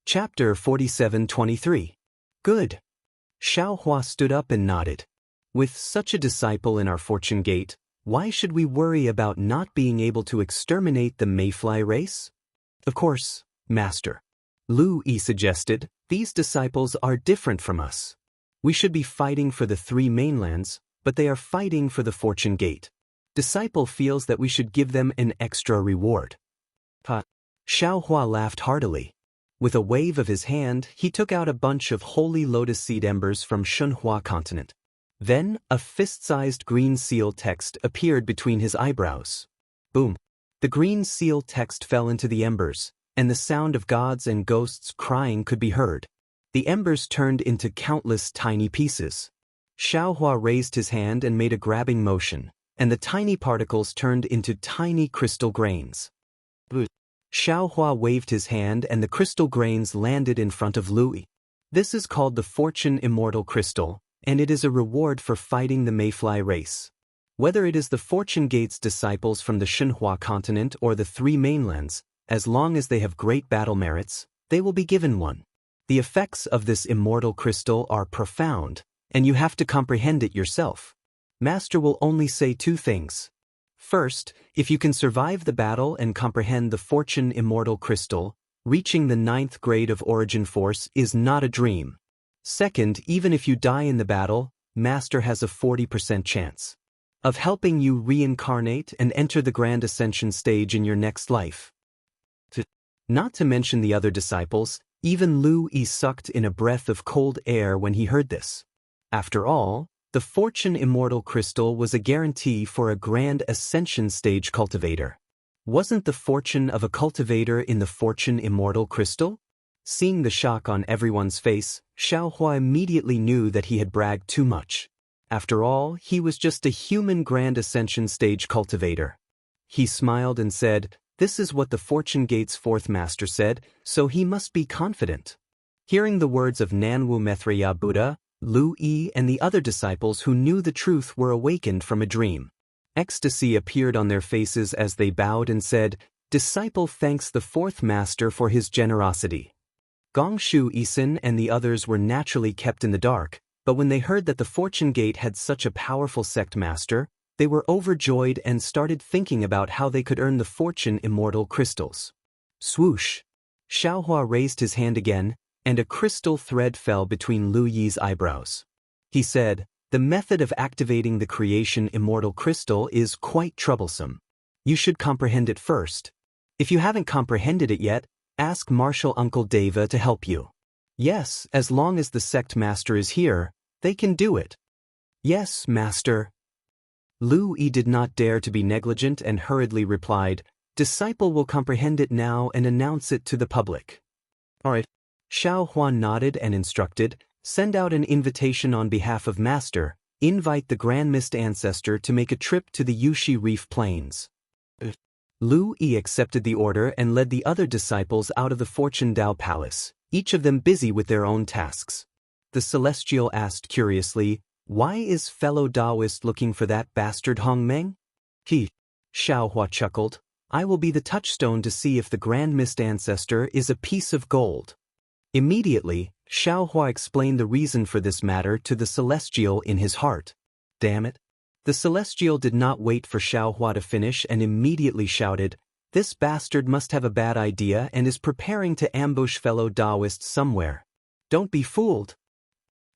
Chapter 47:23. Good. Xiaohua stood up and nodded. With such a disciple in our fortune gate, why should we worry about not being able to exterminate the mayfly race? Of course, Master. Lu Yi suggested, these disciples are different from us. We should be fighting for the three mainlands, but they are fighting for the fortune gate. Disciple feels that we should give them an extra reward. Ha! Xiaohua laughed heartily. With a wave of his hand, he took out a bunch of holy lotus seed embers from Shunhua continent. Then, a fist-sized green seal text appeared between his eyebrows. Boom! The green seal text fell into the embers, and the sound of gods and ghosts crying could be heard. The embers turned into countless tiny pieces. Xiaohua raised his hand and made a grabbing motion, and the tiny particles turned into tiny crystal grains. Xiaohua waved his hand and the crystal grains landed in front of Lu Yi. This is called the Fortune Immortal Crystal, and it is a reward for fighting the mayfly race. Whether it is the Fortune Gate's disciples from the Shunhua continent or the three mainlands, as long as they have great battle merits, they will be given one. The effects of this immortal crystal are profound, and you have to comprehend it yourself. Master will only say two things. First, if you can survive the battle and comprehend the Fortune Immortal Crystal, reaching the 9th grade of Origin Force is not a dream. Second, even if you die in the battle, Master has a 40% chance of helping you reincarnate and enter the Grand Ascension stage in your next life. Not to mention the other disciples, even Lu Yi sucked in a breath of cold air when he heard this. After all, the Fortune Immortal Crystal was a guarantee for a Grand Ascension stage cultivator. Wasn't the fortune of a cultivator in the Fortune Immortal Crystal? Seeing the shock on everyone's face, Xiaohua immediately knew that he had bragged too much. After all, he was just a human Grand Ascension stage cultivator. He smiled and said, "This is what the Fortune Gate's fourth master said, so he must be confident." Hearing the words of Nanwu Maitreya Buddha, Lu Yi and the other disciples who knew the truth were awakened from a dream. Ecstasy appeared on their faces as they bowed and said, "Disciple thanks the fourth master for his generosity." Gongshu Isin and the others were naturally kept in the dark, but when they heard that the Fortune Gate had such a powerful sect master, they were overjoyed and started thinking about how they could earn the Fortune Immortal Crystals. Swoosh! Xiaohua raised his hand again, and a crystal thread fell between Lu Yi's eyebrows. He said, "The method of activating the Creation Immortal Crystal is quite troublesome. You should comprehend it first. If you haven't comprehended it yet, ask Martial Uncle Deva to help you." "Yes, as long as the sect master is here, they can do it." "Yes, master." Lu Yi did not dare to be negligent and hurriedly replied, "Disciple will comprehend it now and announce it to the public." "All right." Xiaohua nodded and instructed, "Send out an invitation on behalf of Master, invite the Grand Mist Ancestor to make a trip to the Yushi Reef Plains." Lu Yi accepted the order and led the other disciples out of the Fortune Dao Palace, each of them busy with their own tasks. The Celestial asked curiously, "Why is fellow Taoist looking for that bastard Hongmeng?" Xiaohua chuckled, "I will be the touchstone to see if the Grand Mist Ancestor is a piece of gold." Immediately, Xiaohua explained the reason for this matter to the Celestial in his heart. Damn it. The Celestial did not wait for Xiaohua to finish and immediately shouted, "This bastard must have a bad idea and is preparing to ambush fellow Taoists somewhere. Don't be fooled."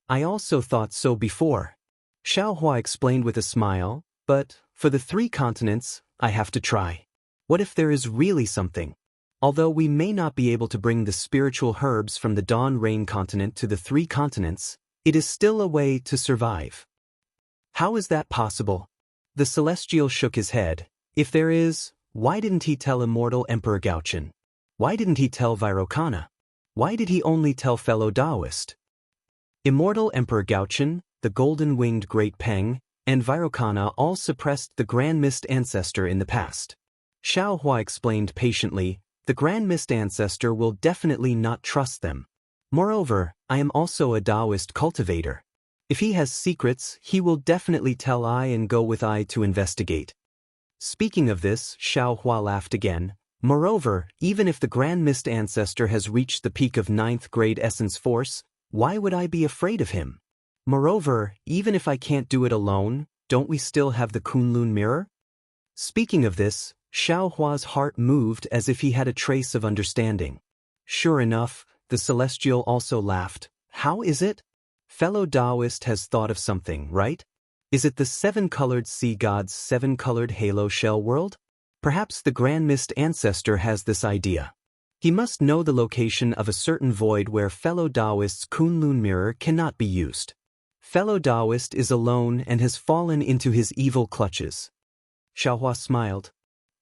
"I also thought so before," Xiaohua explained with a smile, "but, for the three continents, I have to try. What if there is really something? Although we may not be able to bring the spiritual herbs from the Dawn Rain continent to the three continents, it is still a way to survive." "How is that possible?" The Celestial shook his head. "If there is, why didn't he tell Immortal Emperor Gaochen? Why didn't he tell Vairocana? Why did he only tell fellow Taoist?" Immortal Emperor Gaochen, the Golden-Winged Great Peng, and Vairocana all suppressed the Grand Mist Ancestor in the past. Xiaohua explained patiently, "The Grand Mist Ancestor will definitely not trust them. Moreover, I am also a Taoist cultivator. If he has secrets, he will definitely tell I and go with I to investigate." Speaking of this, Xiaohua laughed again. Moreover, even if the Grand Mist Ancestor has reached the peak of 9th grade essence force, why would I be afraid of him? Moreover, even if I can't do it alone, don't we still have the Kunlun mirror? Speaking of this, Xiao Hua's heart moved as if he had a trace of understanding. Sure enough, the Celestial also laughed. How is it? Fellow Taoist has thought of something, right? Is it the 7-colored sea god's 7-colored halo shell world? Perhaps the Grand Mist Ancestor has this idea. He must know the location of a certain void where fellow Taoist's Kunlun mirror cannot be used. Fellow Taoist is alone and has fallen into his evil clutches. Xiaohua smiled.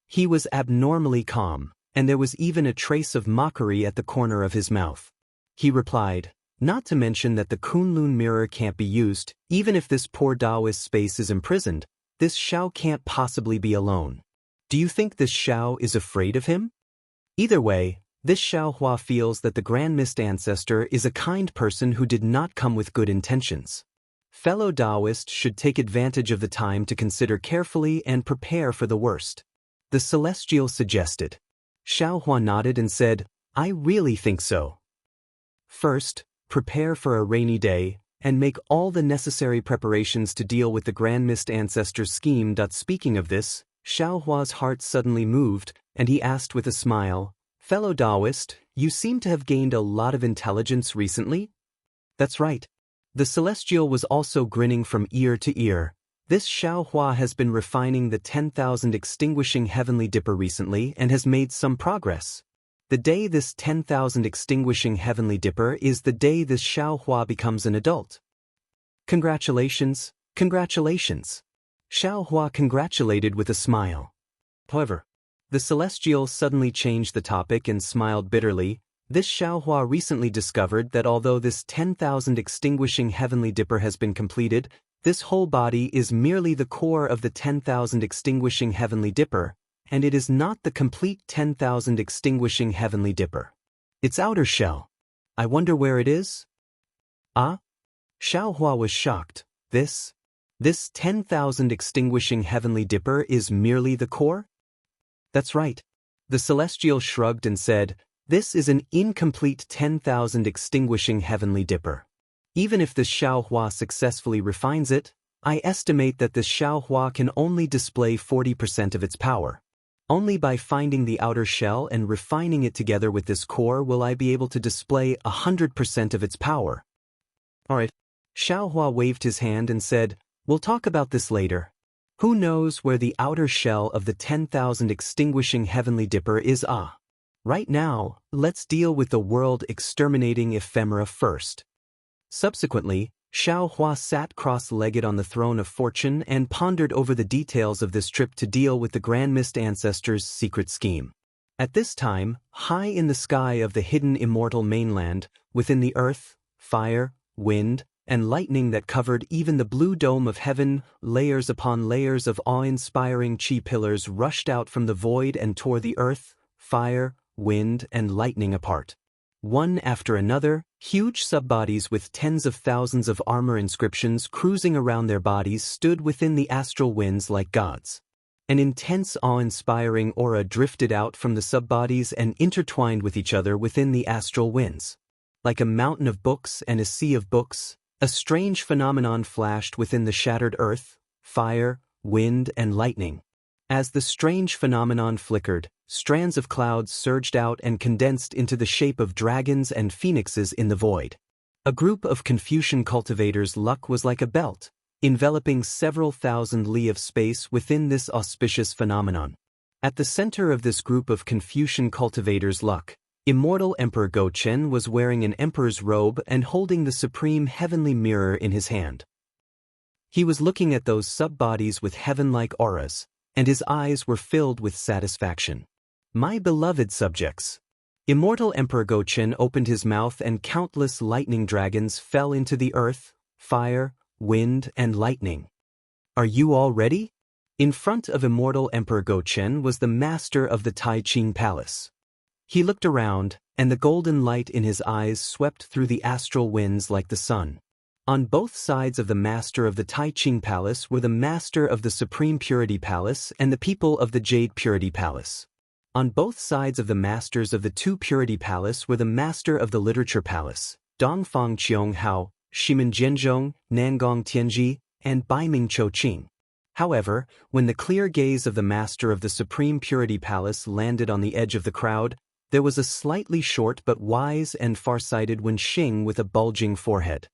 He was abnormally calm, and there was even a trace of mockery at the corner of his mouth. He replied, not to mention that the Kunlun mirror can't be used, even if this poor Taoist space is imprisoned, this Xiao can't possibly be alone. Do you think this Xiao is afraid of him? Either way, this Xiaohua feels that the Grand Mist Ancestor is a kind person who did not come with good intentions. Fellow Taoists should take advantage of the time to consider carefully and prepare for the worst. The Celestial suggested. Xiaohua nodded and said, I really think so. First, prepare for a rainy day, and make all the necessary preparations to deal with the Grand Mist Ancestor's scheme. Speaking of this, Xiaohua's heart suddenly moved, and he asked with a smile, Fellow Taoist, you seem to have gained a lot of intelligence recently? That's right. The Celestial was also grinning from ear to ear. This Xiaohua has been refining the 10,000 extinguishing heavenly dipper recently and has made some progress. The day this 10,000 extinguishing heavenly dipper is the day this Xiaohua becomes an adult. Congratulations, congratulations. Xiaohua congratulated with a smile. However, the Celestial suddenly changed the topic and smiled bitterly. This Xiaohua recently discovered that although this 10,000 extinguishing heavenly dipper has been completed, this whole body is merely the core of the 10,000 extinguishing heavenly dipper, and it is not the complete 10,000 extinguishing heavenly dipper. Its outer shell. I wonder where it is? Ah? Xiaohua was shocked. This 10,000 extinguishing heavenly dipper is merely the core? That's right. The Celestial shrugged and said, this is an incomplete 10,000 extinguishing heavenly dipper. Even if the Xiaohua successfully refines it, I estimate that the Xiaohua can only display 40% of its power. Only by finding the outer shell and refining it together with this core will I be able to display 100% of its power. Alright. Xiaohua waved his hand and said, we'll talk about this later. Who knows where the outer shell of the 10,000 extinguishing heavenly dipper is? Right now, let's deal with the world exterminating ephemera first. Subsequently, Xiaohua sat cross-legged on the throne of fortune and pondered over the details of this trip to deal with the Grand Mist Ancestor's secret scheme. At this time, high in the sky of the hidden immortal mainland, within the earth, fire, wind, and lightning that covered even the blue dome of heaven, layers upon layers of awe-inspiring chi pillars rushed out from the void and tore the earth, fire, wind, and lightning apart. One after another, huge subbodies with tens of thousands of armor inscriptions cruising around their bodies stood within the astral winds like gods. An intense awe-inspiring aura drifted out from the subbodies and intertwined with each other within the astral winds. Like a mountain of books and a sea of books, a strange phenomenon flashed within the shattered earth, fire, wind, and lightning. As the strange phenomenon flickered, strands of clouds surged out and condensed into the shape of dragons and phoenixes in the void. A group of Confucian cultivators' luck was like a belt, enveloping several thousand li of space within this auspicious phenomenon. At the center of this group of Confucian cultivators' luck, Immortal Emperor Go-Chen was wearing an emperor's robe and holding the supreme heavenly mirror in his hand. He was looking at those subbodies with heaven-like auras, and his eyes were filled with satisfaction. My beloved subjects. Immortal Emperor Go-Chen opened his mouth and countless lightning dragons fell into the earth, fire, wind, and lightning. Are you all ready? In front of Immortal Emperor Go-Chen was the master of the Tai Ching Palace. He looked around, and the golden light in his eyes swept through the astral winds like the sun. On both sides of the master of the Tai Ching Palace were the master of the Supreme Purity Palace and the people of the Jade Purity Palace. On both sides of the masters of the two Purity Palace were the master of the Literature Palace, Dongfang Qiong-hao, Shimen Jianzhong, Nangong Tianji, and Baiming Chou-qing. However, when the clear gaze of the master of the Supreme Purity Palace landed on the edge of the crowd, there was a slightly short but wise and far-sighted Wenxing with a bulging forehead.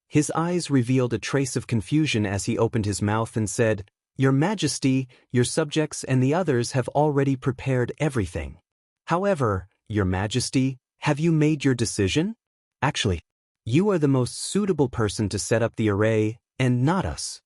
His eyes revealed a trace of confusion as he opened his mouth and said, "Your Majesty, your subjects and the others have already prepared everything. However, Your Majesty, have you made your decision? Actually, you are the most suitable person to set up the array, and not us."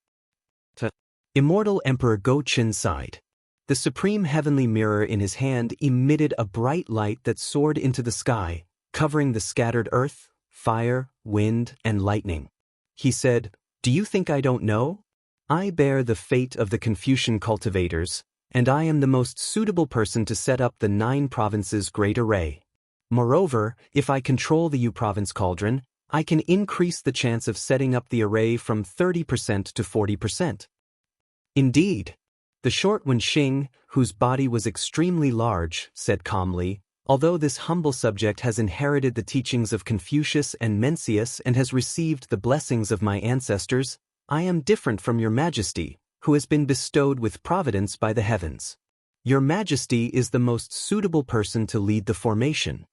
Immortal Emperor Go-Qin sighed. The supreme heavenly mirror in his hand emitted a bright light that soared into the sky, covering the scattered earth, fire, wind, and lightning. He said, "Do you think I don't know? I bear the fate of the Confucian cultivators, and I am the most suitable person to set up the 9 provinces' great array. Moreover, if I control the U province cauldron, I can increase the chance of setting up the array from 30% to 40%. Indeed. The short Wenxing, whose body was extremely large, said calmly, "Although this humble subject has inherited the teachings of Confucius and Mencius and has received the blessings of my ancestors, I am different from Your Majesty, who has been bestowed with providence by the heavens. Your Majesty is the most suitable person to lead the formation."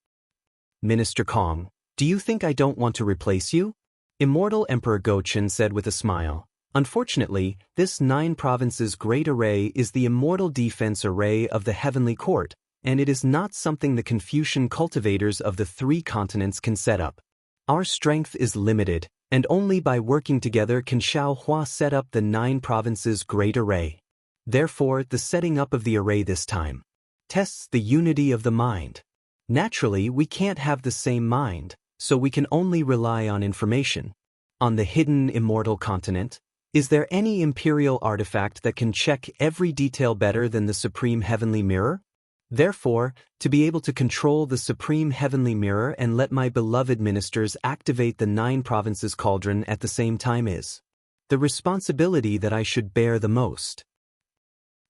"Minister Kong, do you think I don't want to replace you?" Immortal Emperor Go-Qin said with a smile. "Unfortunately, this 9 provinces great array is the immortal defense array of the heavenly court, and it is not something the Confucian cultivators of the 3 continents can set up. Our strength is limited, and only by working together can Xiaohua set up the 9 provinces great array. Therefore, the setting up of the array this time tests the unity of the mind. Naturally, we can't have the same mind, so we can only rely on information. On the hidden immortal continent, is there any imperial artifact that can check every detail better than the Supreme Heavenly Mirror? Therefore, to be able to control the Supreme Heavenly Mirror and let my beloved ministers activate the 9 provinces cauldron at the same time is the responsibility that I should bear the most."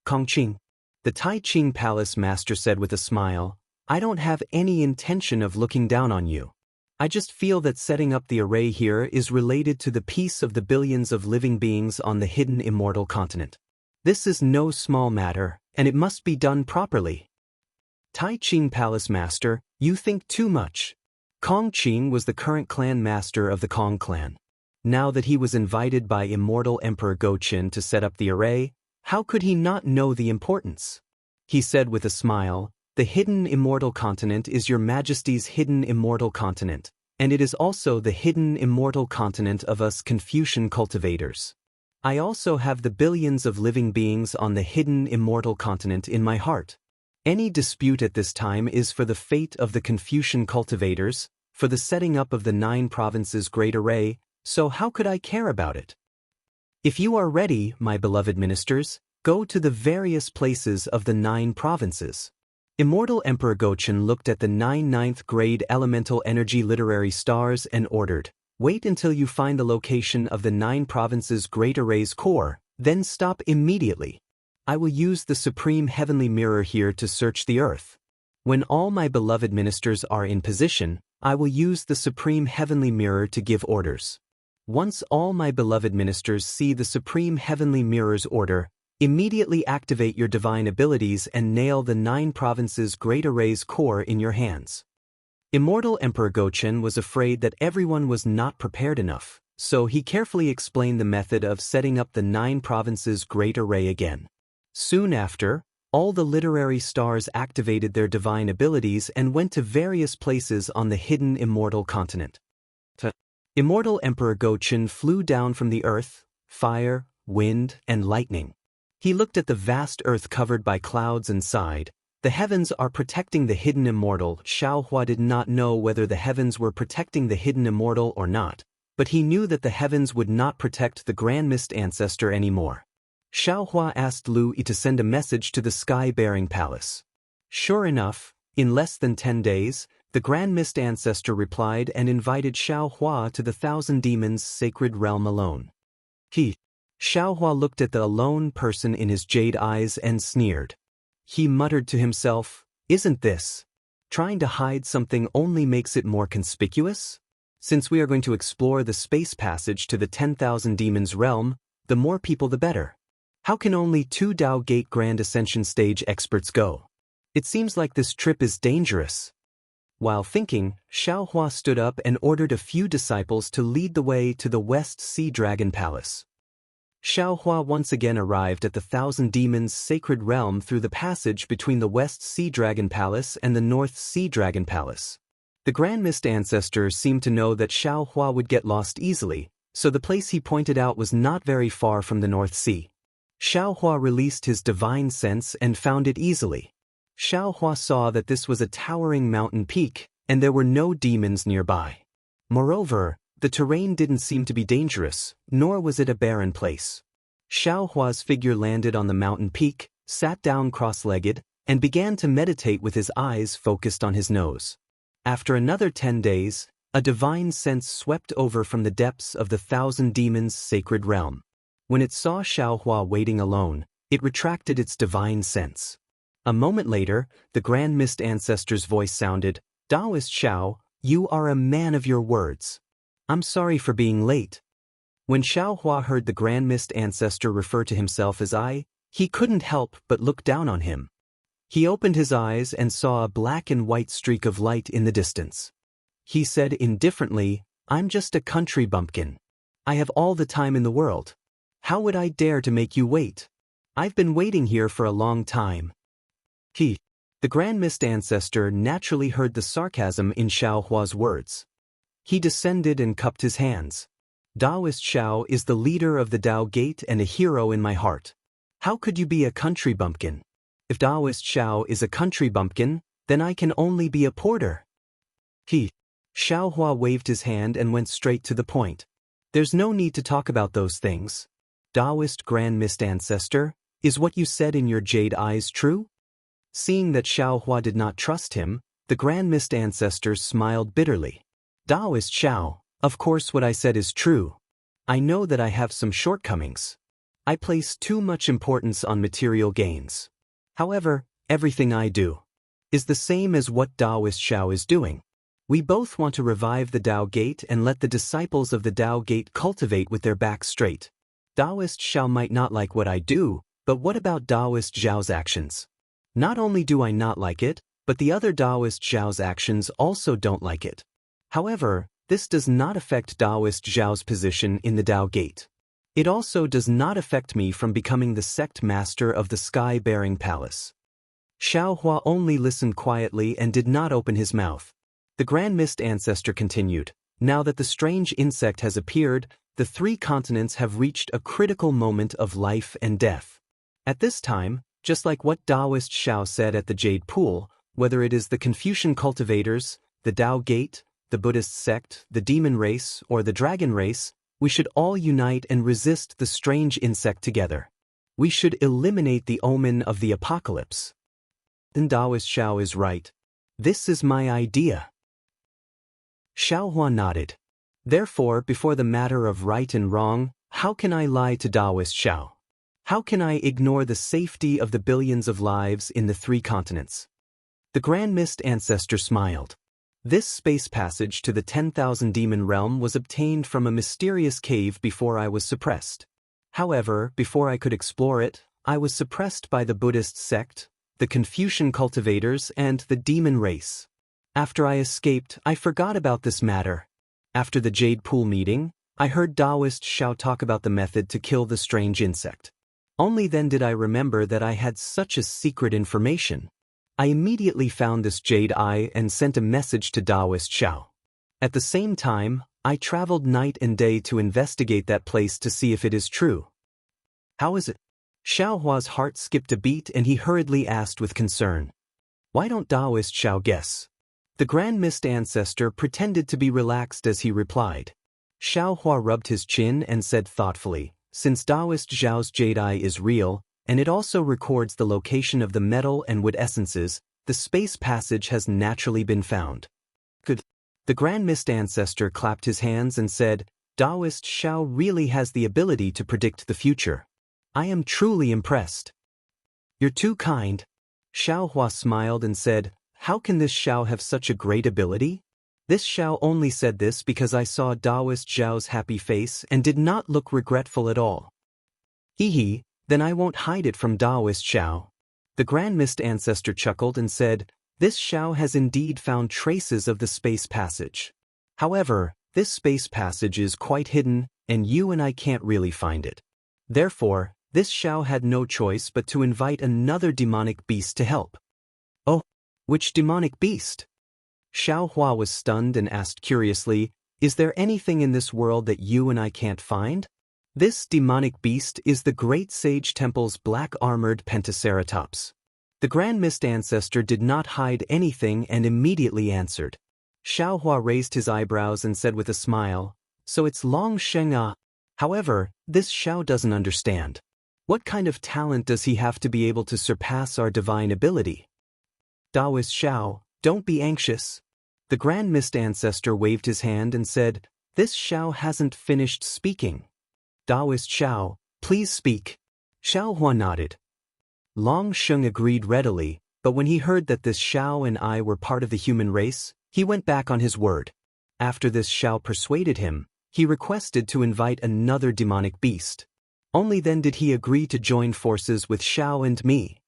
Kongqing, the Tai-Ching Palace master said with a smile, "I don't have any intention of looking down on you. I just feel that setting up the array here is related to the peace of the billions of living beings on the hidden immortal continent. This is no small matter, and it must be done properly." Tai-Ching Palace Master, you think too much. Kongqing was the current clan master of the Kong clan. Now that he was invited by Immortal Emperor Go-Qin to set up the array, how could he not know the importance? He said with a smile, "The hidden immortal continent is Your Majesty's hidden immortal continent, and it is also the hidden immortal continent of us Confucian cultivators. I also have the billions of living beings on the hidden immortal continent in my heart. Any dispute at this time is for the fate of the Confucian cultivators, for the setting up of the 9 provinces great array, so how could I care about it? If you are ready, my beloved ministers, go to the various places of the 9 provinces." Immortal Emperor Go-Qin looked at the 9 ninth grade elemental energy literary stars and ordered, "Wait until you find the location of the 9 provinces great array's core, then stop immediately. I will use the Supreme Heavenly Mirror here to search the earth. When all my beloved ministers are in position, I will use the Supreme Heavenly Mirror to give orders. Once all my beloved ministers see the Supreme Heavenly Mirror's order, immediately activate your divine abilities and nail the 9 provinces great array's core in your hands." Immortal Emperor Go-Qin was afraid that everyone was not prepared enough, so he carefully explained the method of setting up the 9 provinces great array again. Soon after, all the literary stars activated their divine abilities and went to various places on the hidden immortal continent. Immortal Emperor Go-Qin flew down from the earth, fire, wind, and lightning. He looked at the vast earth covered by clouds and sighed, "The heavens are protecting the hidden immortal." Xiaohua did not know whether the heavens were protecting the hidden immortal or not, but he knew that the heavens would not protect the Grand Mist Ancestor anymore. Xiaohua asked Lu Yi to send a message to the Sky-Bearing Palace. Sure enough, in less than 10 days, the Grand Mist Ancestor replied and invited Xiaohua to the Thousand Demons' sacred realm alone. Xiaohua looked at the alone person in his jade eyes and sneered. He muttered to himself, Isn't this? Trying to hide something only makes it more conspicuous? Since we are going to explore the space passage to the 10,000 Demons realm, the more people the better. How can only 2 Tao Gate Grand Ascension stage experts go? It seems like this trip is dangerous. While thinking, Xiaohua stood up and ordered a few disciples to lead the way to the West Sea Dragon Palace. Xiaohua once again arrived at the Thousand Demons sacred realm through the passage between the West Sea Dragon Palace and the North Sea Dragon Palace. The Grand Mist Ancestor seemed to know that Xiaohua would get lost easily, so the place he pointed out was not very far from the North Sea. Xiaohua released his divine sense and found it easily. Xiaohua saw that this was a towering mountain peak, and there were no demons nearby. Moreover, the terrain didn't seem to be dangerous, nor was it a barren place. Xiaohua's figure landed on the mountain peak, sat down cross-legged, and began to meditate with his eyes focused on his nose. After another 10 days, a divine sense swept over from the depths of the Thousand Demons sacred realm. When it saw Xiaohua waiting alone, it retracted its divine sense. A moment later, the Grand Mist Ancestor's voice sounded, "Taoist Xiao, you are a man of your words. I'm sorry for being late." When Xiaohua heard the Grand Mist Ancestor refer to himself as I, he couldn't help but look down on him. He opened his eyes and saw a black and white streak of light in the distance. He said indifferently, "I'm just a country bumpkin. I have all the time in the world. How would I dare to make you wait? I've been waiting here for a long time." The Grand Mist Ancestor naturally heard the sarcasm in Xiaohua's words. He descended and cupped his hands. "Taoist Xiao is the leader of the Tao Gate and a hero in my heart. How could you be a country bumpkin? If Taoist Xiao is a country bumpkin, then I can only be a porter." Xiaohua waved his hand and went straight to the point. "There's no need to talk about those things. Taoist Grand Mist Ancestor, is what you said in your jade eyes true?" Seeing that Xiaohua did not trust him, the Grand Mist Ancestor smiled bitterly. "Taoist Xiao, of course what I said is true. I know that I have some shortcomings. I place too much importance on material gains. However, everything I do is the same as what Taoist Xiao is doing. We both want to revive the Tao Gate and let the disciples of the Tao Gate cultivate with their backs straight. Taoist Xiao might not like what I do, but what about Taoist Xiao's actions? Not only do I not like it, but the other Taoist Xiao's actions also don't like it. However, this does not affect Taoist Xiao's position in the Tao Gate. It also does not affect me from becoming the sect master of the Sky-Bearing Palace." Xiaohua only listened quietly and did not open his mouth. The Grand Mist Ancestor continued, "Now that the strange insect has appeared, the 3 continents have reached a critical moment of life and death. At this time, just like what Taoist Xiao said at the Jade Pool, whether it is the Confucian cultivators, the Tao Gate, the Buddhist sect, the demon race, or the dragon race, we should all unite and resist the strange insect together. We should eliminate the omen of the apocalypse." Then Taoist Xiao is right. This is my idea. Xiaohua nodded. "Therefore, before the matter of right and wrong, how can I lie to Taoist Xiao? How can I ignore the safety of the billions of lives in the 3 continents?" The Grand Mist Ancestor smiled. "This space passage to the 10,000 demon realm was obtained from a mysterious cave before I was suppressed. However, before I could explore it, I was suppressed by the Buddhist sect, the Confucian cultivators, and the demon race. After I escaped, I forgot about this matter. After the Jade Pool meeting, I heard Taoist Xiao talk about the method to kill the strange insect. Only then did I remember that I had such a secret information. I immediately found this jade eye and sent a message to Taoist Xiao. At the same time, I traveled night and day to investigate that place to see if it is true." "How is it?" Xiaohua's heart skipped a beat and he hurriedly asked with concern. "Why don't Taoist Xiao guess?" The Grand Mist Ancestor pretended to be relaxed as he replied. Xiaohua rubbed his chin and said thoughtfully, "Since Taoist Xiao's jade eye is real, and it also records the location of the metal and wood essences, the space passage has naturally been found." "Good." The Grand Mist Ancestor clapped his hands and said, "Taoist Xiao really has the ability to predict the future. I am truly impressed." "You're too kind." Xiaohua smiled and said, "How can this Xiao have such a great ability?" This Xiao only said this because I saw Taoist Zhao's happy face and did not look regretful at all. Hee, then I won't hide it from Taoist Xiao. The Grand Mist Ancestor chuckled and said, "This Xiao has indeed found traces of the space passage. However, this space passage is quite hidden, and you and I can't really find it. Therefore, this Xiao had no choice but to invite another demonic beast to help." "Oh, which demonic beast?" Xiao Hua was stunned and asked curiously, "Is there anything in this world that you and I can't find?" "This demonic beast is the Great Sage Temple's black-armored Pentaceratops." The Grand Mist Ancestor did not hide anything and immediately answered. Xiao Hua raised his eyebrows and said with a smile, "So it's Long Sheng ah. However, this Xiao doesn't understand. What kind of talent does he have to be able to surpass our divine ability?" "Taoist Xiao, don't be anxious." The Grand Mist Ancestor waved his hand and said, "This Xiao hasn't finished speaking. Taoist Xiao, please speak." Xiao Hua nodded. Long Sheng agreed readily, but when he heard that this Xiao and I were part of the human race, he went back on his word. After this Xiao persuaded him, he requested to invite another demonic beast. Only then did he agree to join forces with Xiao and me.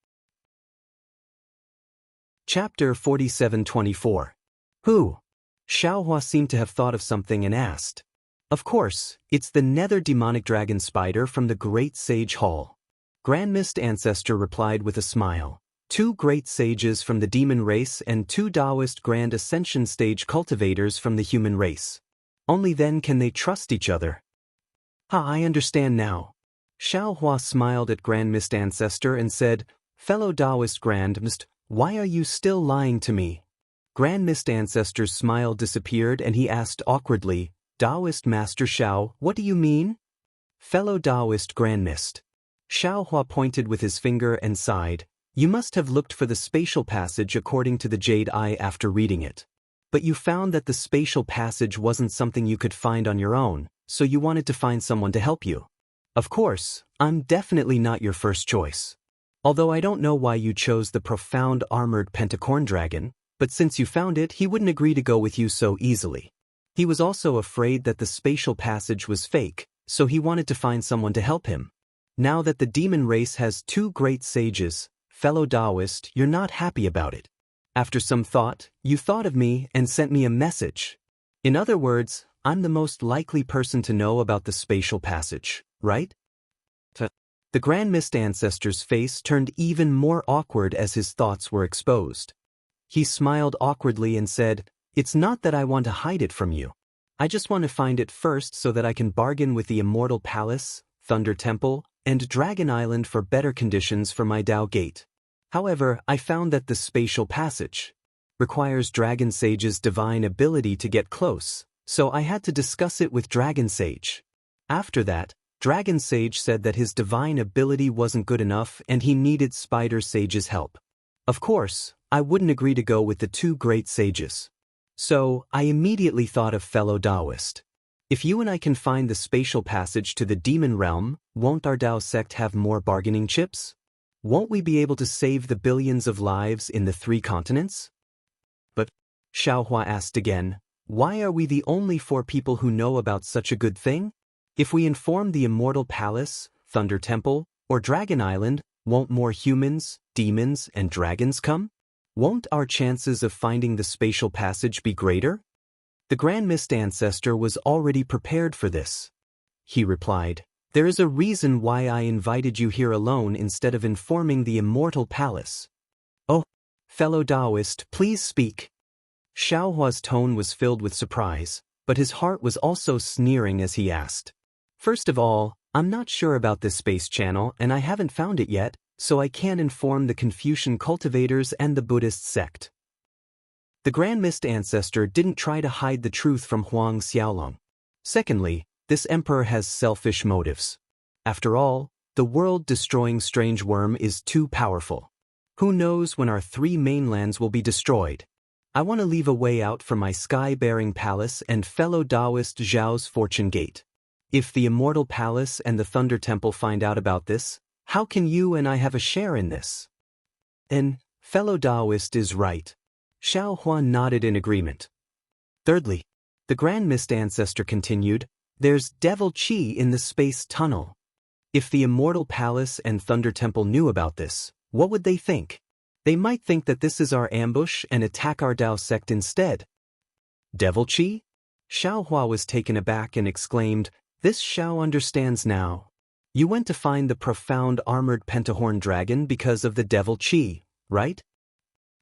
Chapter 47-24. Who? Xiaohua seemed to have thought of something and asked. "Of course, it's the nether demonic dragon spider from the Great Sage Hall." Grand Mist Ancestor replied with a smile. "Two great sages from the demon race and two Taoist Grand Ascension Stage cultivators from the human race. Only then can they trust each other." I understand now." Xiaohua smiled at Grand Mist Ancestor and said, "Fellow Taoist Grand Mist, why are you still lying to me?" Grand Mist Ancestor's smile disappeared and he asked awkwardly, "Taoist Master Xiao, what do you mean?" "Fellow Taoist Grand Mist." Xiaohua pointed with his finger and sighed, "You must have looked for the spatial passage according to the Jade Eye after reading it. But you found that the spatial passage wasn't something you could find on your own, so you wanted to find someone to help you. Of course, I'm definitely not your first choice. Although I don't know why you chose the profound armored pentacorn dragon, but since you found it, he wouldn't agree to go with you so easily. He was also afraid that the spatial passage was fake, so he wanted to find someone to help him. Now that the demon race has two great sages, fellow Taoist, you're not happy about it. After some thought, you thought of me and sent me a message. In other words, I'm the most likely person to know about the spatial passage, right?" The Grand Mist Ancestor's face turned even more awkward as his thoughts were exposed. He smiled awkwardly and said, "It's not that I want to hide it from you. I just want to find it first so that I can bargain with the Immortal Palace, Thunder Temple, and Dragon Island for better conditions for my Tao Gate. However, I found that the spatial passage requires Dragon Sage's divine ability to get close, so I had to discuss it with Dragon Sage. After that, Dragon Sage said that his divine ability wasn't good enough and he needed Spider Sage's help. Of course, I wouldn't agree to go with the two great sages. So, I immediately thought of fellow Taoist. If you and I can find the spatial passage to the demon realm, won't our Tao sect have more bargaining chips? Won't we be able to save the billions of lives in the 3 continents? But, Xiaohua asked again, why are we the only 4 people who know about such a good thing? If we inform the Immortal Palace, Thunder Temple, or Dragon Island, won't more humans, demons, and dragons come? Won't our chances of finding the spatial passage be greater? The Grand Mist Ancestor was already prepared for this. He replied, "There is a reason why I invited you here alone instead of informing the Immortal Palace." "Oh, fellow Taoist, please speak." Xiaohua's tone was filled with surprise, but his heart was also sneering as he asked. "First of all, I'm not sure about this space channel and I haven't found it yet, so I can't inform the Confucian cultivators and the Buddhist sect." The Grand Mist Ancestor didn't try to hide the truth from Huang Xiaolong. Secondly, this emperor has selfish motives. After all, the world-destroying strange worm is too powerful. Who knows when our 3 mainlands will be destroyed? I want to leave a way out for my sky-bearing palace and fellow Taoist Zhao's fortune gate. If the Immortal Palace and the Thunder Temple find out about this, how can you and I have a share in this? And, Fellow Taoist is right. Xiao Hua nodded in agreement. Thirdly, the Grand Mist Ancestor continued, there's devil qi in the space tunnel. If the Immortal Palace and Thunder Temple knew about this, what would they think? They might think that this is our ambush and attack our Dao sect instead. Devil qi? Xiao Hua was taken aback and exclaimed, this Xiao understands now. You went to find the profound armored pentahorn dragon because of the devil qi, right?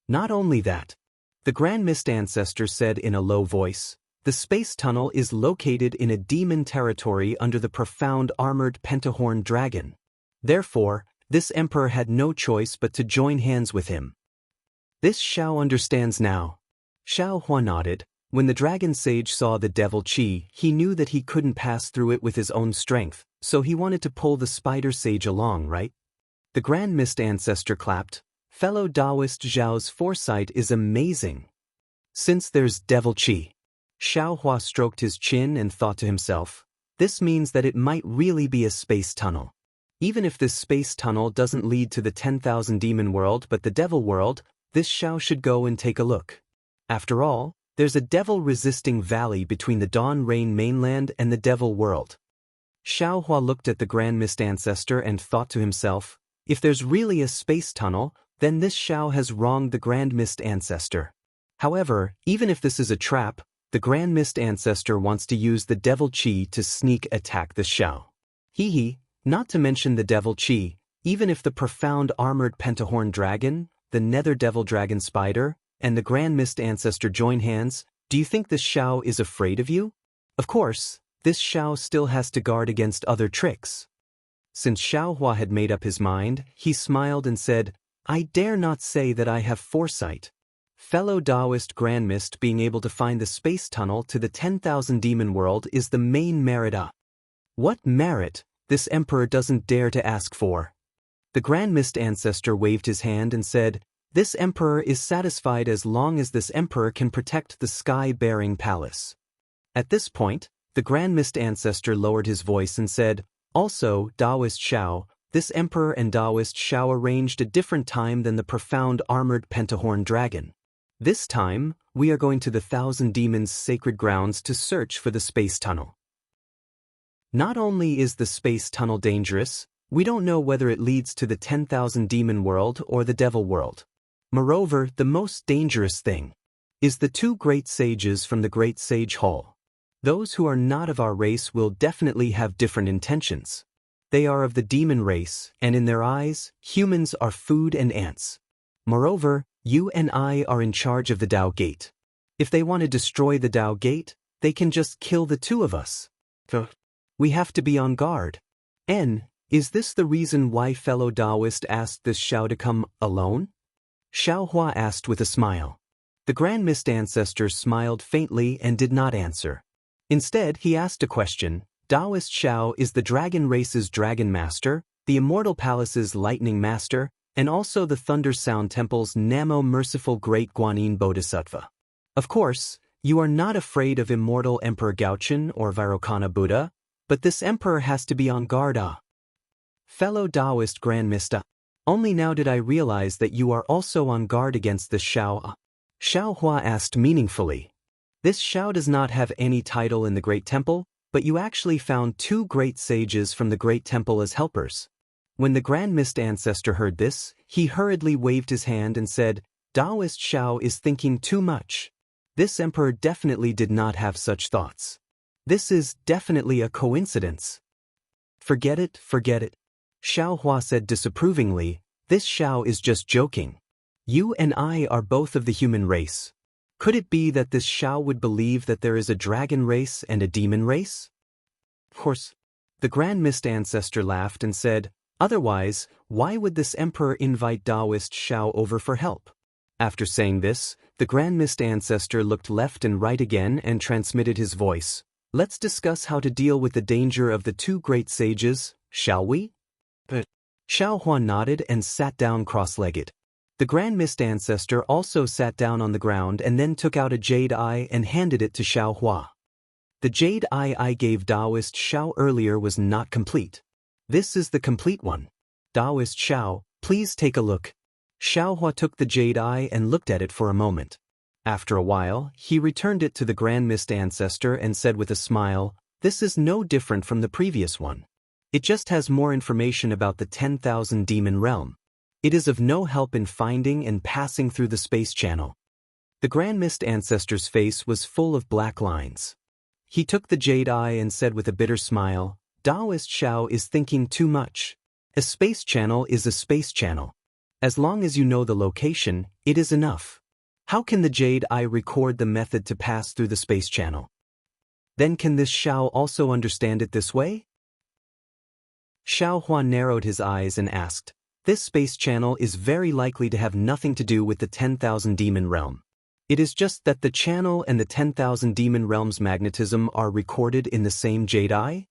Not only that. The Grand Mist Ancestor said in a low voice, the space tunnel is located in a demon territory under the profound armored pentahorn dragon. Therefore, this emperor had no choice but to join hands with him. This Xiao understands now. Xiao Hua nodded. When the dragon sage saw the devil qi, he knew that he couldn't pass through it with his own strength, so he wanted to pull the spider sage along, right? The Grand Mist Ancestor clapped. Fellow Taoist Zhao's foresight is amazing. Since there's devil qi. Xiao Hua stroked his chin and thought to himself, this means that it might really be a space tunnel. Even if this space tunnel doesn't lead to the 10,000 demon world but the devil world, this Xiao should go and take a look. After all, there's a devil-resisting valley between the Dawn Rain mainland and the devil world. Xiao Hua looked at the Grand Mist Ancestor and thought to himself, if there's really a space tunnel, then this Xiao has wronged the Grand Mist Ancestor. However, even if this is a trap, the Grand Mist Ancestor wants to use the devil qi to sneak attack the Xiao. Not to mention the devil qi, even if the profound armored pentahorn dragon, the nether devil dragon spider, and the Grand Mist Ancestor join hands, do you think this Xiao is afraid of you? Of course, this Xiao still has to guard against other tricks. Since Xiao Hua had made up his mind, he smiled and said, I dare not say that I have foresight. Fellow Taoist Grand Mist being able to find the space tunnel to the 10,000 demon world is the main merit. What merit this emperor doesn't dare to ask for? The Grand Mist Ancestor waved his hand and said, this emperor is satisfied as long as this emperor can protect the sky-bearing palace. At this point, the Grand Mist Ancestor lowered his voice and said, also, Taoist Xiao, this emperor and Taoist Xiao arranged a different time than the profound armored pentahorn dragon. This time, we are going to the 1,000 Demons' sacred grounds to search for the space tunnel. Not only is the space tunnel dangerous, we don't know whether it leads to the 10,000 demon world or the devil world. Moreover, the most dangerous thing is the two great sages from the Great Sage Hall. Those who are not of our race will definitely have different intentions. They are of the demon race, and in their eyes, humans are food and ants. Moreover, you and I are in charge of the Tao Gate. If they want to destroy the Tao Gate, they can just kill the two of us. We have to be on guard. Is this the reason why fellow Taoist asked this Xiao to come alone? Xiao Hua asked with a smile. The Grand Mist Ancestor smiled faintly and did not answer. Instead, he asked a question. Taoist Xiao is the dragon race's dragon master, the Immortal Palace's lightning master, and also the Thunder Sound Temple's Namo Merciful Great Guanyin Bodhisattva. Of course, you are not afraid of Immortal Emperor Gaochen or Vairocana Buddha, but this emperor has to be on guard. Fellow Taoist Grand Mista, only now did I realize that you are also on guard against this Xiao. Xiao Hua asked meaningfully. This Xiao does not have any title in the Great Temple, but you actually found two great sages from the Great Temple as helpers. When the Grand Mist Ancestor heard this, he hurriedly waved his hand and said, Taoist Xiao is thinking too much. This emperor definitely did not have such thoughts. This is definitely a coincidence. Forget it, forget it. Xiao Hua said disapprovingly, this Xiao is just joking. You and I are both of the human race. Could it be that this Xiao would believe that there is a dragon race and a demon race? Of course. The Grand Mist Ancestor laughed and said, otherwise, why would this emperor invite Taoist Xiao over for help? After saying this, the Grand Mist Ancestor looked left and right again and transmitted his voice. Let's discuss how to deal with the danger of the two great sages, shall we? Xiao Hua nodded and sat down cross-legged. The Grand Mist Ancestor also sat down on the ground and then took out a jade eye and handed it to Xiao Hua. The jade eye I gave Taoist Xiao earlier was not complete. This is the complete one. Taoist Xiao, please take a look. Xiaohua took the jade eye and looked at it for a moment. After a while, he returned it to the Grand Mist Ancestor and said with a smile, "This is no different from the previous one. It just has more information about the 10,000 demon realm. It is of no help in finding and passing through the space channel." The Grand Mist Ancestor's face was full of black lines. He took the jade eye and said with a bitter smile, "Taoist Xiao is thinking too much. A space channel is a space channel. As long as you know the location, it is enough. How can the jade eye record the method to pass through the space channel? Then can this Xiao also understand it this way?" Xiao Huan narrowed his eyes and asked, "This space channel is very likely to have nothing to do with the 10,000 demon realm. It is just that the channel and the 10,000 demon realm's magnetism are recorded in the same jade eye?"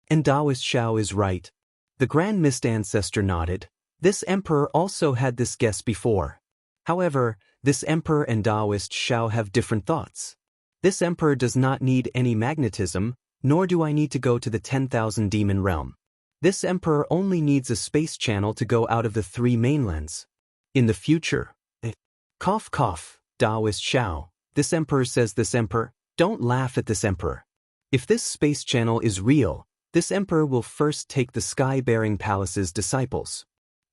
And Taoist Xiao is right. The Grand Mist Ancestor nodded. This emperor also had this guess before. However, this emperor and Taoist Xiao have different thoughts. This emperor does not need any magnetism, nor do I need to go to the 10,000 demon realm. This emperor only needs a space channel to go out of the 3 mainlands. In the future. Cough cough, Taoist Xiao. This emperor says this emperor, don't laugh at this emperor. If this space channel is real, this emperor will first take the sky-bearing palace's disciples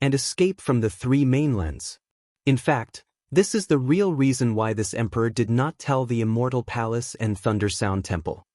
and escape from the 3 mainlands. In fact, this is the real reason why this emperor did not tell the Immortal Palace and Thunder Sound Temple.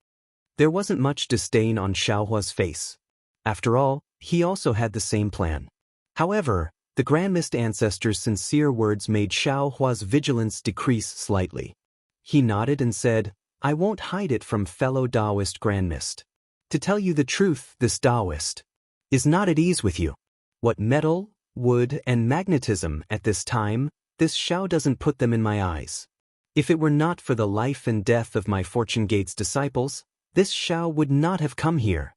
There wasn't much disdain on Xiaohua's face. After all, he also had the same plan. However, the Grand Mist Ancestor's sincere words made Xiaohua's vigilance decrease slightly. He nodded and said, "I won't hide it from fellow Taoist Grand Mist. To tell you the truth, this Taoist is not at ease with you. What metal, wood, and magnetism at this time, this Xiao doesn't put them in my eyes. If it were not for the life and death of my Fortune Gate's disciples, this Xiao would not have come here."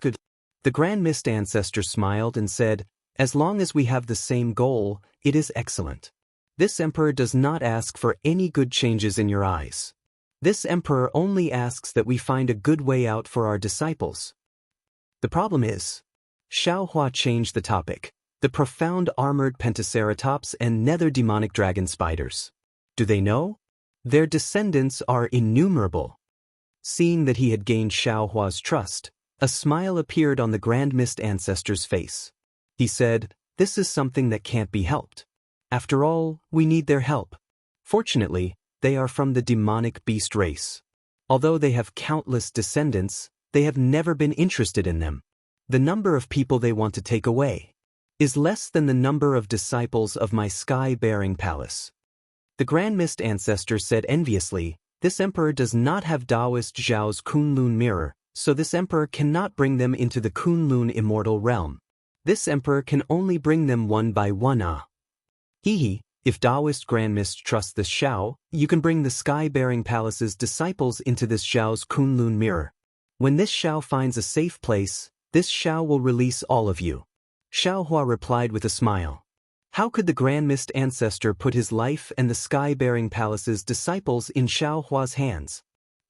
Good. The Grand Mist Ancestor smiled and said, "As long as we have the same goal, it is excellent. This emperor does not ask for any good changes in your eyes. This emperor only asks that we find a good way out for our disciples." The problem is, Xiaohua changed the topic. The profound armored pentaceratops and nether demonic dragon spiders. Do they know? Their descendants are innumerable. Seeing that he had gained Xiaohua's trust, a smile appeared on the Grand Mist Ancestor's face. He said, "This is something that can't be helped. After all, we need their help. Fortunately, they are from the demonic beast race. Although they have countless descendants, they have never been interested in them. The number of people they want to take away is less than the number of disciples of my sky-bearing palace." The Grand Mist Ancestor said enviously, "This emperor does not have Taoist Zhao's Kunlun mirror, so this emperor cannot bring them into the Kunlun immortal realm. This emperor can only bring them one by one. Hehe, if Taoist Grand Mist trusts this Xiao, you can bring the sky-bearing palace's disciples into this Xiao's Kunlun mirror. When this Xiao finds a safe place, this Xiao will release all of you." Xiaohua replied with a smile. How could the Grand Mist Ancestor put his life and the sky-bearing palace's disciples in Xiaohua's hands?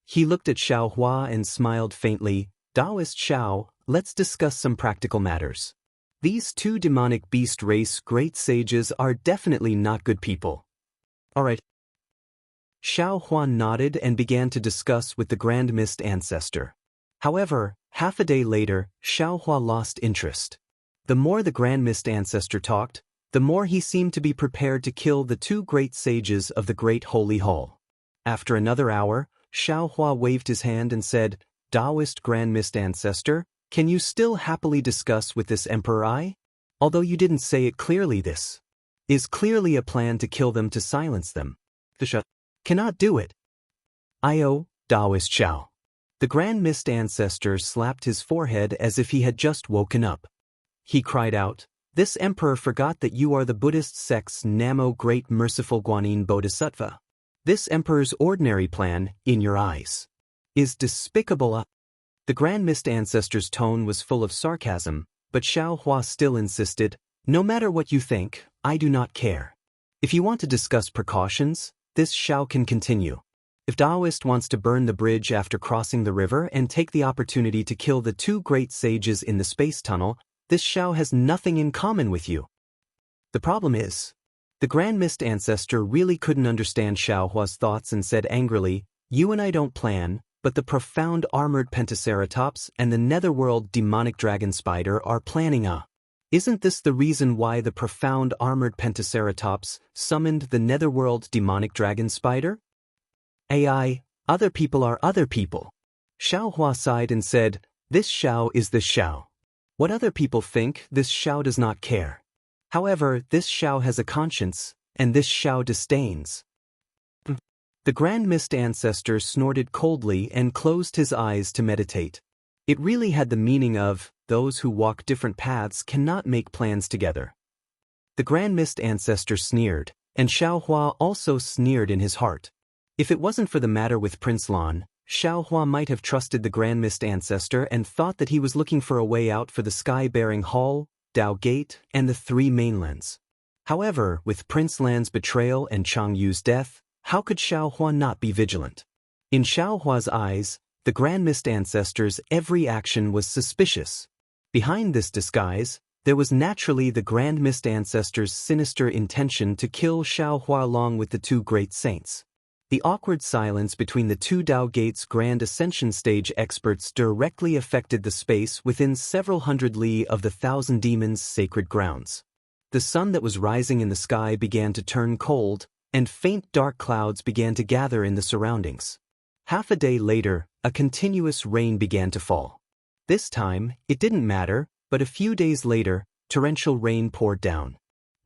He looked at Xiaohua and smiled faintly. "Taoist Xiao, let's discuss some practical matters. These 2 demonic beast race great sages are definitely not good people. Alright." Xiaohua nodded and began to discuss with the Grand Mist Ancestor. However, half a day later, Xiaohua lost interest. The more the Grand Mist Ancestor talked, the more he seemed to be prepared to kill the 2 great sages of the Great Holy Hall. After another hour, Xiaohua waved his hand and said, "Taoist Grand Mist Ancestor, can you still happily discuss with this Emperor? Although you didn't say it clearly, this is clearly a plan to kill them to silence them. Fisha cannot do it." "Io, Taoist Xiao." The Grand Mist Ancestor slapped his forehead as if he had just woken up. He cried out, "This emperor forgot that you are the Buddhist sect's Namo Great Merciful Guanyin Bodhisattva. This emperor's ordinary plan, in your eyes, is despicable." The Grand Mist Ancestor's tone was full of sarcasm, but Xiaohua still insisted, "No matter what you think, I do not care. If you want to discuss precautions, this Xiao can continue. If Taoist wants to burn the bridge after crossing the river and take the opportunity to kill the 2 great sages in the space tunnel, this Xiao has nothing in common with you." The problem is, the Grand Mist Ancestor really couldn't understand Xiaohua's thoughts and said angrily, "You and I don't plan, but the profound armored Pentaceratops and the netherworld demonic dragon spider are planning a. Isn't this the reason why the profound armored Pentaceratops summoned the netherworld demonic dragon spider?" AI, other people are other people. Xiaohua sighed and said, "This Xiao is this Xiao. What other people think, this Xiao does not care. However, this Xiao has a conscience, and this Xiao disdains." The Grand Mist Ancestor snorted coldly and closed his eyes to meditate. It really had the meaning of, those who walk different paths cannot make plans together. The Grand Mist Ancestor sneered, and Xiaohua also sneered in his heart. If it wasn't for the matter with Prince Lan, Xiaohua might have trusted the Grand Mist Ancestor and thought that he was looking for a way out for the sky-bearing Hall, Dao Gate, and the three mainlands. However, with Prince Lan's betrayal and Chang Yu's death, how could Xiaohua not be vigilant? In Xiaohua's eyes, the Grand Mist Ancestor's every action was suspicious. Behind this disguise, there was naturally the Grand Mist Ancestor's sinister intention to kill Xiaohua along with the two great saints. The awkward silence between the two Dao Gates Grand Ascension Stage experts directly affected the space within several hundred li of the Thousand Demons' sacred grounds. The sun that was rising in the sky began to turn cold, and faint dark clouds began to gather in the surroundings. Half a day later, a continuous rain began to fall. This time, it didn't matter, but a few days later, torrential rain poured down.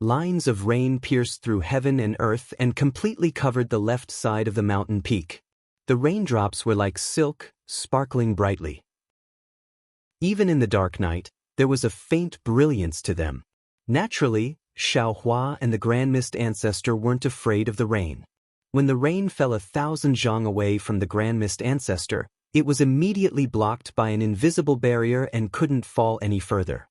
Lines of rain pierced through heaven and earth and completely covered the left side of the mountain peak. The raindrops were like silk, sparkling brightly. Even in the dark night, there was a faint brilliance to them. Naturally, Xiaohua and the Grand Mist Ancestor weren't afraid of the rain. When the rain fell 1,000 zhang away from the Grand Mist Ancestor, it was immediately blocked by an invisible barrier and couldn't fall any further.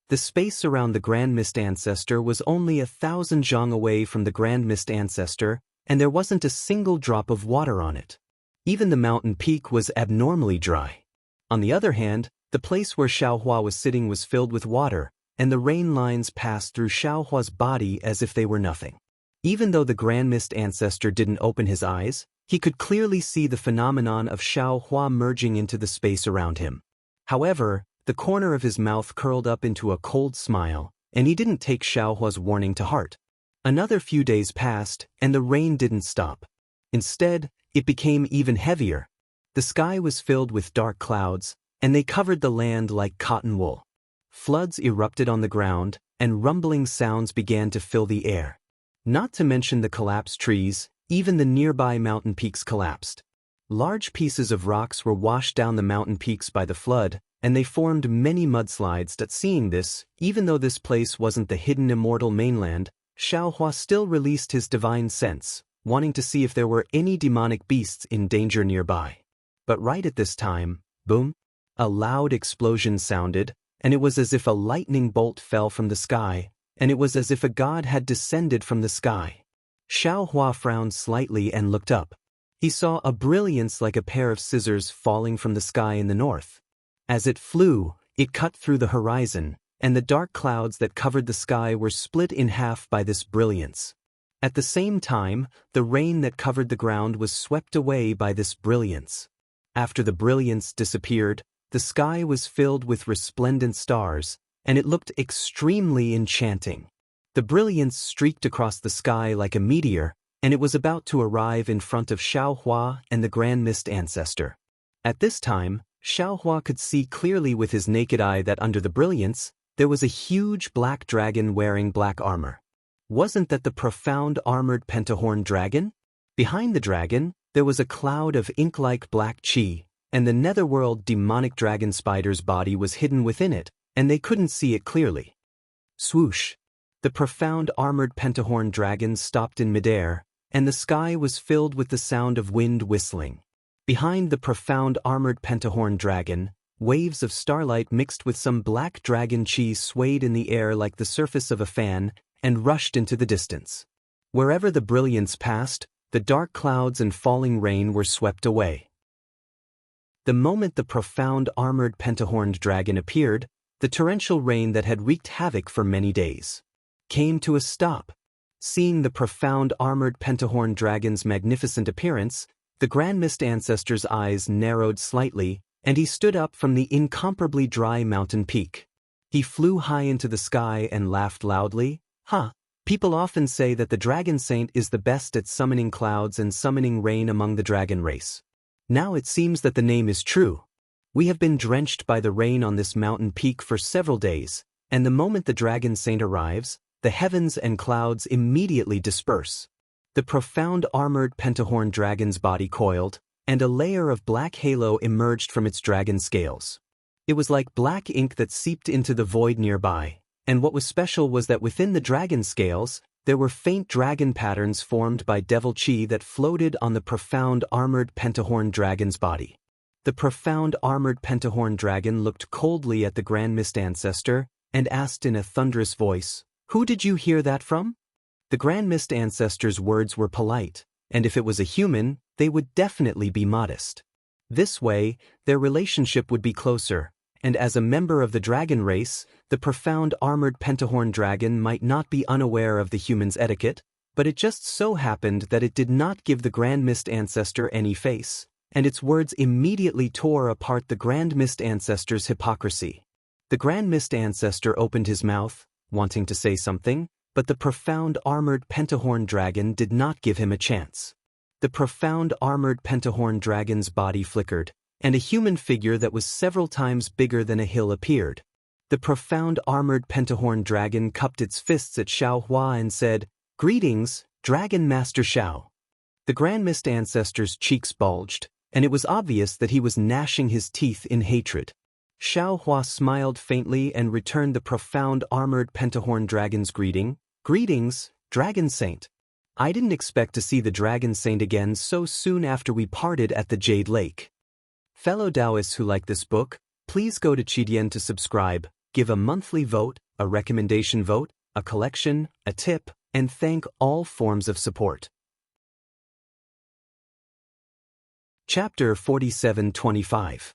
The space around the Grand Mist Ancestor was only 1,000 zhang away from the Grand Mist Ancestor, and there wasn't a single drop of water on it. Even the mountain peak was abnormally dry. On the other hand, the place where Xiaohua was sitting was filled with water, and the rain lines passed through Xiaohua's body as if they were nothing. Even though the Grand Mist Ancestor didn't open his eyes, he could clearly see the phenomenon of Xiaohua merging into the space around him. However, the corner of his mouth curled up into a cold smile, and he didn't take Xiaohua's warning to heart. Another few days passed, and the rain didn't stop. Instead, it became even heavier. The sky was filled with dark clouds, and they covered the land like cotton wool. Floods erupted on the ground, and rumbling sounds began to fill the air. Not to mention the collapsed trees, even the nearby mountain peaks collapsed. Large pieces of rocks were washed down the mountain peaks by the flood, and they formed many mudslides. Seeing this, even though this place wasn't the hidden immortal mainland, Xiaohua still released his divine sense, wanting to see if there were any demonic beasts in danger nearby. But right at this time, boom, a loud explosion sounded, and it was as if a lightning bolt fell from the sky, and it was as if a god had descended from the sky. Xiaohua frowned slightly and looked up. He saw a brilliance like a pair of scissors falling from the sky in the north. As it flew, it cut through the horizon, and the dark clouds that covered the sky were split in half by this brilliance. At the same time, the rain that covered the ground was swept away by this brilliance. After the brilliance disappeared, the sky was filled with resplendent stars, and it looked extremely enchanting. The brilliance streaked across the sky like a meteor, and it was about to arrive in front of Xiaohua and the Grand Mist Ancestor. At this time, Xiaohua could see clearly with his naked eye that under the brilliance, there was a huge black dragon wearing black armor. Wasn't that the profound armored pentahorn dragon? Behind the dragon, there was a cloud of ink-like black chi, and the netherworld demonic dragon spider's body was hidden within it, and they couldn't see it clearly. Swoosh! The profound armored pentahorn dragon stopped in midair, and the sky was filled with the sound of wind whistling. Behind the profound armored pentahorn dragon, waves of starlight mixed with some black dragon chi swayed in the air like the surface of a fan and rushed into the distance. Wherever the brilliance passed, the dark clouds and falling rain were swept away. The moment the profound armored pentahorned dragon appeared, the torrential rain that had wreaked havoc for many days. came to a stop. Seeing the profound armored pentahorn dragon's magnificent appearance, the Grand Mist Ancestor's eyes narrowed slightly, and he stood up from the incomparably dry mountain peak. He flew high into the sky and laughed loudly. People often say that the Dragon Saint is the best at summoning clouds and summoning rain among the dragon race. Now it seems that the name is true. We have been drenched by the rain on this mountain peak for several days, and the moment the Dragon Saint arrives, the heavens and clouds immediately disperse. The profound armored pentahorn dragon's body coiled, and a layer of black halo emerged from its dragon scales. It was like black ink that seeped into the void nearby, and what was special was that within the dragon scales, there were faint dragon patterns formed by devil chi that floated on the profound armored pentahorn dragon's body. The profound armored pentahorn dragon looked coldly at the Grand Mist Ancestor and asked in a thunderous voice, "Who did you hear that from?" The Grand Mist Ancestor's words were polite, and if it was a human, they would definitely be modest. This way, their relationship would be closer, and as a member of the dragon race, the profound armored pentahorn dragon might not be unaware of the human's etiquette, but it just so happened that it did not give the Grand Mist Ancestor any face, and its words immediately tore apart the Grand Mist Ancestor's hypocrisy. The Grand Mist Ancestor opened his mouth, wanting to say something, but the profound armored pentahorn dragon did not give him a chance. The profound armored pentahorn dragon's body flickered, and a human figure that was several times bigger than a hill appeared. The profound armored pentahorn dragon cupped its fists at Xiao Hua and said, "Greetings, Dragon Master Xiao." The Grand Mist Ancestor's cheeks bulged, and it was obvious that he was gnashing his teeth in hatred. Xiao Hua smiled faintly and returned the profound armored pentahorn dragon's greeting. "Greetings, Dragon Saint. I didn't expect to see the Dragon Saint again so soon after we parted at the Jade Lake." Fellow Taoists who like this book, please go to Qidian to subscribe, give a monthly vote, a recommendation vote, a collection, a tip, and thank all forms of support. Chapter 47-25.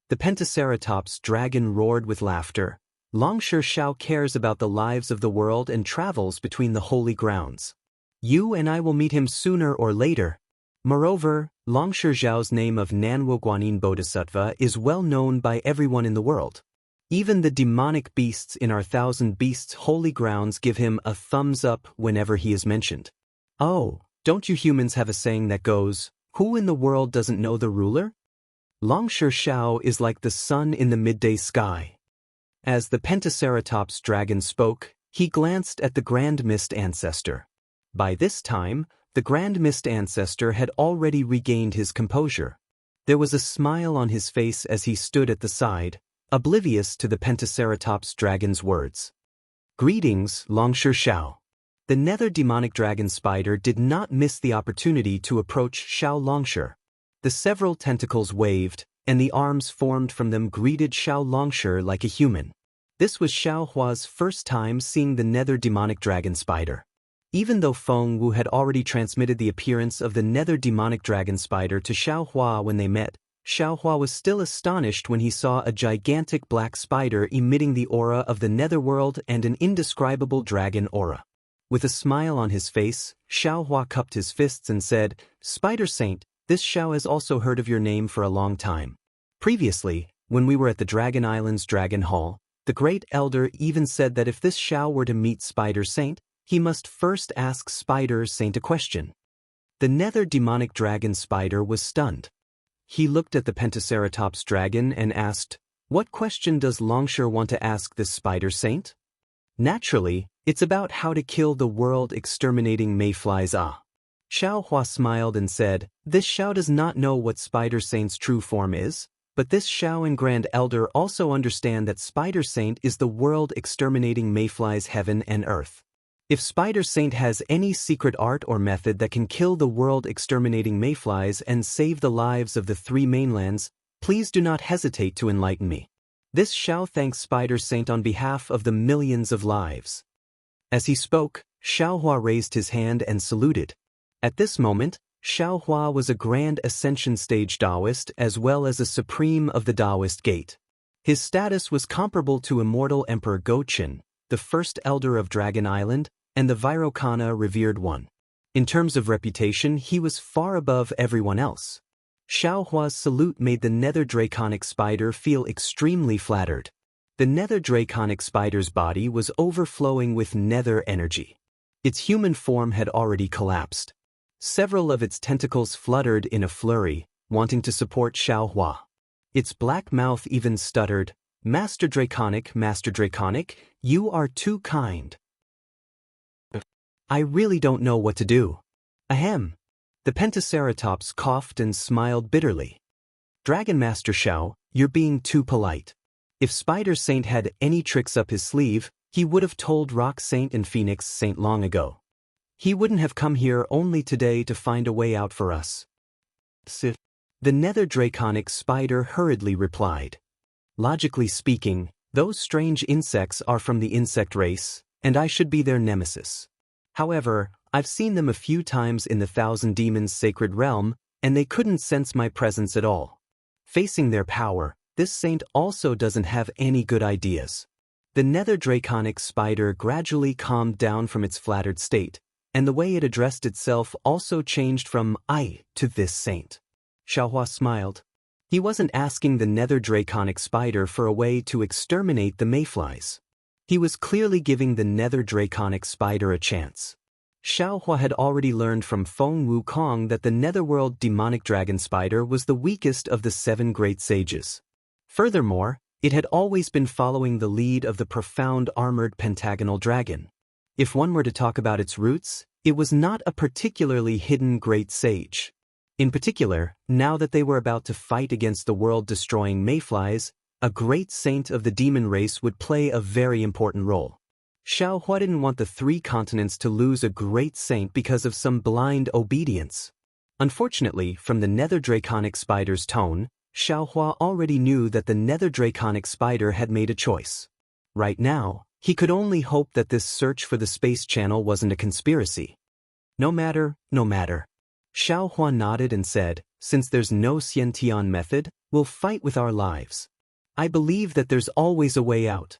The Pentaceratops dragon roared with laughter. Longsher Xiao cares about the lives of the world and travels between the holy grounds. You and I will meet him sooner or later. Moreover, Longsher Xiao's name of Nanwo Guanyin Bodhisattva is well known by everyone in the world. Even the demonic beasts in our Thousand Beasts holy grounds give him a thumbs up whenever he is mentioned. Oh, don't you humans have a saying that goes, "Who in the world doesn't know the ruler?" Longsher Xiao is like the sun in the midday sky. As the Pentaceratops dragon spoke, he glanced at the Grand Mist Ancestor. By this time, the Grand Mist Ancestor had already regained his composure. There was a smile on his face as he stood at the side, oblivious to the Pentaceratops dragon's words. "Greetings, Longsher Xiao." The nether demonic dragon spider did not miss the opportunity to approach Xiao Longsher. The several tentacles waved, and the arms formed from them greeted Xiao Longsher like a human. This was Xiao Hua's first time seeing the nether demonic dragon spider. Even though Feng Wu had already transmitted the appearance of the nether demonic dragon spider to Xiao Hua when they met, Xiao Hua was still astonished when he saw a gigantic black spider emitting the aura of the netherworld and an indescribable dragon aura. With a smile on his face, Xiao Hua cupped his fists and said, "Spider Saint, this Xiao has also heard of your name for a long time. Previously, when we were at the Dragon Island's Dragon Hall, the Great Elder even said that if this Xiao were to meet Spider Saint, he must first ask Spider Saint a question." The nether demonic dragon spider was stunned. He looked at the Pentaceratops dragon and asked, "What question does Longsher want to ask this Spider Saint?" "Naturally, it's about how to kill the world-exterminating mayflies." Xiao Hua smiled and said, "This Xiao does not know what Spider Saint's true form is, but this Xiao and Grand Elder also understand that Spider Saint is the world-exterminating mayflies heaven and earth. If Spider Saint has any secret art or method that can kill the world-exterminating mayflies and save the lives of the three mainlands, please do not hesitate to enlighten me. This Xiao thanks Spider Saint on behalf of the millions of lives." As he spoke, Xiao Hua raised his hand and saluted. At this moment, Xiao Hua was a Grand Ascension Stage Taoist as well as a Supreme of the Taoist Gate. His status was comparable to immortal Emperor Gochen, the first elder of Dragon Island, and the Virokana revered one. In terms of reputation, he was far above everyone else. Xiaohua's salute made the nether draconic spider feel extremely flattered. The nether draconic spider's body was overflowing with nether energy. Its human form had already collapsed. Several of its tentacles fluttered in a flurry, wanting to support Xiaohua. Its black mouth even stuttered, Master Draconic, you are too kind. I really don't know what to do. Ahem. The Pentaceratops coughed and smiled bitterly. Dragon Master Xiao, you're being too polite. If Spider Saint had any tricks up his sleeve, he would have told Rock Saint and Phoenix Saint long ago. He wouldn't have come here only today to find a way out for us. Sith. The nether draconic spider hurriedly replied. Logically speaking, those strange insects are from the insect race, and I should be their nemesis. However, I've seen them a few times in the Thousand Demons' sacred realm, and they couldn't sense my presence at all. Facing their power, this saint also doesn't have any good ideas. The nether draconic spider gradually calmed down from its flattered state, and the way it addressed itself also changed from I to this saint. Xiaohua smiled. He wasn't asking the nether draconic spider for a way to exterminate the mayflies. He was clearly giving the nether draconic spider a chance. Xiaohua had already learned from Feng Wukong that the netherworld demonic dragon spider was the weakest of the 7 great sages. Furthermore, it had always been following the lead of the profound armored pentagonal dragon. If one were to talk about its roots, it was not a particularly hidden great sage. In particular, now that they were about to fight against the world-destroying mayflies, a great saint of the demon race would play a very important role. Xiaohua didn't want the 3 continents to lose a great saint because of some blind obedience. Unfortunately, from the nether draconic spider's tone, Xiaohua already knew that the nether draconic spider had made a choice. Right now, he could only hope that this search for the space channel wasn't a conspiracy. No matter. Xiaohua nodded and said, since there's no Xiantian method, we'll fight with our lives. I believe that there's always a way out.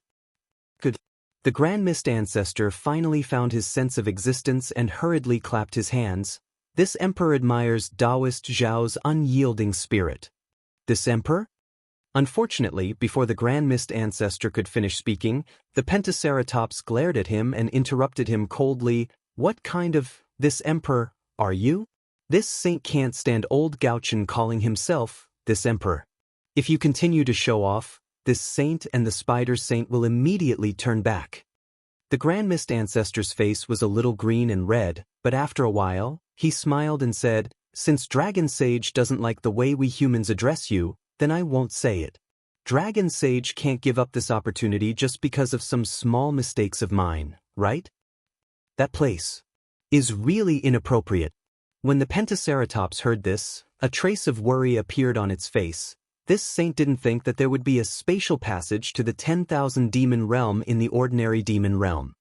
Good. The Grand Mist Ancestor finally found his sense of existence and hurriedly clapped his hands. This emperor admires Taoist Zhao's unyielding spirit. This emperor? Unfortunately, before the Grand Mist Ancestor could finish speaking, the Pentaceratops glared at him and interrupted him coldly. What kind of, this emperor, are you? This saint can't stand old Gauchen calling himself, this emperor. If you continue to show off, this saint and the spider saint will immediately turn back. The Grand Mist Ancestor's face was a little green and red, but after a while, he smiled and said, since Dragon Sage doesn't like the way we humans address you, then I won't say it. Dragon Sage can't give up this opportunity just because of some small mistakes of mine, right? That place is really inappropriate. When the Pentaceratops heard this, a trace of worry appeared on its face. This saint didn't think that there would be a spatial passage to the 10,000 demon realm in the ordinary demon realm.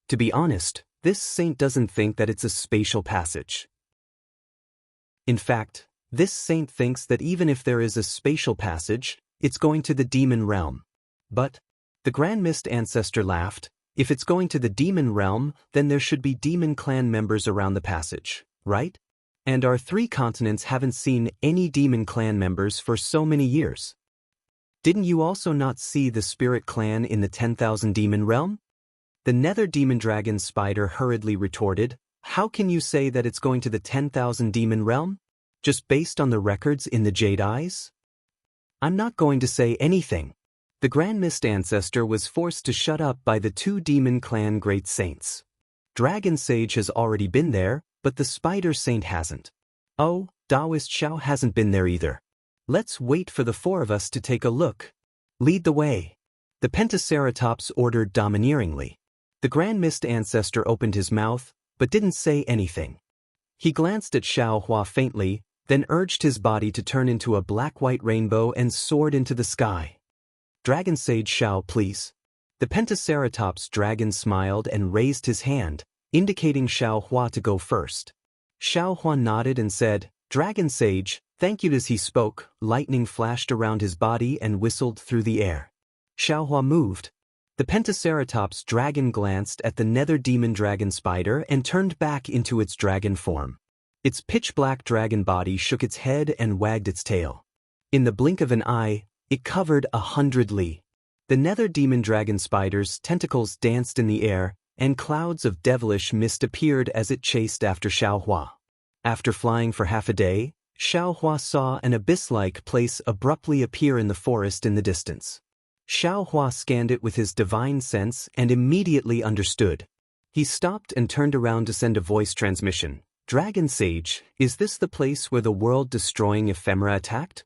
To be honest, this saint doesn't think that it's a spatial passage. In fact, this saint thinks that even if there is a spatial passage, it's going to the demon realm. But, the Grand Mist Ancestor laughed, if it's going to the demon realm, then there should be demon clan members around the passage, right? And our 3 continents haven't seen any demon clan members for so many years. Didn't you also not see the spirit clan in the 10,000 demon realm? The nether demon dragon spider hurriedly retorted, how can you say that it's going to the 10,000 demon realm? Just based on the records in the Jade Eyes? I'm not going to say anything. The Grand Mist Ancestor was forced to shut up by the 2 demon clan great saints. Dragon Sage has already been there, but the Spider Saint hasn't. Oh, Taoist Xiao hasn't been there either. Let's wait for the 4 of us to take a look. Lead the way. The Pentaceratops ordered domineeringly. The Grand Mist Ancestor opened his mouth, but didn't say anything. He glanced at Xiaohua faintly, then urged his body to turn into a black-white rainbow and soared into the sky. Dragon Sage Xiao, please. The Pentaceratops dragon smiled and raised his hand, indicating Xiaohua to go first. Xiaohua nodded and said, Dragon Sage, thank you. As he spoke, lightning flashed around his body and whistled through the air. Xiaohua moved. The Pentaceratops dragon glanced at the nether demon dragon spider and turned back into its dragon form. Its pitch-black dragon body shook its head and wagged its tail. In the blink of an eye, it covered 100 li. The nether demon dragon spider's tentacles danced in the air, and clouds of devilish mist appeared as it chased after Xiaohua. After flying for half a day, Xiaohua saw an abyss-like place abruptly appear in the forest in the distance. Xiaohua scanned it with his divine sense and immediately understood. He stopped and turned around to send a voice transmission. "Dragon Sage, is this the place where the world-destroying ephemera attacked?"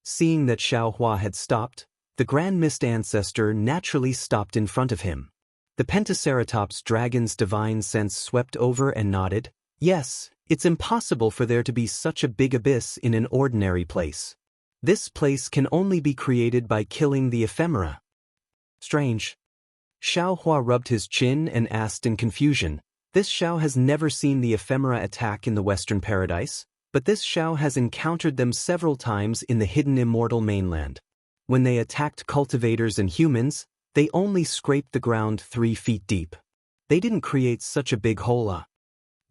Seeing that Xiaohua had stopped, the Grand Mist Ancestor naturally stopped in front of him. The Pentaceratops dragon's divine sense swept over and nodded. "Yes, it's impossible for there to be such a big abyss in an ordinary place. This place can only be created by killing the ephemera." "Strange." Xiaohua rubbed his chin and asked in confusion. This Xiao has never seen the ephemera attack in the Western Paradise, but this Xiao has encountered them several times in the hidden immortal mainland. When they attacked cultivators and humans, they only scraped the ground 3 feet deep. They didn't create such a big hole.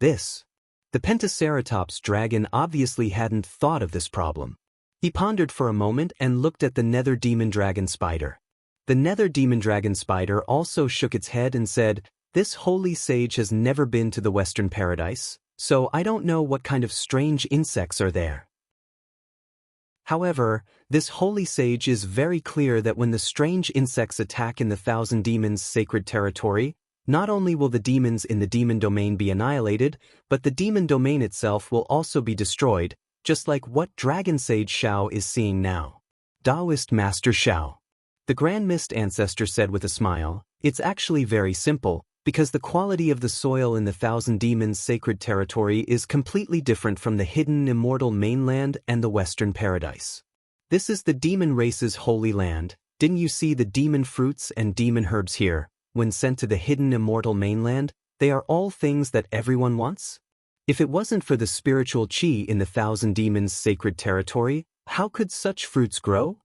This. The Pentaceratops dragon obviously hadn't thought of this problem. He pondered for a moment and looked at the nether demon dragon spider. The nether demon dragon spider also shook its head and said, "This holy sage has never been to the Western Paradise, so I don't know what kind of strange insects are there. However, this holy sage is very clear that when the strange insects attack in the Thousand Demons' sacred territory, not only will the demons in the demon domain be annihilated, but the demon domain itself will also be destroyed, just like what Dragon Sage Xiao is seeing now." Taoist Master Xiao. The Grand Mist Ancestor said with a smile, "It's actually very simple, because the quality of the soil in the Thousand Demons' sacred territory is completely different from the hidden immortal mainland and the Western Paradise. This is the demon race's holy land. Didn't you see the demon fruits and demon herbs here? When sent to the hidden immortal mainland, they are all things that everyone wants? If it wasn't for the spiritual qi in the Thousand Demons' sacred territory, how could such fruits grow?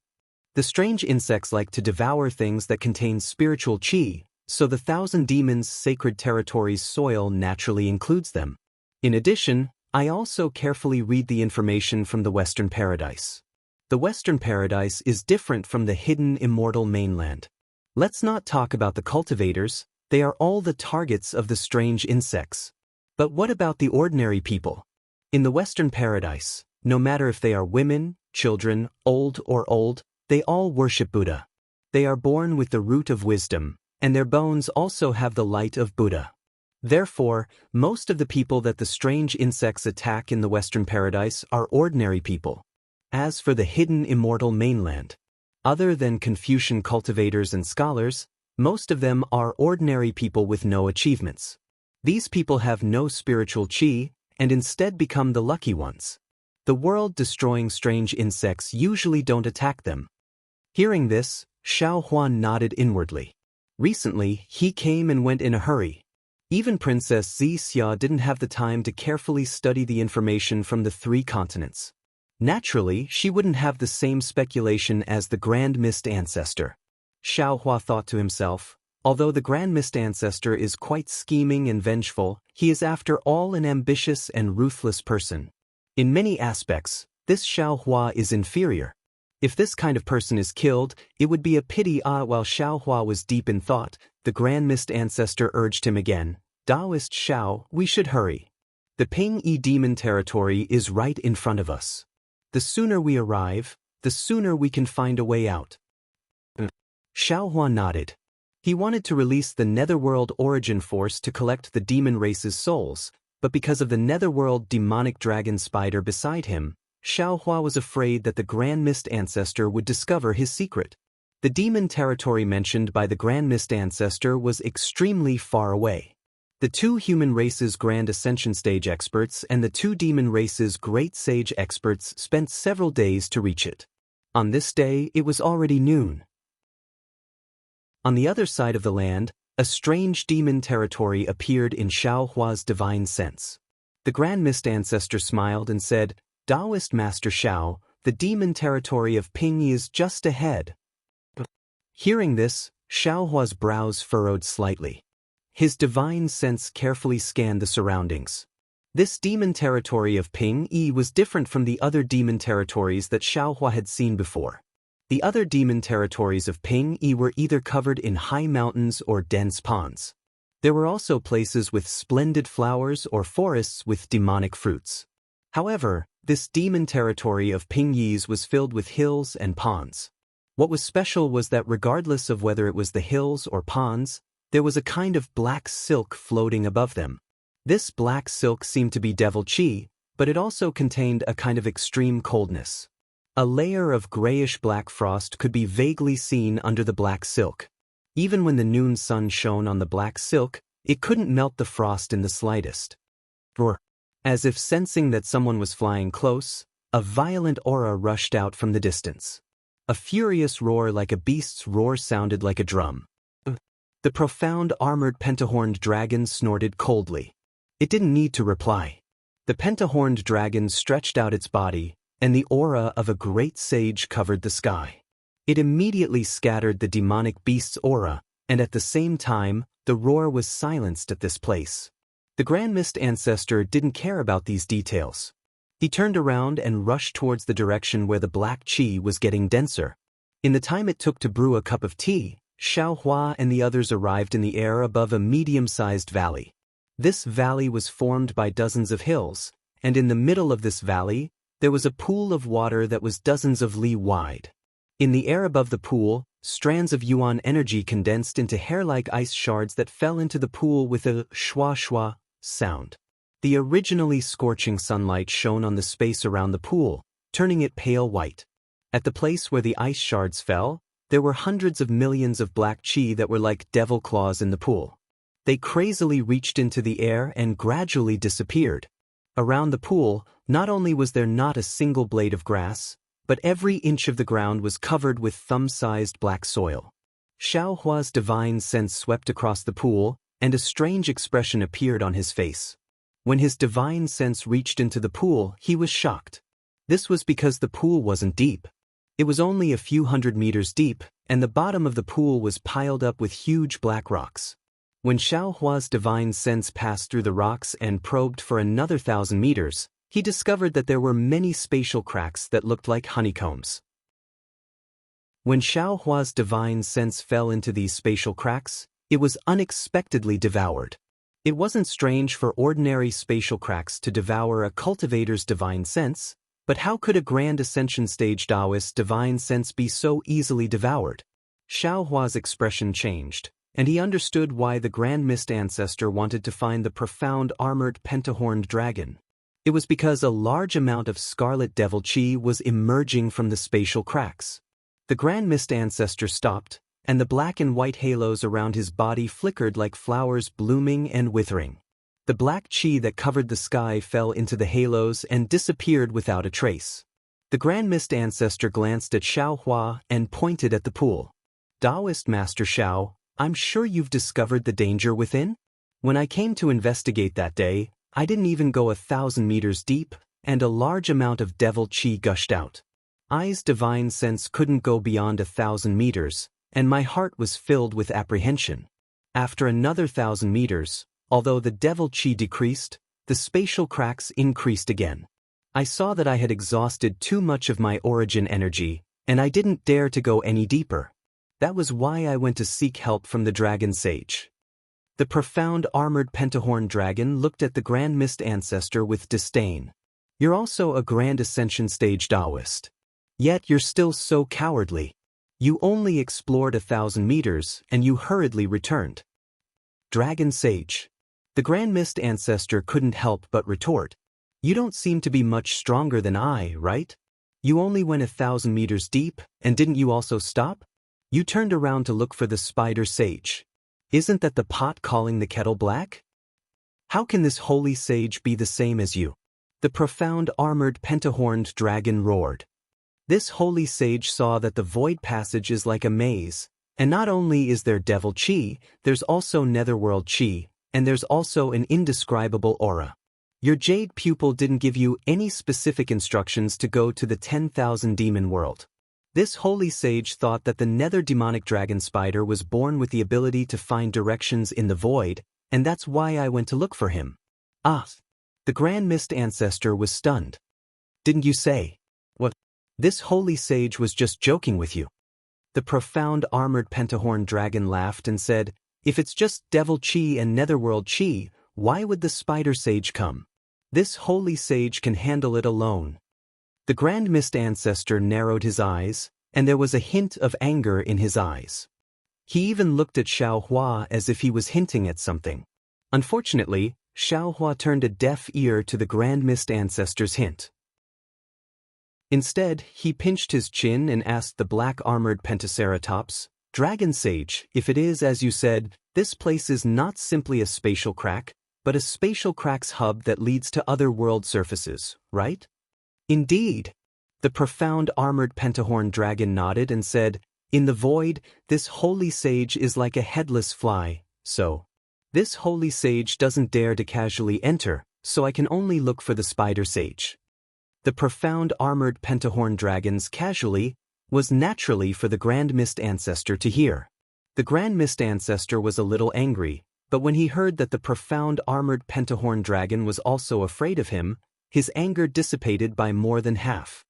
The strange insects like to devour things that contain spiritual qi, so the Thousand Demons' sacred territory's soil naturally includes them. In addition, I also carefully read the information from the Western Paradise. The Western Paradise is different from the hidden immortal mainland. Let's not talk about the cultivators, they are all the targets of the strange insects. But what about the ordinary people? In the Western Paradise, no matter if they are women, children, old, they all worship Buddha. They are born with the root of wisdom, and their bones also have the light of Buddha. Therefore, most of the people that the strange insects attack in the Western Paradise are ordinary people. As for the hidden immortal mainland, other than Confucian cultivators and scholars, most of them are ordinary people with no achievements. These people have no spiritual qi, and instead become the lucky ones. The world-destroying strange insects usually don't attack them. Hearing this, Xiaohua nodded inwardly. Recently, he came and went in a hurry. Even Princess Zixia didn't have the time to carefully study the information from the 3 continents. Naturally, she wouldn't have the same speculation as the Grand Mist Ancestor. Xiaohua thought to himself, although the Grand Mist Ancestor is quite scheming and vengeful, he is after all an ambitious and ruthless person. In many aspects, this Xiaohua is inferior. If this kind of person is killed, it would be a pity. While Xiaohua was deep in thought, the Grand Mist Ancestor urged him again, "Taoist Xiao, we should hurry. The Ping-Yi demon territory is right in front of us. The sooner we arrive, the sooner we can find a way out." Xiaohua nodded. He wanted to release the Netherworld Origin Force to collect the demon race's souls, but because of the Netherworld demonic dragon spider beside him, Xiaohua was afraid that the Grand Mist Ancestor would discover his secret. The demon territory mentioned by the Grand Mist Ancestor was extremely far away. The 2 human race's Grand Ascension Stage experts and the 2 demon race's Great Sage experts spent several days to reach it. On this day, it was already noon. On the other side of the land, a strange demon territory appeared in Xiaohua's divine sense. The Grand Mist Ancestor smiled and said, "Taoist Master Xiao, the demon territory of Ping-Yi is just ahead." Hearing this, Xiaohua's brows furrowed slightly. His divine sense carefully scanned the surroundings. This demon territory of Ping Yi was different from the other demon territories that Xiaohua had seen before. The other demon territories of Ping Yi were either covered in high mountains or dense ponds. There were also places with splendid flowers or forests with demonic fruits. However, this demon territory of Ping Yi's was filled with hills and ponds. What was special was that regardless of whether it was the hills or ponds, there was a kind of black silk floating above them. This black silk seemed to be devil qi, but it also contained a kind of extreme coldness. A layer of grayish-black frost could be vaguely seen under the black silk. Even when the noon sun shone on the black silk, it couldn't melt the frost in the slightest. As if sensing that someone was flying close, a violent aura rushed out from the distance. A furious roar like a beast's roar sounded like a drum. The profound armored pentahorned dragon snorted coldly. It didn't need to reply. The pentahorned dragon stretched out its body, and the aura of a great sage covered the sky. It immediately scattered the demonic beast's aura, and at the same time, the roar was silenced at this place. The Grand Mist Ancestor didn't care about these details. He turned around and rushed towards the direction where the black qi was getting denser. In the time it took to brew a cup of tea, Xiaohua and the others arrived in the air above a medium-sized valley. This valley was formed by dozens of hills, and in the middle of this valley, there was a pool of water that was dozens of li wide. In the air above the pool, strands of yuan energy condensed into hair-like ice shards that fell into the pool with a shwa-shwa sound. The originally scorching sunlight shone on the space around the pool, turning it pale white. At the place where the ice shards fell, there were hundreds of millions of black qi that were like devil claws in the pool. They crazily reached into the air and gradually disappeared. Around the pool, not only was there not a single blade of grass, but every inch of the ground was covered with thumb-sized black soil. Xiaohua's divine sense swept across the pool, and a strange expression appeared on his face. When his divine sense reached into the pool, he was shocked. This was because the pool wasn't deep. It was only a few hundred meters deep, and the bottom of the pool was piled up with huge black rocks. When Xiaohua's divine sense passed through the rocks and probed for another 1,000 meters, he discovered that there were many spatial cracks that looked like honeycombs. When Xiaohua's divine sense fell into these spatial cracks, it was unexpectedly devoured. It wasn't strange for ordinary spatial cracks to devour a cultivator's divine sense, but how could a Grand Ascension Stage Taoist's divine sense be so easily devoured? Xiaohua's expression changed, and he understood why the Grand Mist Ancestor wanted to find the profound armored pentahorned dragon. It was because a large amount of scarlet devil qi was emerging from the spatial cracks. The Grand Mist Ancestor stopped, and the black and white halos around his body flickered like flowers blooming and withering. The black qi that covered the sky fell into the halos and disappeared without a trace. The Grand Mist Ancestor glanced at Xiaohua and pointed at the pool. Taoist Master Xiao, I'm sure you've discovered the danger within? When I came to investigate that day, I didn't even go 1,000 meters deep, and a large amount of devil qi gushed out. I's divine sense couldn't go beyond 1,000 meters, and my heart was filled with apprehension. After another 1,000 meters, although the devil qi decreased, the spatial cracks increased again. I saw that I had exhausted too much of my origin energy, and I didn't dare to go any deeper. That was why I went to seek help from the Dragon Sage. The profound armored pentahorn dragon looked at the Grand Mist Ancestor with disdain. You're also a Grand Ascension Stage Taoist. Yet you're still so cowardly. You only explored 1,000 meters, and you hurriedly returned. Dragon Sage. The Grand Mist Ancestor couldn't help but retort. You don't seem to be much stronger than I, right? You only went 1,000 meters deep, and didn't you also stop? You turned around to look for the Spider Sage. Isn't that the pot calling the kettle black? How can this holy sage be the same as you? The profound armored pentahorned dragon roared. This holy sage saw that the void passage is like a maze, and not only is there devil qi, there's also netherworld qi, and there's also an indescribable aura. Your jade pupil didn't give you any specific instructions to go to the 10,000 demon world. This holy sage thought that the nether demonic dragon spider was born with the ability to find directions in the void, and that's why I went to look for him. Ah! The Grand Mist Ancestor was stunned. Didn't you say? What? This holy sage was just joking with you. The profound armored pentahorn dragon laughed and said, if it's just devil chi and netherworld chi, why would the spider sage come? This holy sage can handle it alone. The Grand Mist Ancestor narrowed his eyes, and there was a hint of anger in his eyes. He even looked at Xiao Hua as if he was hinting at something. Unfortunately, Xiao Hua turned a deaf ear to the Grand Mist Ancestor's hint. Instead, he pinched his chin and asked the black-armored Pentaceratops, Dragon Sage, if it is as you said, this place is not simply a spatial crack, but a spatial crack's hub that leads to other world surfaces, right? Indeed. The profound armored pentahorn dragon nodded and said, in the void, this holy sage is like a headless fly, so. This holy sage doesn't dare to casually enter, so I can only look for the spider sage. The profound armored pentahorn dragons casually was naturally for the Grand Mist Ancestor to hear. The Grand Mist Ancestor was a little angry, but when he heard that the profound armored pentahorn dragon was also afraid of him, his anger dissipated by more than half.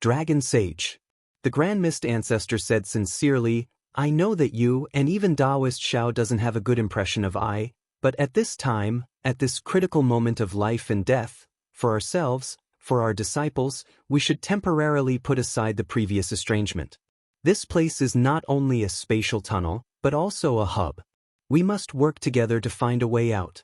Dragon Sage. The Grand Mist Ancestor said sincerely, I know that you and even Taoist Xiao doesn't have a good impression of I, but at this time, at this critical moment of life and death, for ourselves, for our disciples, we should temporarily put aside the previous estrangement. This place is not only a spatial tunnel, but also a hub. We must work together to find a way out.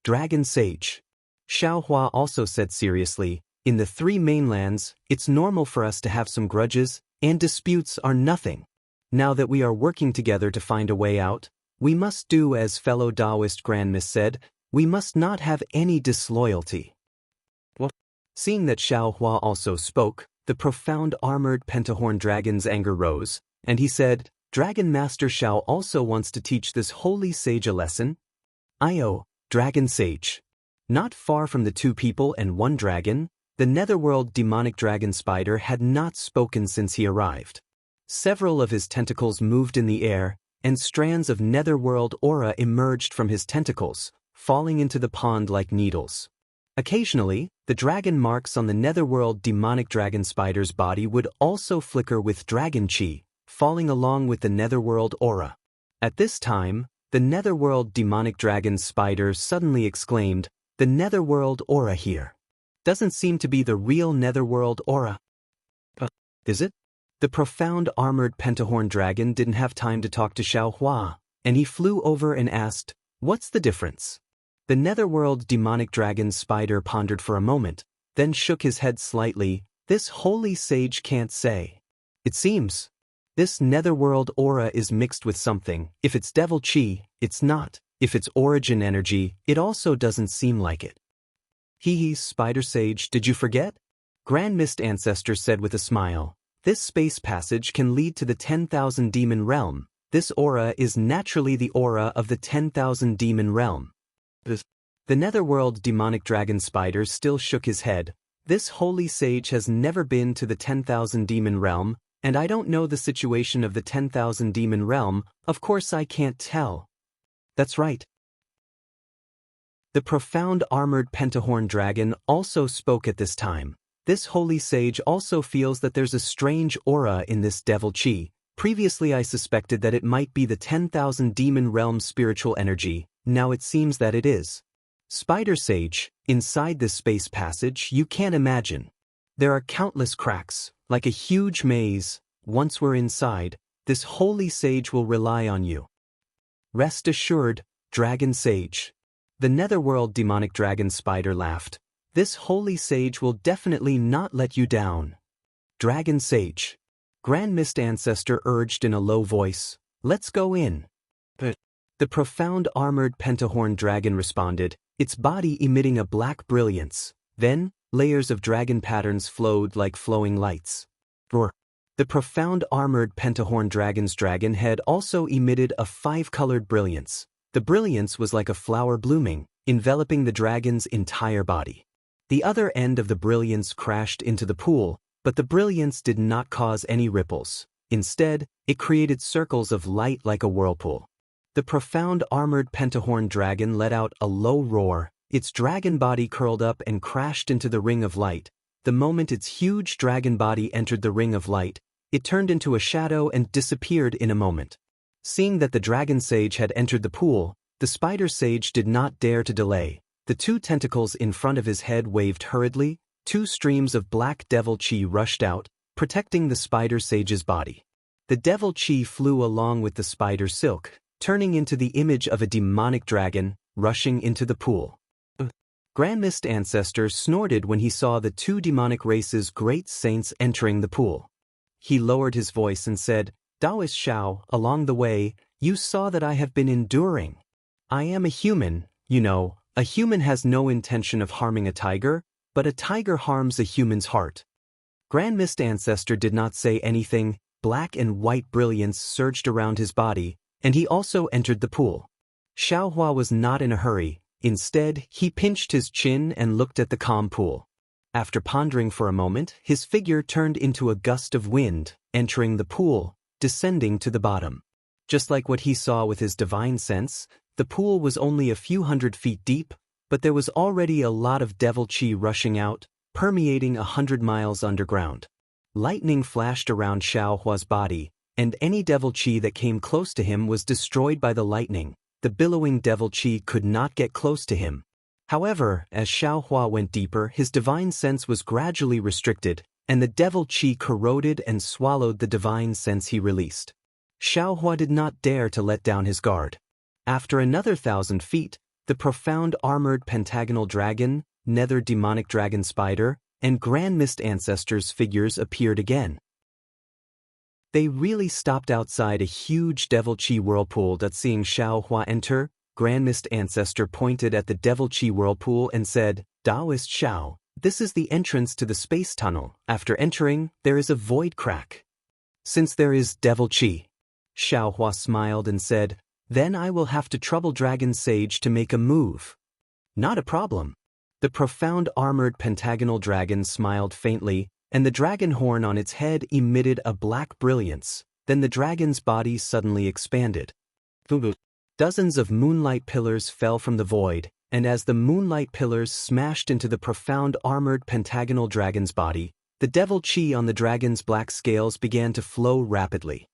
Dragon Sage. Xiao Hua also said seriously, in the three mainlands, it's normal for us to have some grudges, and disputes are nothing. Now that we are working together to find a way out, we must do as fellow Taoist Grand Miss said, we must not have any disloyalty. Well, seeing that Xiao Hua also spoke, the profound armored pentahorn dragon's anger rose, and he said, Dragon Master Xiao also wants to teach this holy sage a lesson? Io, Dragon Sage. Not far from the two people and one dragon, the netherworld demonic dragon spider had not spoken since he arrived. Several of his tentacles moved in the air, and strands of netherworld aura emerged from his tentacles, falling into the pond like needles. Occasionally, the dragon marks on the netherworld demonic dragon spider's body would also flicker with dragon chi, falling along with the netherworld aura. At this time, the netherworld demonic dragon spider suddenly exclaimed, the netherworld aura here. Doesn't seem to be the real netherworld aura. Is it? The profound armored pentahorn dragon didn't have time to talk to Xiao Hua, and he flew over and asked, what's the difference? The netherworld demonic dragon spider pondered for a moment, then shook his head slightly, this holy sage can't say. It seems. This netherworld aura is mixed with something, if it's devil chi, it's not. If it's origin energy, it also doesn't seem like it. Hee, Spider Sage, did you forget? Grand Mist Ancestor said with a smile. This space passage can lead to the 10,000 demon realm. This aura is naturally the aura of the 10,000 demon realm. The netherworld demonic dragon spider still shook his head. This holy sage has never been to the 10,000 demon realm, and I don't know the situation of the 10,000 demon realm, of course I can't tell. That's right. The profound armored pentahorn dragon also spoke at this time. This holy sage also feels that there's a strange aura in this devil chi. Previously I suspected that it might be the 10,000 demon realm spiritual energy, now it seems that it is. Spider Sage, inside this space passage you can't imagine. There are countless cracks, like a huge maze. Once we're inside, this holy sage will rely on you. Rest assured, Dragon Sage. The netherworld demonic dragon spider laughed. This holy sage will definitely not let you down. Dragon Sage. Grand Mist Ancestor urged in a low voice, let's go in. The profound armored pentahorn dragon responded, its body emitting a black brilliance. Then, layers of dragon patterns flowed like flowing lights. Roar. The profound armored pentahorn dragon's dragon head also emitted a 5-colored brilliance. The brilliance was like a flower blooming, enveloping the dragon's entire body. The other end of the brilliance crashed into the pool, But the brilliance did not cause any ripples. Instead, it created circles of light like a whirlpool. The profound armored pentahorn dragon let out a low roar. Its dragon body curled up and crashed into the ring of light. The moment its huge dragon body entered the ring of light, it turned into a shadow and disappeared in a moment. Seeing that the dragon sage had entered the pool, the spider sage did not dare to delay. The two tentacles in front of his head waved hurriedly. Two streams of black devil chi rushed out, protecting the spider sage's body. The devil chi flew along with the spider silk, turning into the image of a demonic dragon, rushing into the pool. Grand Mist Ancestor snorted when he saw the two demonic races' great saints entering the pool. He lowered his voice and said, "Daoist Shao, along the way, you saw that I have been enduring. I am a human, you know. A human has no intention of harming a tiger, but a tiger harms a human's heart." Grand Mist Ancestor did not say anything. Black and white brilliance surged around his body, and he also entered the pool. Xiaohua was not in a hurry. Instead, he pinched his chin and looked at the calm pool. After pondering for a moment, his figure turned into a gust of wind, entering the pool, descending to the bottom. Just like what he saw with his divine sense, the pool was only a few 100 feet deep, but there was already a lot of devil chi rushing out, permeating 100 miles underground. Lightning flashed around Xiaohua's body, and any devil chi that came close to him was destroyed by the lightning. The billowing devil chi could not get close to him. However, as Xiaohua went deeper, his divine sense was gradually restricted, and the devil chi corroded and swallowed the divine sense he released. Xiaohua did not dare to let down his guard. After another 1,000 feet, the profound armored pentagonal dragon, nether demonic dragon spider, and Grand Mist Ancestor's figures appeared again. They really stopped outside a huge devil chi whirlpool. Seeing Xiaohua enter, Grand Mist Ancestor pointed at the devil chi whirlpool and said, "Daoist Xiao, this is the entrance to the space tunnel. After entering, there is a void crack. Since there is devil chi," Xiaohua smiled and said, "then I will have to trouble Dragon Sage to make a move." "Not a problem." The profound armored pentagonal dragon smiled faintly, and the dragon horn on its head emitted a black brilliance. Then the dragon's body suddenly expanded. Dozens of moonlight pillars fell from the void, and as the moonlight pillars smashed into the profound armored pentagonal dragon's body, the devil chi on the dragon's black scales began to flow rapidly.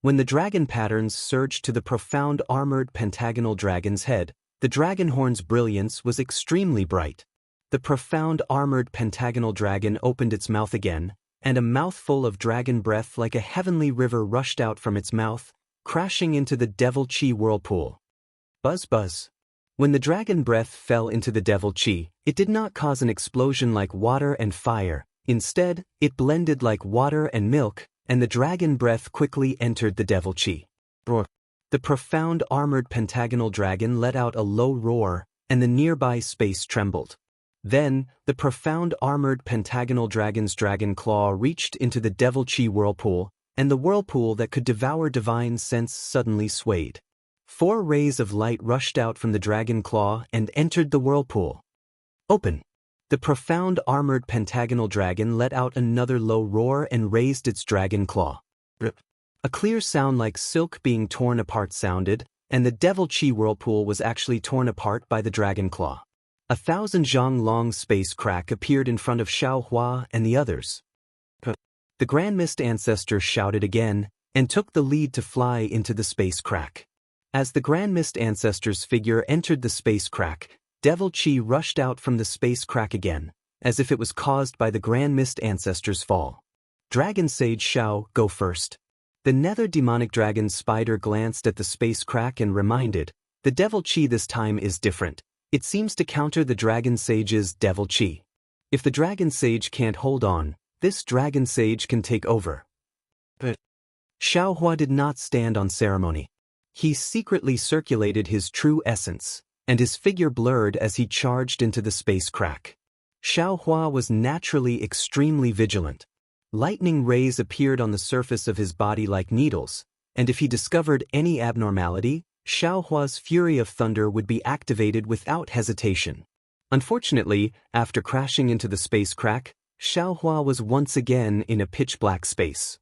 When the dragon patterns surged to the profound armored pentagonal dragon's head, the dragon horn's brilliance was extremely bright. The profound armored pentagonal dragon opened its mouth again, and a mouthful of dragon breath like a heavenly river rushed out from its mouth, crashing into the devil chi whirlpool. Buzz buzz. When the dragon breath fell into the devil chi, it did not cause an explosion like water and fire. Instead, it blended like water and milk, and the dragon breath quickly entered the devil chi. Roar. The profound armored pentagonal dragon let out a low roar, and the nearby space trembled. Then, the profound armored pentagonal dragon's dragon claw reached into the devil chi whirlpool, and the whirlpool that could devour divine sense suddenly swayed. 4 rays of light rushed out from the dragon claw and entered the whirlpool. Open! The profound armored pentagonal dragon let out another low roar and raised its dragon claw. Rip. A clear sound like silk being torn apart sounded, and the devil chi whirlpool was actually torn apart by the dragon claw. 1,000 zhang long space crack appeared in front of Xiaohua and the others. The Grand Mist Ancestor shouted again, and took the lead to fly into the space crack. As the Grand Mist Ancestor's figure entered the space crack, devil chi rushed out from the space crack again, as if it was caused by the Grand Mist Ancestor's fall. Dragon Sage Xiao, go first. The nether demonic dragon spider glanced at the space crack and reminded, the devil chi this time is different. It seems to counter the Dragon Sage's devil chi. If the Dragon Sage can't hold on, this Dragon Sage can take over. But Xiaohua did not stand on ceremony. He secretly circulated his true essence, and his figure blurred as he charged into the space crack. Xiaohua was naturally extremely vigilant. Lightning rays appeared on the surface of his body like needles, and if he discovered any abnormality, Xiaohua's Fury of Thunder would be activated without hesitation. Unfortunately, after crashing into the space crack, Xiaohua was once again in a pitch-black space.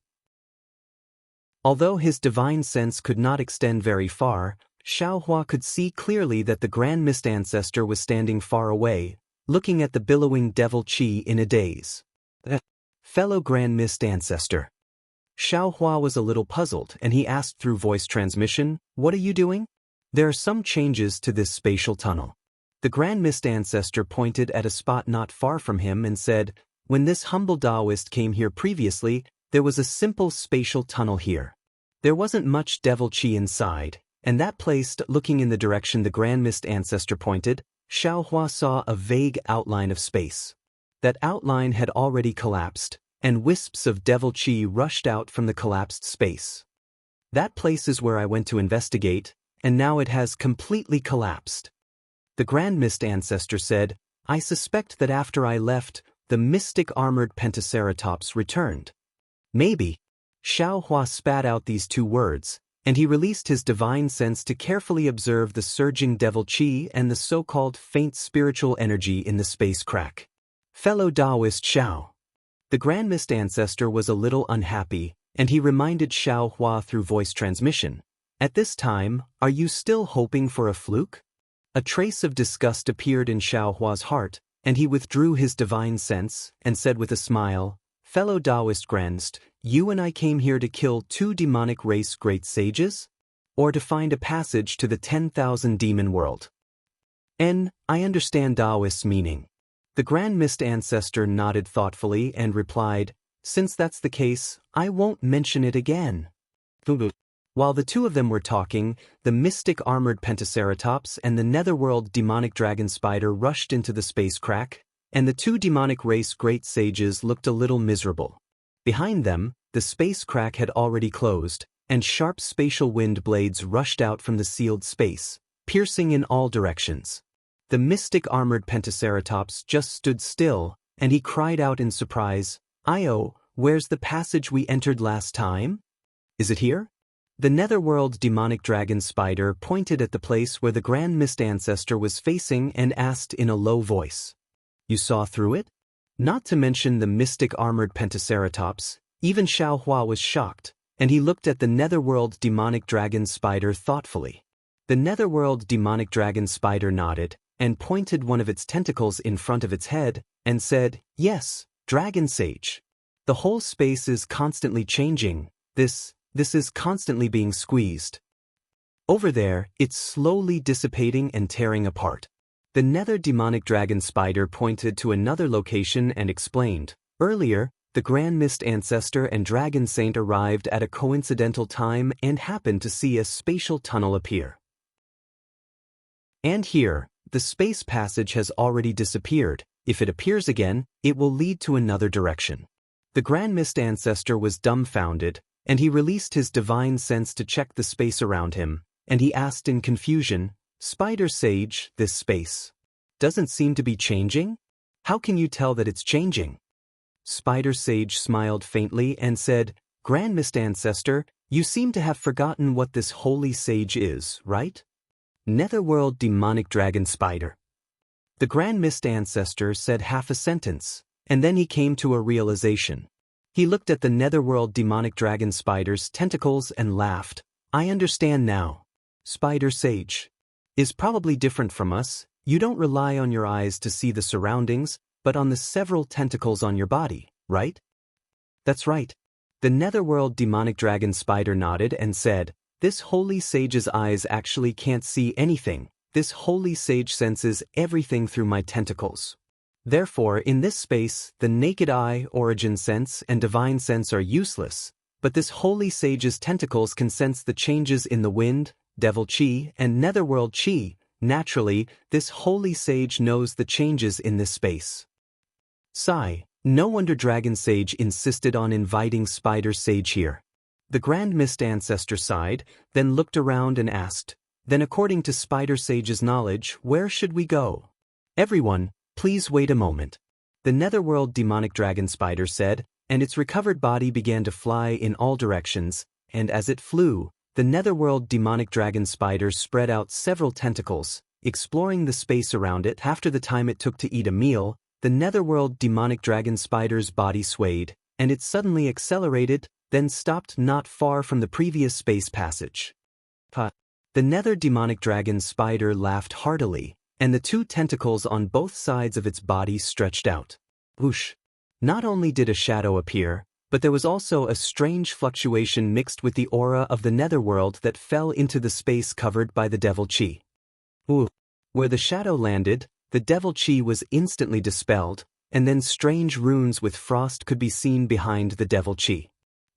Although his divine sense could not extend very far, Xiaohua could see clearly that the Grand Mist Ancestor was standing far away, looking at the billowing devil Qi in a daze. Fellow Grand Mist Ancestor. Xiaohua was a little puzzled and he asked through voice transmission, "What are you doing?" "There are some changes to this spatial tunnel." The Grand Mist Ancestor pointed at a spot not far from him and said, "When this humble Taoist came here previously, there was a simple spatial tunnel here. There wasn't much devil Qi inside, and that placed looking in the direction the Grand Mist Ancestor pointed, Xiaohua saw a vague outline of space. That outline had already collapsed, and wisps of devil Qi rushed out from the collapsed space. That place is where I went to investigate, and now it has completely collapsed." The Grand Mist Ancestor said, "I suspect that after I left, the mystic armored Pentaceratops returned." "Maybe." Xiaohua spat out these two words, and he released his divine sense to carefully observe the surging devil Qi and the so-called faint spiritual energy in the space crack. "Fellow Taoist Xiao." The Grand Mist Ancestor was a little unhappy, and he reminded Xiaohua through voice transmission, "At this time, are you still hoping for a fluke?" A trace of disgust appeared in Xiaohua's heart, and he withdrew his divine sense and said with a smile, "Fellow Taoist Grandst, you and I came here to kill 2 demonic race great sages? Or to find a passage to the 10,000 demon world?" I understand Taoist's meaning." The Grand Mist Ancestor nodded thoughtfully and replied, "Since that's the case, I won't mention it again." While the two of them were talking, the mystic armored Pentaceratops and the netherworld demonic dragon spider rushed into the space crack, and the 2 demonic race great sages looked a little miserable. Behind them, the space crack had already closed, and sharp spatial wind blades rushed out from the sealed space, piercing in all directions. The mystic armored Pentaceratops just stood still, and he cried out in surprise, "Io, where's the passage we entered last time? Is it here?" The netherworld demonic dragon spider pointed at the place where the Grand Mist Ancestor was facing and asked in a low voice, "You saw through it?" Not to mention the mystic armored Pentaceratops, even Xiaohua was shocked, and he looked at the netherworld demonic dragon spider thoughtfully. The netherworld demonic dragon spider nodded, and pointed one of its tentacles in front of its head, and said, "Yes, Dragon Sage. The whole space is constantly changing. This is constantly being squeezed. Over there, it's slowly dissipating and tearing apart." The nether demonic dragon spider pointed to another location and explained, "Earlier, the Grand Mist Ancestor and Dragon Saint arrived at a coincidental time and happened to see a spatial tunnel appear. And here, the space passage has already disappeared. If it appears again, it will lead to another direction." The Grand Mist Ancestor was dumbfounded, and he released his divine sense to check the space around him, and he asked in confusion, "Spider Sage, this space doesn't seem to be changing? How can you tell that it's changing?" Spider Sage smiled faintly and said, "Grand Mist Ancestor, you seem to have forgotten what this holy sage is, right?" Netherworld demonic dragon spider. The Grand Mist Ancestor said half a sentence, and then he came to a realization. He looked at the netherworld demonic dragon spider's tentacles and laughed. "I understand now. Spider Sage is probably different from us. You don't rely on your eyes to see the surroundings, but on the several tentacles on your body, right?" "That's right." The netherworld demonic dragon spider nodded and said, "This holy sage's eyes actually can't see anything. This holy sage senses everything through my tentacles. Therefore, in this space, the naked eye, origin sense, and divine sense are useless, but this holy sage's tentacles can sense the changes in the wind, devil Qi, and netherworld Qi. Naturally, this holy sage knows the changes in this space." Sigh. No wonder Dragon Sage insisted on inviting Spider Sage here. The Grand Mist Ancestor sighed, then looked around and asked, "Then according to Spider Sage's knowledge, where should we go?" "Everyone, please wait a moment." The netherworld demonic dragon spider said, and its recovered body began to fly in all directions, and as it flew, the netherworld demonic dragon spider spread out several tentacles, exploring the space around it after the time it took to eat a meal, the netherworld demonic dragon spider's body swayed, and it suddenly accelerated, then stopped not far from the previous space passage. Ha! The nether demonic dragon spider laughed heartily, and the two tentacles on both sides of its body stretched out. Whoosh! Not only did a shadow appear, but there was also a strange fluctuation mixed with the aura of the netherworld that fell into the space covered by the devil chi. Ooh! Where the shadow landed, the devil chi was instantly dispelled, and then strange runes with frost could be seen behind the devil chi.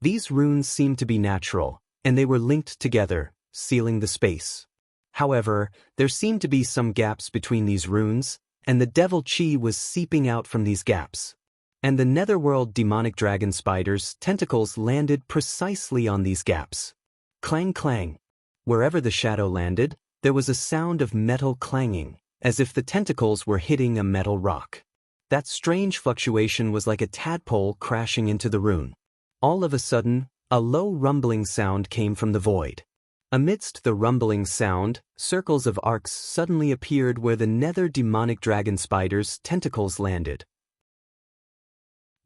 These runes seemed to be natural, and they were linked together, sealing the space. However, there seemed to be some gaps between these runes, and the devil chi was seeping out from these gaps. And the netherworld demonic dragon spider's tentacles landed precisely on these gaps. Clang clang. Wherever the shadow landed, there was a sound of metal clanging, as if the tentacles were hitting a metal rock. That strange fluctuation was like a tadpole crashing into the rune. All of a sudden, a low rumbling sound came from the void. Amidst the rumbling sound, circles of arcs suddenly appeared where the nether demonic dragon spider's tentacles landed.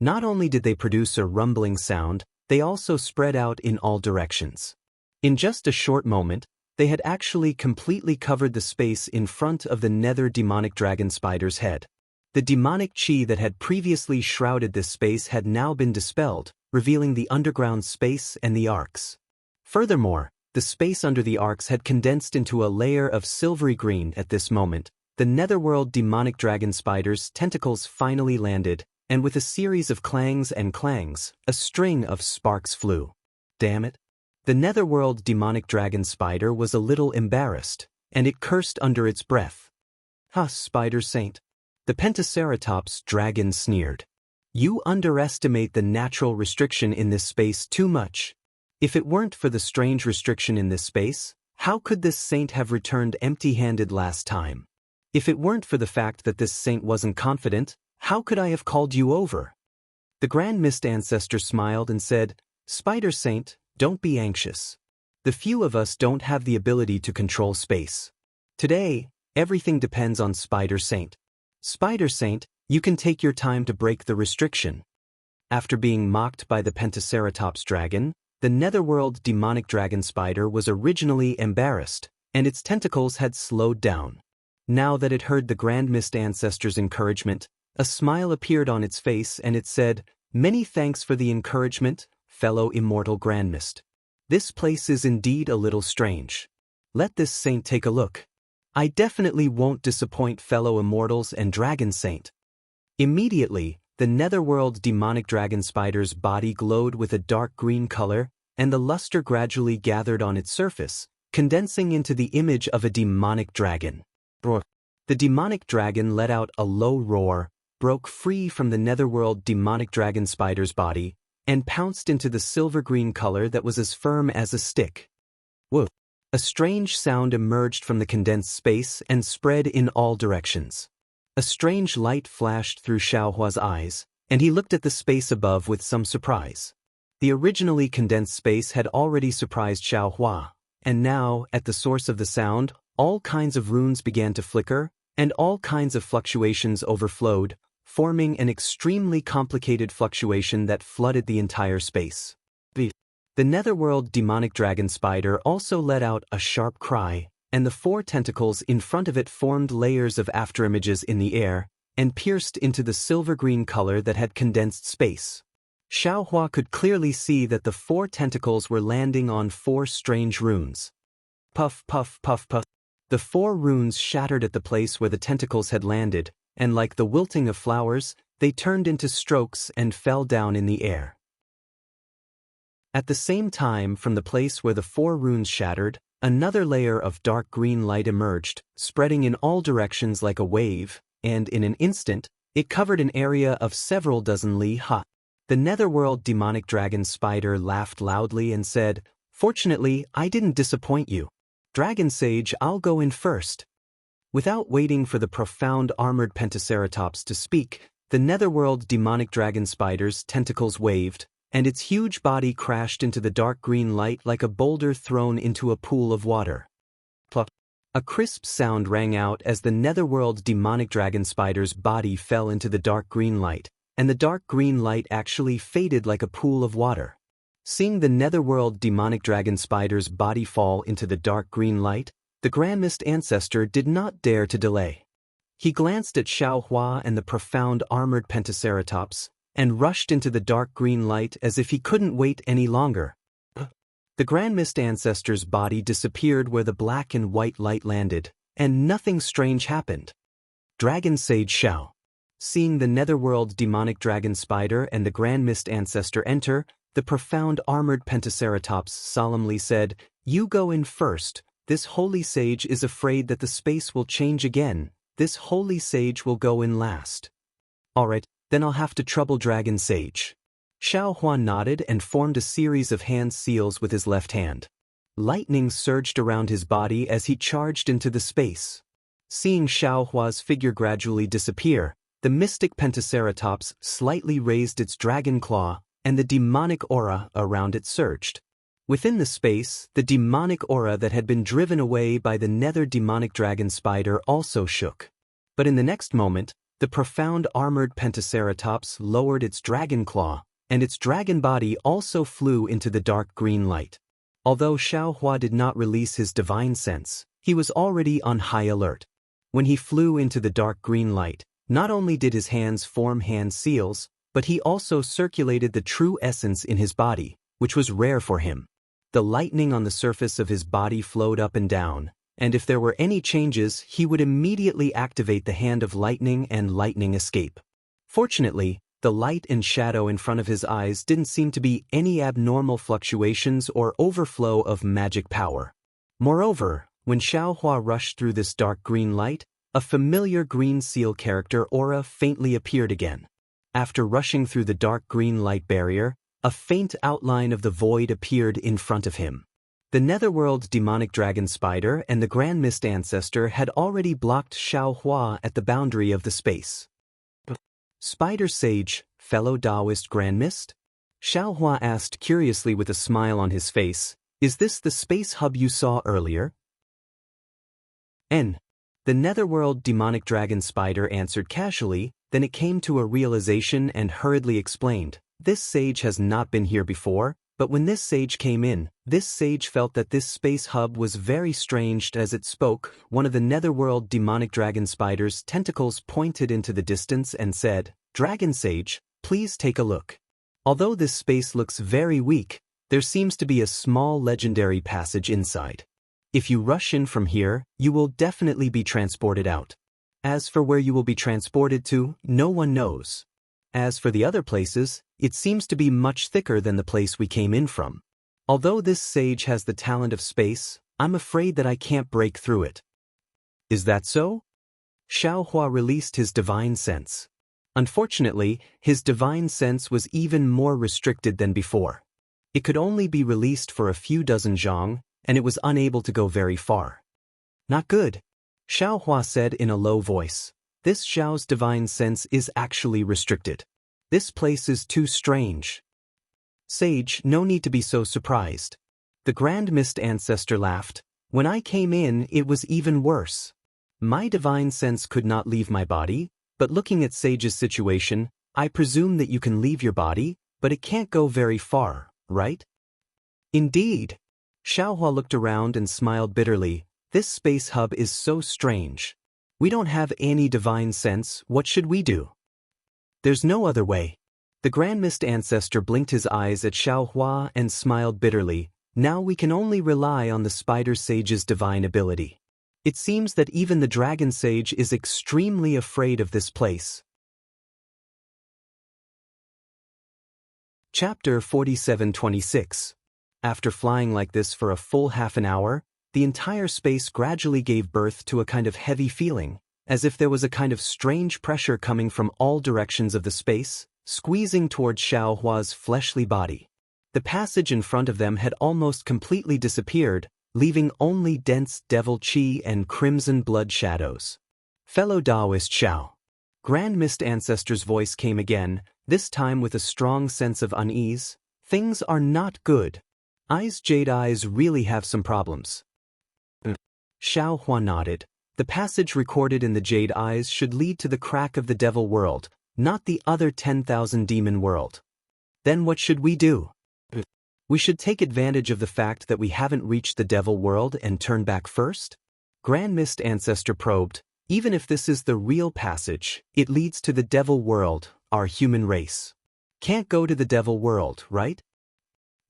Not only did they produce a rumbling sound, they also spread out in all directions. In just a short moment, they had actually completely covered the space in front of the nether demonic dragon spider's head. The demonic chi that had previously shrouded this space had now been dispelled, revealing the underground space and the arcs. Furthermore, the space under the arcs had condensed into a layer of silvery green. At this moment, the netherworld demonic dragon spider's tentacles finally landed, and with a series of clangs and clangs, a string of sparks flew. Damn it! The netherworld demonic dragon spider was a little embarrassed, and it cursed under its breath. "Ha, spider saint!" The Pentaceratops dragon sneered. "You underestimate the natural restriction in this space too much. If it weren't for the strange restriction in this space, how could this saint have returned empty-handed last time? If it weren't for the fact that this saint wasn't confident, how could I have called you over?" The Grand Mist Ancestor smiled and said, "Spider Saint, don't be anxious. The few of us don't have the ability to control space. Today, everything depends on Spider Saint. Spider Saint, you can take your time to break the restriction." After being mocked by the Pentaceratops dragon, the netherworld demonic dragon spider was originally embarrassed, and its tentacles had slowed down. Now that it heard the Grand Mist Ancestor's encouragement, a smile appeared on its face and it said, "Many thanks for the encouragement, fellow immortal Grand Mist. This place is indeed a little strange. Let this saint take a look. I definitely won't disappoint fellow immortals and Dragon Saint." Immediately, the netherworld demonic dragon spider's body glowed with a dark green color, and the luster gradually gathered on its surface, condensing into the image of a demonic dragon. Roar. The demonic dragon let out a low roar, broke free from the netherworld demonic dragon spider's body, and pounced into the silver-green color that was as firm as a stick. Whoa! A strange sound emerged from the condensed space and spread in all directions. A strange light flashed through Xiaohua's eyes, and he looked at the space above with some surprise. The originally condensed space had already surprised Xiaohua, and now, at the source of the sound, all kinds of runes began to flicker, and all kinds of fluctuations overflowed, forming an extremely complicated fluctuation that flooded the entire space. The netherworld demonic dragon spider also let out a sharp cry, and the four tentacles in front of it formed layers of afterimages in the air, and pierced into the silver-green color that had condensed space. Xiaohua could clearly see that the four tentacles were landing on four strange runes. Puff, puff, puff, puff. The four runes shattered at the place where the tentacles had landed, and like the wilting of flowers, they turned into strokes and fell down in the air. At the same time, from the place where the four runes shattered, another layer of dark green light emerged, spreading in all directions like a wave, and in an instant, it covered an area of several dozen li ha. The netherworld demonic dragon spider laughed loudly and said, "Fortunately, I didn't disappoint you. Dragon Sage, I'll go in first." Without waiting for the profound armored Pentaceratops to speak, the netherworld demonic dragon spider's tentacles waved, and its huge body crashed into the dark green light like a boulder thrown into a pool of water. Plop. A crisp sound rang out as the netherworld demonic dragon spider's body fell into the dark green light, and the dark green light actually faded like a pool of water. Seeing the netherworld demonic dragon spider's body fall into the dark green light, the Grand Mist Ancestor did not dare to delay. He glanced at Xiao Hua and the profound armored Pentaceratops, and rushed into the dark green light as if he couldn't wait any longer. The Grand Mist Ancestor's body disappeared where the black and white light landed, and nothing strange happened. Dragon Sage Xiao. Seeing the netherworld demonic dragon spider and the Grand Mist Ancestor enter, the profound armored Pentaceratops solemnly said, "You go in first. This holy sage is afraid that the space will change again. This holy sage will go in last." "Alright, then I'll have to trouble Dragon Sage." Xiao Hua nodded and formed a series of hand seals with his left hand. Lightning surged around his body as he charged into the space. Seeing Xiao Hua's figure gradually disappear, the mystic Pentaceratops slightly raised its dragon claw, and the demonic aura around it surged. Within the space, the demonic aura that had been driven away by the nether demonic dragon spider also shook. But in the next moment, the profound armored Pentaceratops lowered its dragon claw, and its dragon body also flew into the dark green light. Although Xiao Hua did not release his divine sense, he was already on high alert. When he flew into the dark green light, not only did his hands form hand seals, but he also circulated the true essence in his body, which was rare for him. The lightning on the surface of his body flowed up and down, and if there were any changes, he would immediately activate the hand of lightning and lightning escape. Fortunately, the light and shadow in front of his eyes didn't seem to be any abnormal fluctuations or overflow of magic power. Moreover, when Xiao Hua rushed through this dark green light, a familiar green seal character aura faintly appeared again. After rushing through the dark green light barrier, a faint outline of the void appeared in front of him. The netherworld demonic dragon spider and the Grand Mist Ancestor had already blocked Xiao Hua at the boundary of the space. "Spider Sage, fellow Taoist Grand Mist?" Xiao Hua asked curiously with a smile on his face, "Is this the space hub you saw earlier?" The netherworld demonic dragon spider answered casually, then it came to a realization and hurriedly explained, "This sage has not been here before, but when this sage came in, this sage felt that this space hub was very strange." As it spoke, one of the netherworld demonic dragon spider's tentacles pointed into the distance and said, "Dragon Sage, please take a look. Although this space looks very weak, there seems to be a small legendary passage inside. If you rush in from here, you will definitely be transported out. As for where you will be transported to, no one knows. As for the other places, it seems to be much thicker than the place we came in from. Although this sage has the talent of space, I'm afraid that I can't break through it." "Is that so?" Xiao Hua released his divine sense. Unfortunately, his divine sense was even more restricted than before. It could only be released for a few dozen zhang, and it was unable to go very far. "Not good," Xiao Hua said in a low voice. "This Xiao's divine sense is actually restricted. This place is too strange." "Sage, no need to be so surprised." The Grand Mist Ancestor laughed. "When I came in, it was even worse. My divine sense could not leave my body, but looking at Sage's situation, I presume that you can leave your body, but it can't go very far, right?" "Indeed." Xiao Hua looked around and smiled bitterly. "This space hub is so strange. We don't have any divine sense. What should we do?" "There's no other way." The Grand Mist Ancestor blinked his eyes at Xiao Hua and smiled bitterly. "Now we can only rely on the Spider Sage's divine ability. It seems that even the Dragon Sage is extremely afraid of this place." Chapter 47-26. After flying like this for a full half an hour, the entire space gradually gave birth to a kind of heavy feeling, as if there was a kind of strange pressure coming from all directions of the space, squeezing towards Xiao Hua's fleshly body. The passage in front of them had almost completely disappeared, leaving only dense devil chi and crimson blood shadows. "Fellow Taoist Xiao." Grand Mist Ancestor's voice came again, this time with a strong sense of unease. "Things are not good. Jade Eyes really have some problems." Xiao Hua nodded. The passage recorded in the Jade Eyes should lead to the crack of the Devil World, not the other 10,000 demon world. Then what should we do? We should take advantage of the fact that we haven't reached the Devil World and turn back first? Grand Mist Ancestor probed. Even if this is the real passage, it leads to the Devil World, our human race. Can't go to the Devil World, right?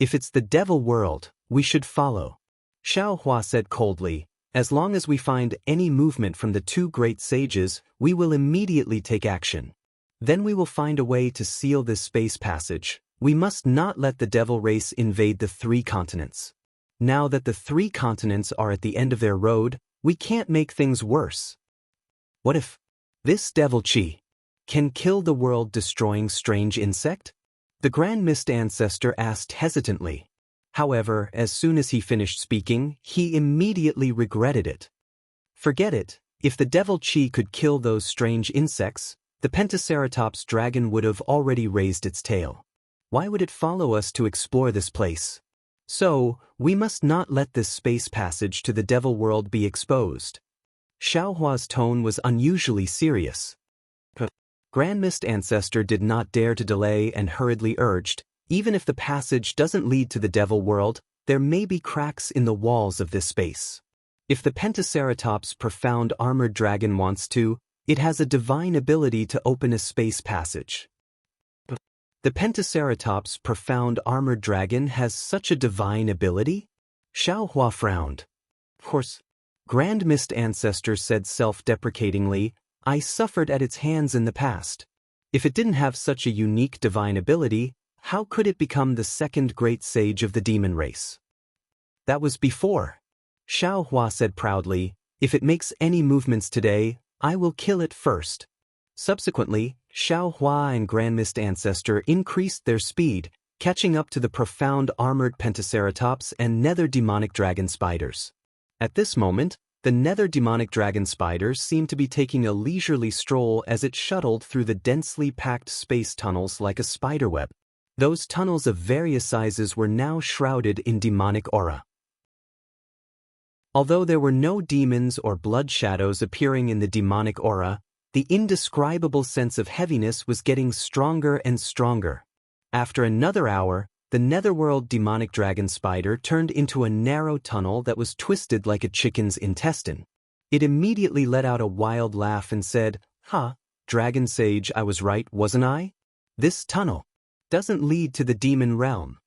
If it's the Devil World, we should follow. Xiao Hua said coldly. As long as we find any movement from the two great sages, we will immediately take action. Then we will find a way to seal this space passage. We must not let the devil race invade the 3 continents. Now that the 3 continents are at the end of their road, we can't make things worse. What if this devil chi can kill the world-destroying strange insect? The Grand Mist Ancestor asked hesitantly. However, as soon as he finished speaking, he immediately regretted it. Forget it. If the devil chi could kill those strange insects, the Pentaceratops dragon would have already raised its tail. Why would it follow us to explore this place? So, we must not let this space passage to the Devil World be exposed. Xiao Hua's tone was unusually serious. Grand Mist Ancestor did not dare to delay and hurriedly urged, even if the passage doesn't lead to the Devil World, there may be cracks in the walls of this space. If the Pentaceratops profound armored dragon wants to, it has a divine ability to open a space passage. The Pentaceratops profound armored dragon has such a divine ability? Xiao Hua frowned. Of course, Grand Mist Ancestor said self-deprecatingly, I suffered at its hands in the past. If it didn't have such a unique divine ability, how could it become the second great sage of the demon race? That was before. Xiao Hua said proudly, if it makes any movements today, I will kill it first. Subsequently, Xiao Hua and Grand Mist Ancestor increased their speed, catching up to the profound armored Pentaceratops and nether demonic dragon spiders. At this moment, the nether demonic dragon spiders seemed to be taking a leisurely stroll as it shuttled through the densely packed space tunnels like a spiderweb. Those tunnels of various sizes were now shrouded in demonic aura. Although there were no demons or blood shadows appearing in the demonic aura, the indescribable sense of heaviness was getting stronger and stronger. After another hour, the netherworld demonic dragon spider turned into a narrow tunnel that was twisted like a chicken's intestine. It immediately let out a wild laugh and said, Dragon Sage, I was right, wasn't I? This tunnel doesn't lead to the demon realm.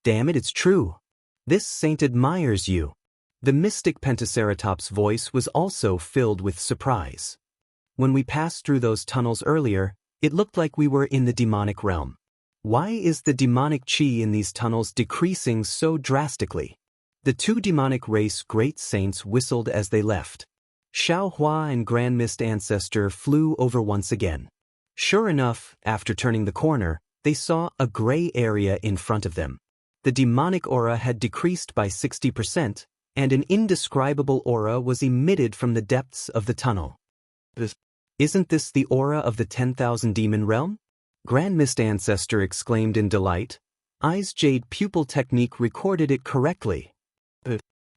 Damn it, it's true. This saint admires you. The mystic Pentaceratops' voice was also filled with surprise. When we passed through those tunnels earlier, it looked like we were in the demonic realm. Why is the demonic chi in these tunnels decreasing so drastically? The 2 demonic race great saints whistled as they left. Xiao Hua and Grand Mist Ancestor flew over once again. Sure enough, after turning the corner, they saw a gray area in front of them. The demonic aura had decreased by 60%, and an indescribable aura was emitted from the depths of the tunnel. Isn't this the aura of the 10,000 demon realm? Grand Mist Ancestor exclaimed in delight. Eyes Jade pupil technique recorded it correctly.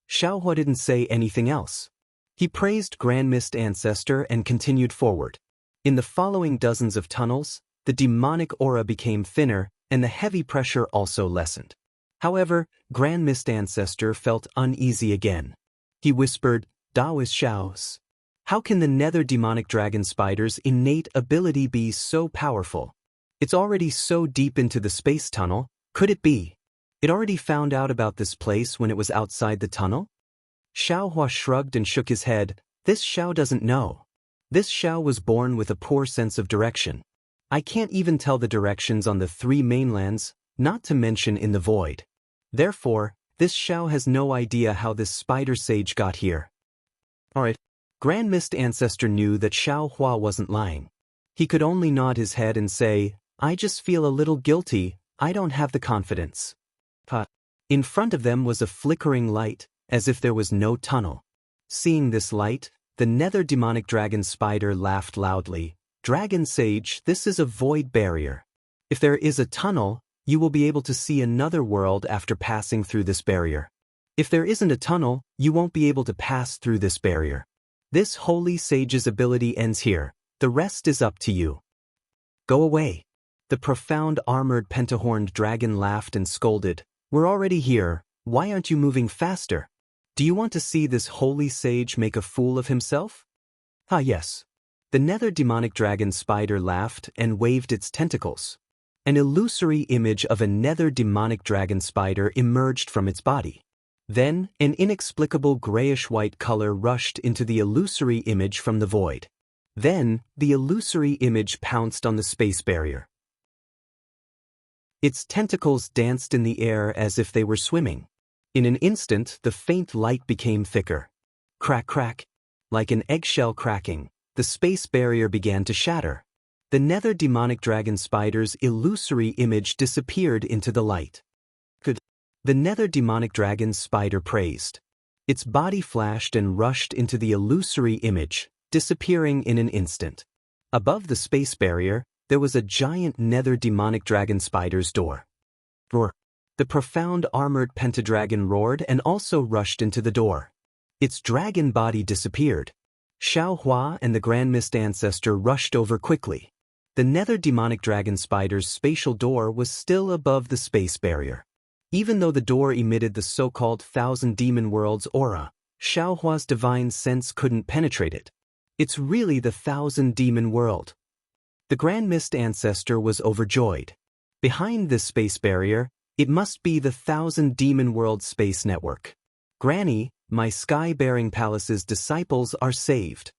Xiao Hua didn't say anything else. He praised Grand Mist Ancestor and continued forward. In the following dozens of tunnels, the demonic aura became thinner, and the heavy pressure also lessened. However, Grand Mist Ancestor felt uneasy again. He whispered, Daoist Xiaos. How can the nether demonic dragon spider's innate ability be so powerful? It's already so deep into the space tunnel, could it be? It already found out about this place when it was outside the tunnel? Xiao Hua shrugged and shook his head. This Xiao doesn't know. This Xiao was born with a poor sense of direction. I can't even tell the directions on the 3 mainlands, not to mention in the void. Therefore, this Xiao has no idea how this spider sage got here. Alright. Grand Mist Ancestor knew that Xiao Hua wasn't lying. He could only nod his head and say, I just feel a little guilty, I don't have the confidence. In front of them was a flickering light, as if there was no tunnel. Seeing this light, the nether demonic dragon spider laughed loudly. Dragon Sage, this is a void barrier. If there is a tunnel, you will be able to see another world after passing through this barrier. If there isn't a tunnel, you won't be able to pass through this barrier. This holy sage's ability ends here. The rest is up to you. Go away. The profound armored pentahorned dragon laughed and scolded. We're already here. Why aren't you moving faster? Do you want to see this holy sage make a fool of himself? Ah, yes. The nether demonic dragon spider laughed and waved its tentacles. An illusory image of a nether demonic dragon spider emerged from its body. Then, an inexplicable grayish-white color rushed into the illusory image from the void. Then, the illusory image pounced on the space barrier. Its tentacles danced in the air as if they were swimming. In an instant, the faint light became thicker. Crack, crack. Like an eggshell cracking, the space barrier began to shatter. The nether demonic dragon spider's illusory image disappeared into the light. Good. The nether demonic dragon spider praised. Its body flashed and rushed into the illusory image, disappearing in an instant. Above the space barrier, there was a giant nether demonic dragon spider's door. Roar. The profound armored pentadragon roared and also rushed into the door. Its dragon body disappeared. Xiao Hua and the Grand Mist Ancestor rushed over quickly. The nether demonic dragon spider's spatial door was still above the space barrier. Even though the door emitted the so-called Thousand Demon World's aura, Xiao Hua's divine sense couldn't penetrate it. It's really the Thousand Demon World. The Grand Mist Ancestor was overjoyed. Behind this space barrier, it must be the Thousand Demon World Space Network. Granny, my sky-bearing palace's disciples are saved.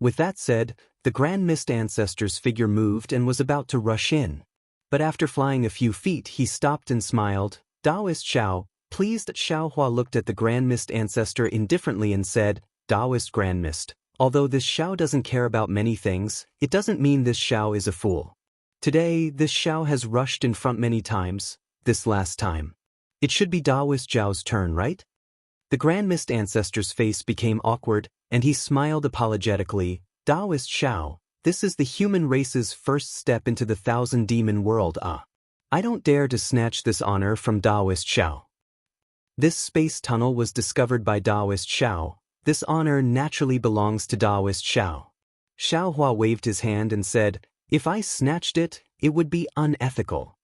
With that said, the Grand Mist Ancestor's figure moved and was about to rush in. But after flying a few feet, he stopped and smiled. Taoist Xiao, pleased. Xiao Hua looked at the Grand Mist Ancestor indifferently and said, Taoist Grand Mist, although this Xiao doesn't care about many things, it doesn't mean this Xiao is a fool. Today, this Xiao has rushed in front many times, this last time. It should be Taoist Xiao's turn, right? The Grand Mist Ancestor's face became awkward, and he smiled apologetically. Taoist Xiao, this is the human race's first step into the Thousand Demon World. I don't dare to snatch this honor from Taoist Xiao. This space tunnel was discovered by Taoist Xiao. This honor naturally belongs to Taoist Xiao. Xiao Hua waved his hand and said, if I snatched it, it would be unethical.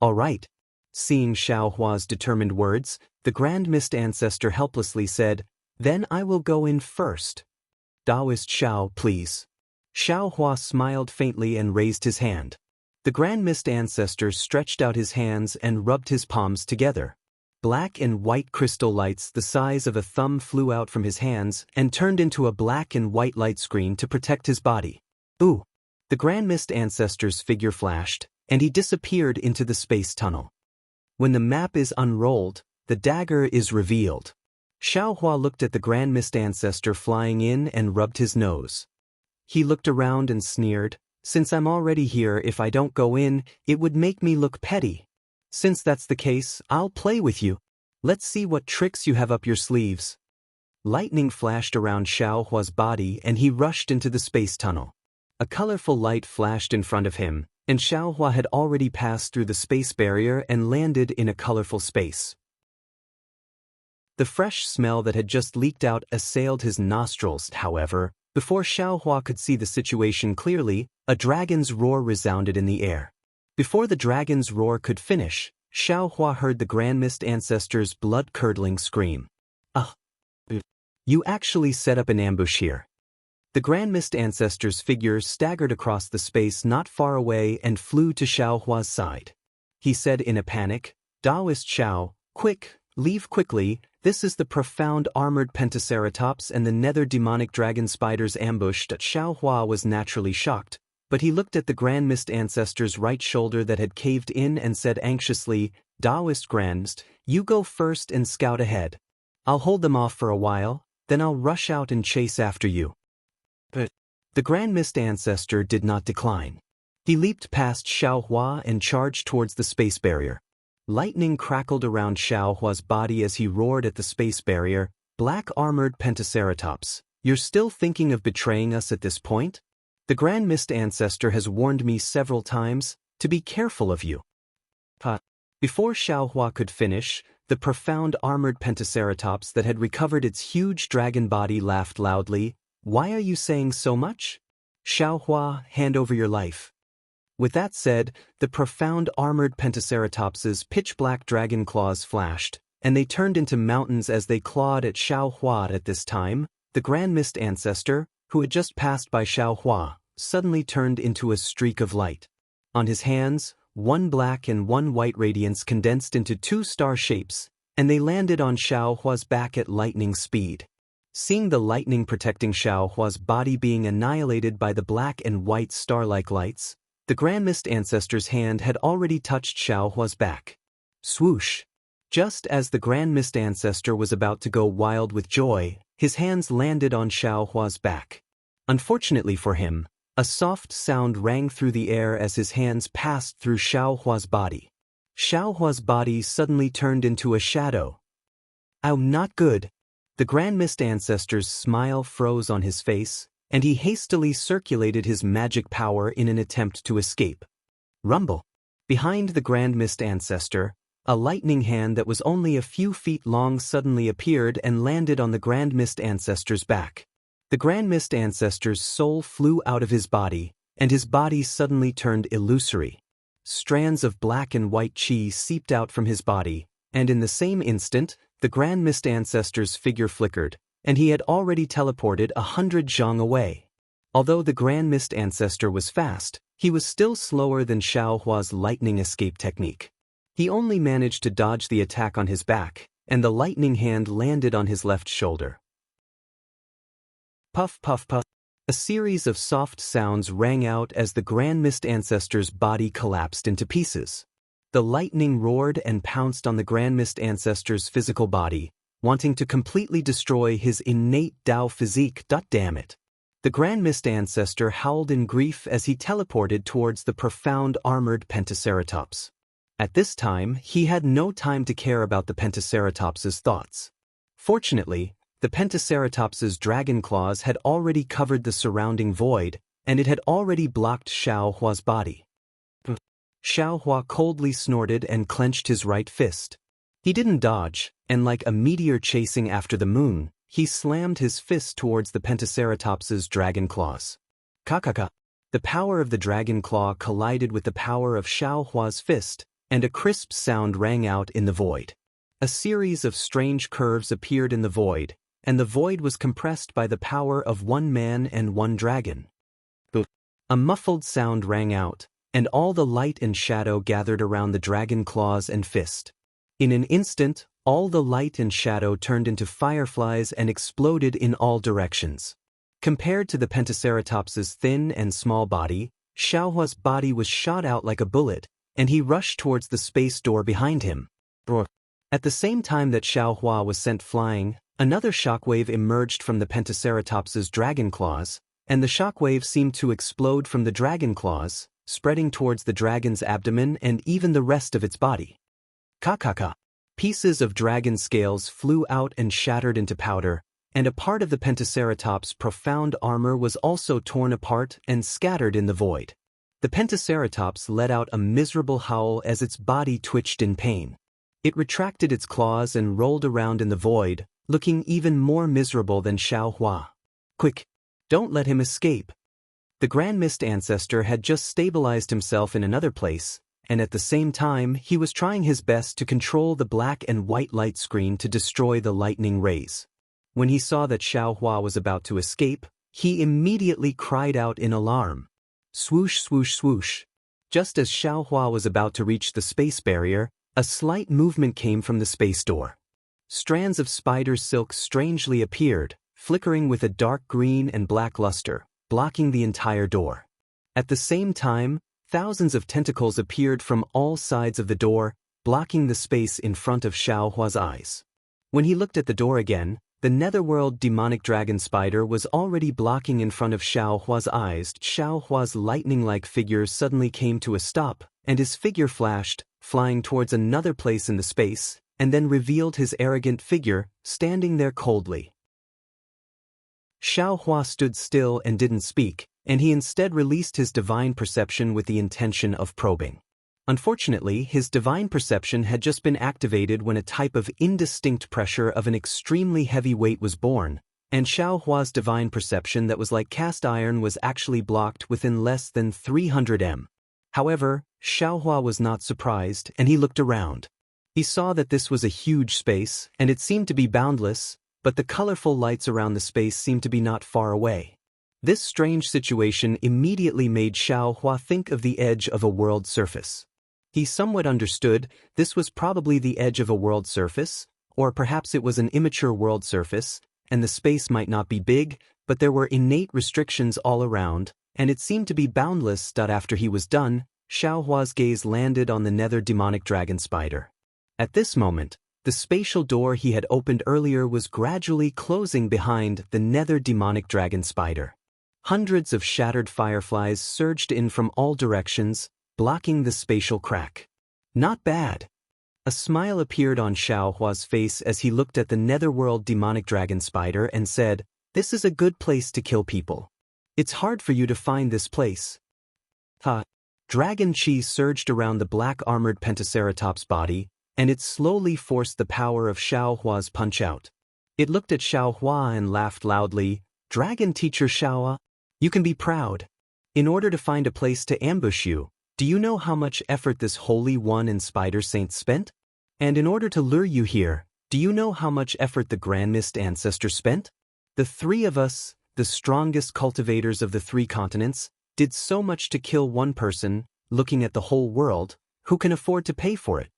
All right. Seeing Xiao Hua's determined words, the Grand Mist Ancestor helplessly said, then I will go in first. Taoist Xiao, please. Xiao Hua smiled faintly and raised his hand. The Grand Mist Ancestor stretched out his hands and rubbed his palms together. Black and white crystal lights the size of a thumb flew out from his hands and turned into a black and white light screen to protect his body. Ooh! The Grand Mist Ancestor's figure flashed, and he disappeared into the space tunnel. When the map is unrolled, the dagger is revealed. Xiao Hua looked at the Grand Mist Ancestor flying in and rubbed his nose. He looked around and sneered, since I'm already here, if I don't go in, it would make me look petty. Since that's the case, I'll play with you. Let's see what tricks you have up your sleeves. Lightning flashed around Xiao Hua's body and he rushed into the space tunnel. A colorful light flashed in front of him, and Xiao Hua had already passed through the space barrier and landed in a colorful space. The fresh smell that had just leaked out assailed his nostrils, however. Before Xiao Hua could see the situation clearly, a dragon's roar resounded in the air. Before the dragon's roar could finish, Xiao Hua heard the Grand Mist Ancestor's blood-curdling scream. You actually set up an ambush here. The Grand Mist Ancestor's figure staggered across the space not far away and flew to Xiao Hua's side. He said in a panic, Taoist Xiao, quick, leave quickly, this is the profound armored pentaceratops and the nether demonic dragon spiders ambushed. Xiao Hua was naturally shocked, but he looked at the Grand Mist Ancestor's right shoulder that had caved in and said anxiously, Taoist Grand Mist, you go first and scout ahead. I'll hold them off for a while, then I'll rush out and chase after you. But the Grand Mist Ancestor did not decline. He leaped past Xiao Hua and charged towards the space barrier. Lightning crackled around Xiao Hua's body as he roared at the space barrier, Black armored pentaceratops, you're still thinking of betraying us at this point? The Grand Mist Ancestor has warned me several times to be careful of you. Before Xiao Hua could finish, The profound armored pentaceratops that had recovered its huge dragon body laughed loudly. "Why are you saying so much? Xiaohua, hand over your life." With that said, the profound armored pentaceratops's pitch-black dragon claws flashed, and they turned into mountains as they clawed at Xiaohua. At this time, the Grand Mist Ancestor, who had just passed by Xiaohua, suddenly turned into a streak of light. On his hands, one black and one white radiance condensed into two star shapes, and they landed on Xiaohua's back at lightning speed. Seeing the lightning protecting Xiaohua's body being annihilated by the black and white star-like lights, the Grand Mist Ancestor's hand had already touched Xiaohua's back. Swoosh! Just as the Grand Mist Ancestor was about to go wild with joy, his hands landed on Xiaohua's back. Unfortunately for him, a soft sound rang through the air as his hands passed through Xiaohua's body. Xiaohua's body suddenly turned into a shadow. "Oh, not good." The Grand Mist Ancestor's smile froze on his face, and he hastily circulated his magic power in an attempt to escape. Rumble! Behind the Grand Mist Ancestor, a lightning hand that was only a few feet long suddenly appeared and landed on the Grand Mist Ancestor's back. The Grand Mist Ancestor's soul flew out of his body, and his body suddenly turned illusory. Strands of black and white chi seeped out from his body, and in the same instant, the Grand Mist Ancestor's figure flickered, and he had already teleported 100 zhang away. Although the Grand Mist Ancestor was fast, he was still slower than Xiaohua's lightning escape technique. He only managed to dodge the attack on his back, and the lightning hand landed on his left shoulder. Puff, puff, puff. A series of soft sounds rang out as the Grand Mist Ancestor's body collapsed into pieces. The lightning roared and pounced on the Grand Mist Ancestor's physical body, wanting to completely destroy his innate Dao physique. Damn it. The Grand Mist Ancestor howled in grief as he teleported towards the profound armored pentaceratops. At this time, he had no time to care about the pentaceratops's thoughts. Fortunately, the pentaceratops's dragon claws had already covered the surrounding void, and it had already blocked Xiaohua's body. Xiaohua coldly snorted and clenched his right fist. He didn't dodge, and like a meteor chasing after the moon, he slammed his fist towards the pentaceratops's dragon claws. Kakaka! The power of the dragon claw collided with the power of Xiaohua's fist, and a crisp sound rang out in the void. A series of strange curves appeared in the void, and the void was compressed by the power of one man and one dragon. A muffled sound rang out, and all the light and shadow gathered around the dragon claws and fist. In an instant, all the light and shadow turned into fireflies and exploded in all directions. Compared to the pentaceratops's thin and small body, Xiaohua's body was shot out like a bullet, and he rushed towards the space door behind him. At the same time that Xiaohua was sent flying, another shockwave emerged from the pentaceratops's dragon claws, and the shockwave seemed to explode from the dragon claws, spreading towards the dragon's abdomen and even the rest of its body. Kakaka! Pieces of dragon scales flew out and shattered into powder, and a part of the pentaceratop's profound armor was also torn apart and scattered in the void. The pentaceratops let out a miserable howl as its body twitched in pain. It retracted its claws and rolled around in the void, looking even more miserable than Xiaohua. Quick! Don't let him escape! The Grand Mist Ancestor had just stabilized himself in another place, and at the same time he was trying his best to control the black and white light screen to destroy the lightning rays. When he saw that Xiaohua was about to escape, he immediately cried out in alarm. Swoosh, swoosh, swoosh! Just as Xiaohua was about to reach the space barrier, a slight movement came from the space door. Strands of spider silk strangely appeared, flickering with a dark green and black luster, blocking the entire door. At the same time, thousands of tentacles appeared from all sides of the door, blocking the space in front of Xiaohua's eyes. When he looked at the door again, the netherworld demonic dragon spider was already blocking in front of Xiaohua's eyes. Xiaohua's lightning-like figure suddenly came to a stop, and his figure flashed, flying towards another place in the space, and then revealed his arrogant figure, standing there coldly. Xiaohua stood still and didn't speak, and he instead released his divine perception with the intention of probing. Unfortunately, his divine perception had just been activated when a type of indistinct pressure of an extremely heavy weight was born, and Xiao Hua's divine perception that was like cast iron was actually blocked within less than 300 m. However, Xiao Hua was not surprised, and he looked around. He saw that this was a huge space, and it seemed to be boundless, but the colorful lights around the space seemed to be not far away. This strange situation immediately made Xiao Hua think of the edge of a world surface. He somewhat understood this was probably the edge of a world surface, or perhaps it was an immature world surface, and the space might not be big, but there were innate restrictions all around, and it seemed to be boundless. After he was done, Xiao Hua's gaze landed on the nether demonic dragon spider. At this moment, the spatial door he had opened earlier was gradually closing behind the nether demonic dragon spider. Hundreds of shattered fireflies surged in from all directions, blocking the spatial crack. Not bad. A smile appeared on Xiao Hua's face as he looked at the netherworld demonic dragon spider and said, "This is a good place to kill people. It's hard for you to find this place." Dragon chi surged around the black-armored pentaceratops body, and it slowly forced the power of Xiao Hua's punch out. It looked at Xiao Hua and laughed loudly. "Dragon teacher Xiao, you can be proud. In order to find a place to ambush you, do you know how much effort this Holy One and Spider Saint spent? And in order to lure you here, do you know how much effort the Grand Mist Ancestor spent? The three of us, the strongest cultivators of the three continents, did so much to kill one person, looking at the whole world, who can afford to pay for it?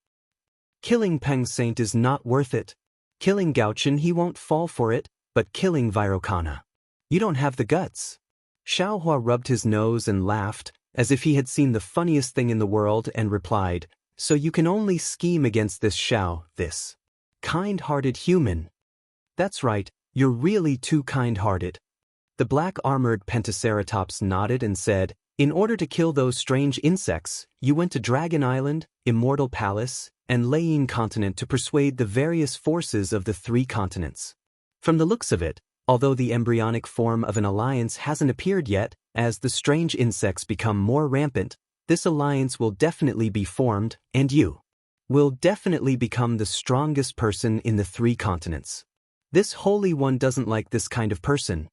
Killing Peng Saint is not worth it. Killing Gauchen he won't fall for it, but killing Virokana. You don't have the guts." Xiao Hua rubbed his nose and laughed, as if he had seen the funniest thing in the world, and replied, "So you can only scheme against this Xiao, this kind-hearted human." "That's right, you're really too kind-hearted." The black-armored pentaceratops nodded and said, "In order to kill those strange insects, you went to Dragon Island, Immortal Palace, and Laying Continent to persuade the various forces of the three continents. From the looks of it, although the embryonic form of an alliance hasn't appeared yet, as the strange insects become more rampant, this alliance will definitely be formed, and you will definitely become the strongest person in the three continents. This Holy One doesn't like this kind of person."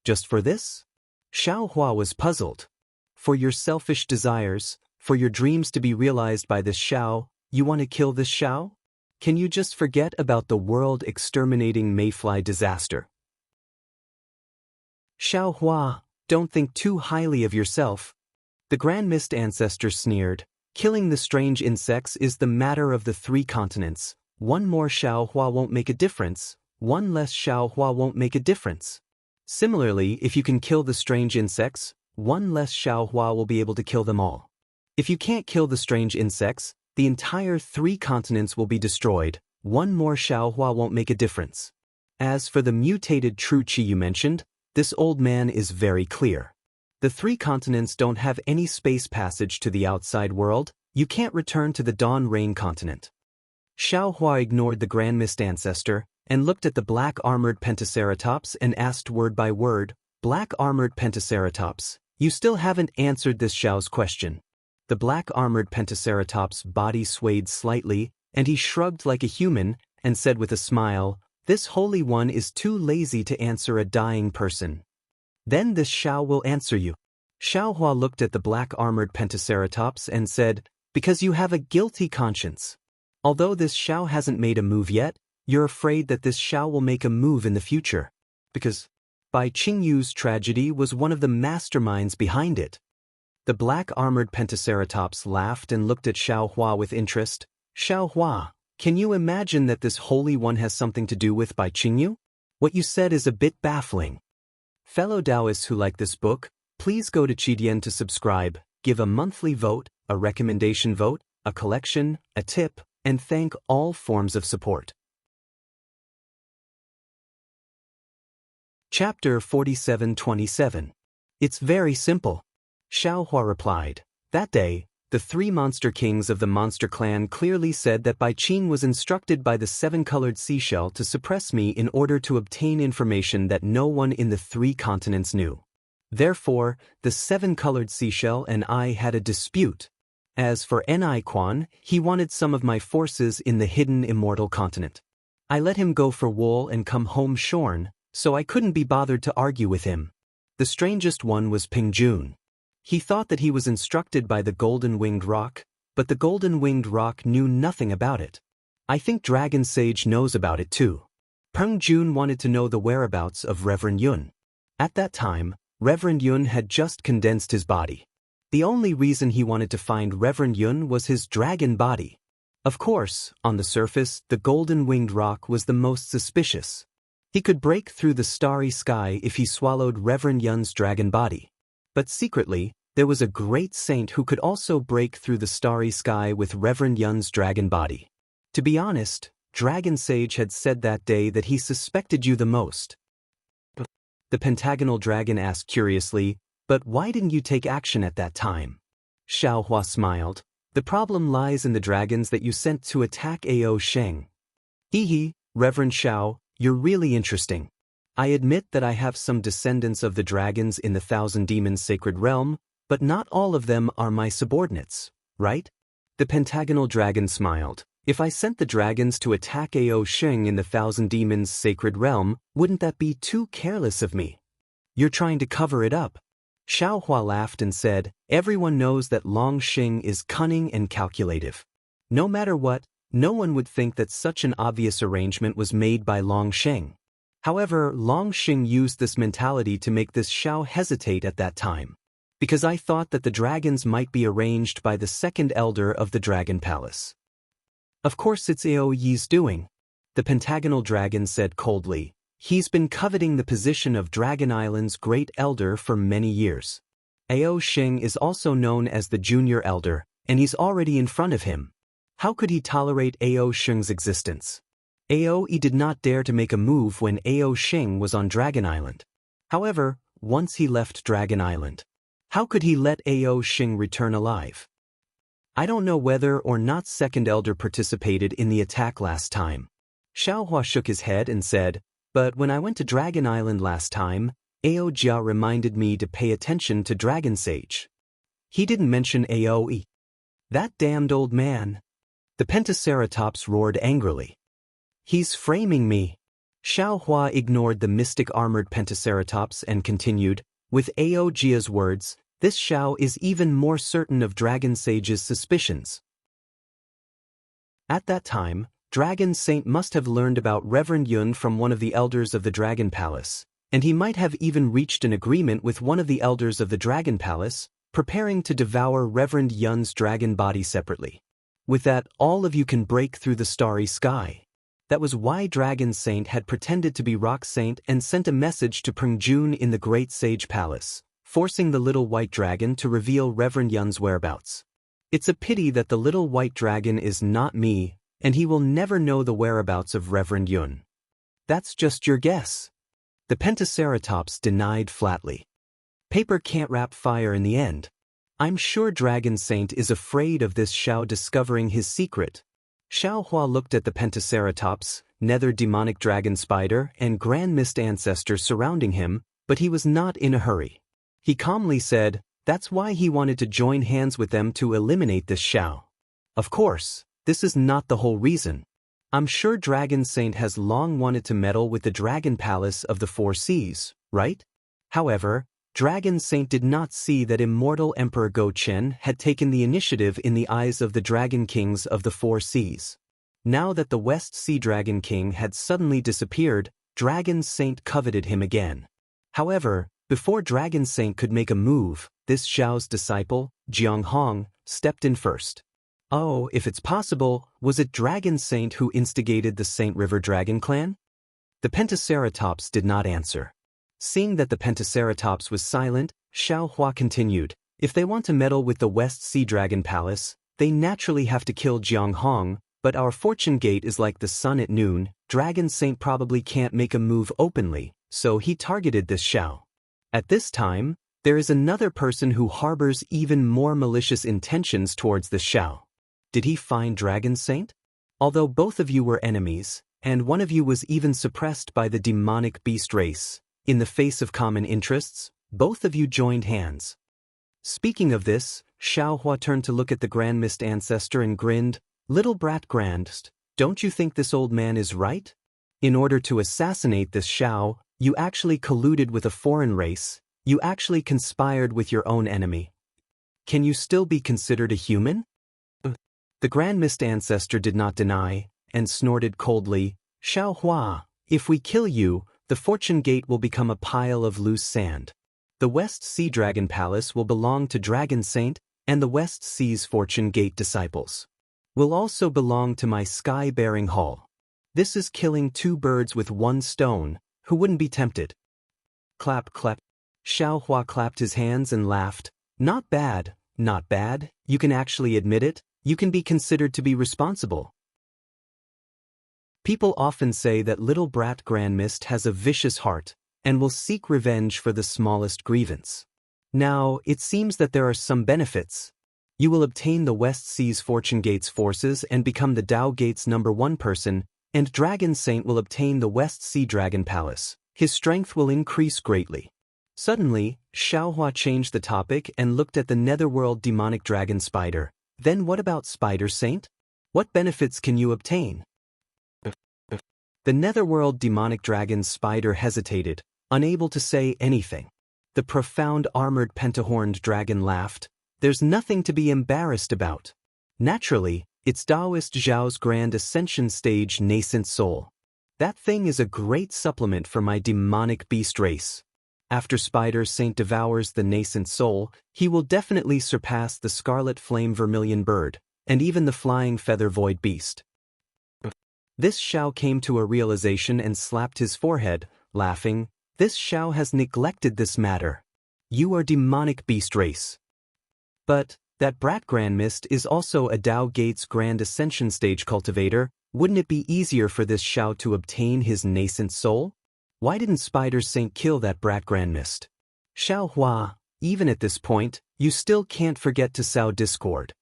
"Just for this?" Xiao Hua was puzzled. "For your selfish desires, for your dreams to be realized by this Xiao, you want to kill this Xiao? Can you just forget about the world-exterminating mayfly disaster?" "Xiao Hua, don't think too highly of yourself." The Grand Mist Ancestor sneered. "Killing the strange insects is the matter of the three continents. One more Xiao Hua won't make a difference, one less Xiao Hua won't make a difference. Similarly, if you can kill the strange insects, one less Xiao Hua will be able to kill them all. If you can't kill the strange insects, the entire three continents will be destroyed, one more Xiao Hua won't make a difference. As for the mutated true chi you mentioned, this old man is very clear. The three continents don't have any space passage to the outside world, you can't return to the Dawn Rain continent." Xiao Hua ignored the Grand Mist Ancestor, and looked at the black-armored pentaceratops and asked word by word, "Black-armored pentaceratops, you still haven't answered this Xiao's question." The black-armored pentaceratops' body swayed slightly, and he shrugged like a human, and said with a smile, "This Holy One is too lazy to answer a dying person. Then this Xiao will answer you." Xiao Hua looked at the black-armored pentaceratops and said, "Because you have a guilty conscience. Although this Xiao hasn't made a move yet, you're afraid that this Xiao will make a move in the future. Because Bai Qingyu's tragedy was one of the masterminds behind it." The black-armored pentaceratops laughed and looked at Xiao Hua with interest. "Xiao Hua, can you imagine that this Holy One has something to do with Bai Qingyu? What you said is a bit baffling." Fellow Taoists who like this book, please go to Qidian to subscribe, give a monthly vote, a recommendation vote, a collection, a tip, and thank all forms of support. Chapter 4727. It's very simple. Xiao Hua replied. That day, the three monster kings of the monster clan clearly said that Bai Qing was instructed by the seven-colored seashell to suppress me in order to obtain information that no one in the three continents knew. Therefore, the seven-colored seashell and I had a dispute. As for Ni Quan, he wanted some of my forces in the hidden immortal continent. I let him go for wool and come home shorn, so I couldn't be bothered to argue with him. The strangest one was Ping Jun. He thought that he was instructed by the golden-winged rock, but the golden-winged rock knew nothing about it. I think Dragon Sage knows about it too. Peng Jun wanted to know the whereabouts of Reverend Yun. At that time, Reverend Yun had just condensed his body. The only reason he wanted to find Reverend Yun was his dragon body. Of course, on the surface, the golden-winged rock was the most suspicious. He could break through the starry sky if he swallowed Reverend Yun's dragon body. But secretly, there was a great saint who could also break through the starry sky with Reverend Yun's dragon body. To be honest, Dragon Sage had said that day that he suspected you the most. The pentagonal dragon asked curiously, "But why didn't you take action at that time?" Xiao Hua smiled. "The problem lies in the dragons that you sent to attack Ao Sheng." Hee, Reverend Xiao, you're really interesting. I admit that I have some descendants of the dragons in the Thousand Demons Sacred Realm, but not all of them are my subordinates, right? The pentagonal dragon smiled. If I sent the dragons to attack Ao Sheng in the Thousand Demons Sacred Realm, wouldn't that be too careless of me? You're trying to cover it up. Xiao Hua laughed and said, "Everyone knows that Long Xing is cunning and calculative. No matter what, no one would think that such an obvious arrangement was made by Long Xing. However, Long Xing used this mentality to make this Xiao hesitate at that time. Because I thought that the dragons might be arranged by the second elder of the Dragon Palace." "Of course it's Ao Yi's doing," the pentagonal dragon said coldly. "He's been coveting the position of Dragon Island's great elder for many years. Ao Sheng is also known as the junior elder, and he's already in front of him. How could he tolerate Ao Sheng's existence? Ao Yi did not dare to make a move when Ao Sheng was on Dragon Island. However, once he left Dragon Island, how could he let Ao Sheng return alive? I don't know whether or not Second Elder participated in the attack last time." Xiao Hua shook his head and said, "But when I went to Dragon Island last time, Ao Jia reminded me to pay attention to Dragon Sage. He didn't mention Ao Yi. That damned old man." The Pentaceratops roared angrily. "He's framing me." Xiao Hua ignored the mystic armored Pentaceratops and continued, "With Ao Jia's words, this Xiao is even more certain of Dragon Sage's suspicions." At that time, Dragon Saint must have learned about Reverend Yun from one of the elders of the Dragon Palace, and he might have even reached an agreement with one of the elders of the Dragon Palace, preparing to devour Reverend Yun's dragon body separately. With that, all of you can break through the starry sky. That was why Dragon Saint had pretended to be Rock Saint and sent a message to Peng Jun in the Great Sage Palace, forcing the little white dragon to reveal Reverend Yun's whereabouts. It's a pity that the little white dragon is not me, and he will never know the whereabouts of Reverend Yun. That's just your guess. The Pentaceratops denied flatly. Paper can't wrap fire in the end. I'm sure Dragon Saint is afraid of this Xiao discovering his secret. Xiao Hua looked at the Pentaceratops, nether demonic dragon spider, and grand mist ancestor surrounding him, but he was not in a hurry. He calmly said, that's why he wanted to join hands with them to eliminate this Xiao. Of course, this is not the whole reason. I'm sure Dragon Saint has long wanted to meddle with the Dragon Palace of the Four Seas, right? However, Dragon Saint did not see that immortal Emperor Go Chen had taken the initiative in the eyes of the Dragon Kings of the Four Seas. Now that the West Sea Dragon King had suddenly disappeared, Dragon Saint coveted him again. However, before Dragon Saint could make a move, this Xiao's disciple, Jiang Hong, stepped in first. Oh, if it's possible, was it Dragon Saint who instigated the Saint River Dragon clan? The Pentaceratops did not answer. Seeing that the Pentaceratops was silent, Xiao Hua continued, if they want to meddle with the West Sea Dragon Palace, they naturally have to kill Jiang Hong, but our fortune gate is like the sun at noon, Dragon Saint probably can't make a move openly, so he targeted this Xiao. At this time, there is another person who harbors even more malicious intentions towards the Xiao. Did he find Dragon Saint? Although both of you were enemies, and one of you was even suppressed by the demonic beast race, in the face of common interests, both of you joined hands. Speaking of this, Xiao Hua turned to look at the Grand Mist Ancestor and grinned. Little brat Grandst, don't you think this old man is right? In order to assassinate this Xiao, you actually colluded with a foreign race, you actually conspired with your own enemy. Can you still be considered a human? The Grand Mist Ancestor did not deny, and snorted coldly, Xiao Hua, if we kill you, the Fortune Gate will become a pile of loose sand. The West Sea Dragon Palace will belong to Dragon Saint, and the West Sea's Fortune Gate disciples will also belong to my sky-bearing hall. This is killing two birds with one stone. Who wouldn't be tempted? Clap, clap. Xiao Hua clapped his hands and laughed. Not bad, not bad. You can actually admit it. You can be considered to be responsible. People often say that little brat Grand Mist has a vicious heart and will seek revenge for the smallest grievance. Now, it seems that there are some benefits. You will obtain the West Sea's Fortune Gate's forces and become the Dao Gate's #1 person, and Dragon Saint will obtain the West Sea Dragon Palace. His strength will increase greatly. Suddenly, Xiao Hua changed the topic and looked at the Netherworld demonic dragon spider. Then what about Spider Saint? What benefits can you obtain? The Netherworld demonic dragon spider hesitated, unable to say anything. The profound armored pentahorned dragon laughed. There's nothing to be embarrassed about. Naturally, it's Taoist Zhao's Grand Ascension Stage nascent soul. That thing is a great supplement for my demonic beast race. After Spider Saint devours the nascent soul, he will definitely surpass the scarlet flame vermilion bird, and even the flying feather void beast. This Xiao came to a realization and slapped his forehead, laughing. This Xiao has neglected this matter. You are demonic beast race. But that brat Grand Mist is also a Dao Gate's Grand Ascension Stage cultivator. Wouldn't it be easier for this Xiao to obtain his nascent soul? Why didn't Spider Saint kill that brat Grand Mist? Xiao Hua, even at this point, you still can't forget to sow discord.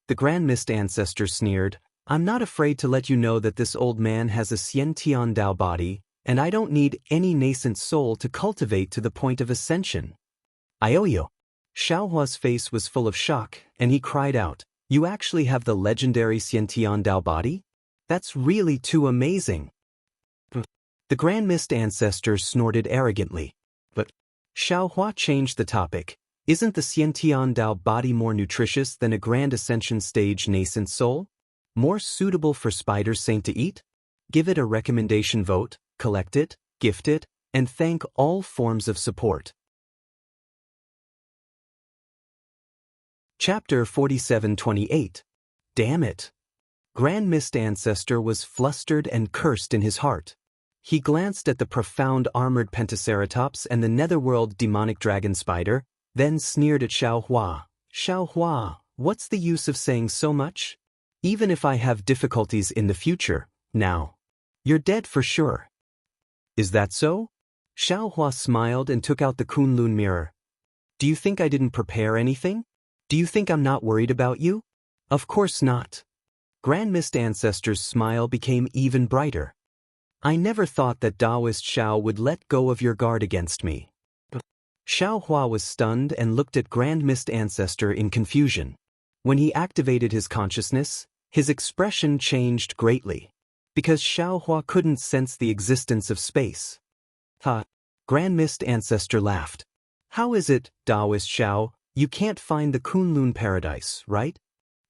The Grand Mist Ancestor sneered. I'm not afraid to let you know that this old man has a Xiantian Dao body, and I don't need any nascent soul to cultivate to the point of ascension. I owe you. Xiao Hua's face was full of shock, and he cried out, You actually have the legendary Xiantian Dao body? That's really too amazing. The Grand Mist Ancestor snorted arrogantly. But Xiao Hua changed the topic. Isn't the Xiantian Dao body more nutritious than a Grand Ascension Stage nascent soul? More suitable for Spider Saint to eat? Give it a recommendation vote, collect it, gift it, and thank all forms of support. Chapter 4728. Damn it. Grand Mist Ancestor was flustered and cursed in his heart. He glanced at the profound armored Pentaceratops and the Netherworld demonic dragon spider, then sneered at Xiao Hua. Xiao Hua, what's the use of saying so much? Even if I have difficulties in the future, now, you're dead for sure. Is that so? Xiao Hua smiled and took out the Kunlun mirror. Do you think I didn't prepare anything? Do you think I'm not worried about you? Of course not. Grand Mist Ancestor's smile became even brighter. I never thought that Taoist Xiao would let go of your guard against me. Xiao Hua was stunned and looked at Grand Mist Ancestor in confusion. When he activated his consciousness, his expression changed greatly. Because Xiao Hua couldn't sense the existence of space. Ha! Grand Mist Ancestor laughed. How is it, Taoist Xiao, you can't find the Kunlun paradise, right?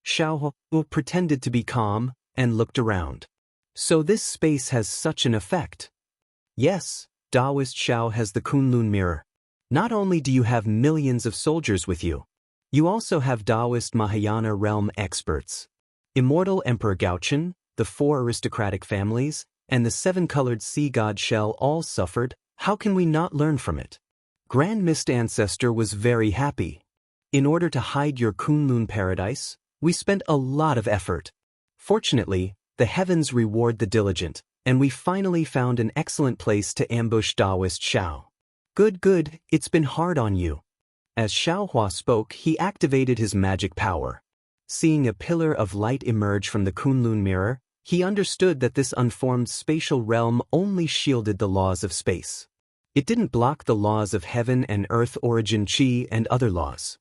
Xiao Hua pretended to be calm and looked around. So this space has such an effect. Yes, Taoist Xiao has the Kunlun mirror. Not only do you have millions of soldiers with you, you also have Taoist Mahayana realm experts. Immortal Emperor Gaochen, the 4 aristocratic families, and the 7-colored sea god Shell all suffered. How can we not learn from it? Grand Mist Ancestor was very happy. In order to hide your Kunlun paradise, we spent a lot of effort. Fortunately, the heavens reward the diligent, and we finally found an excellent place to ambush Taoist Xiao. Good, it's been hard on you. As Xiao Hua spoke, he activated his magic power. Seeing a pillar of light emerge from the Kunlun mirror, he understood that this unformed spatial realm only shielded the laws of space. It didn't block the laws of heaven and earth origin chi and other laws.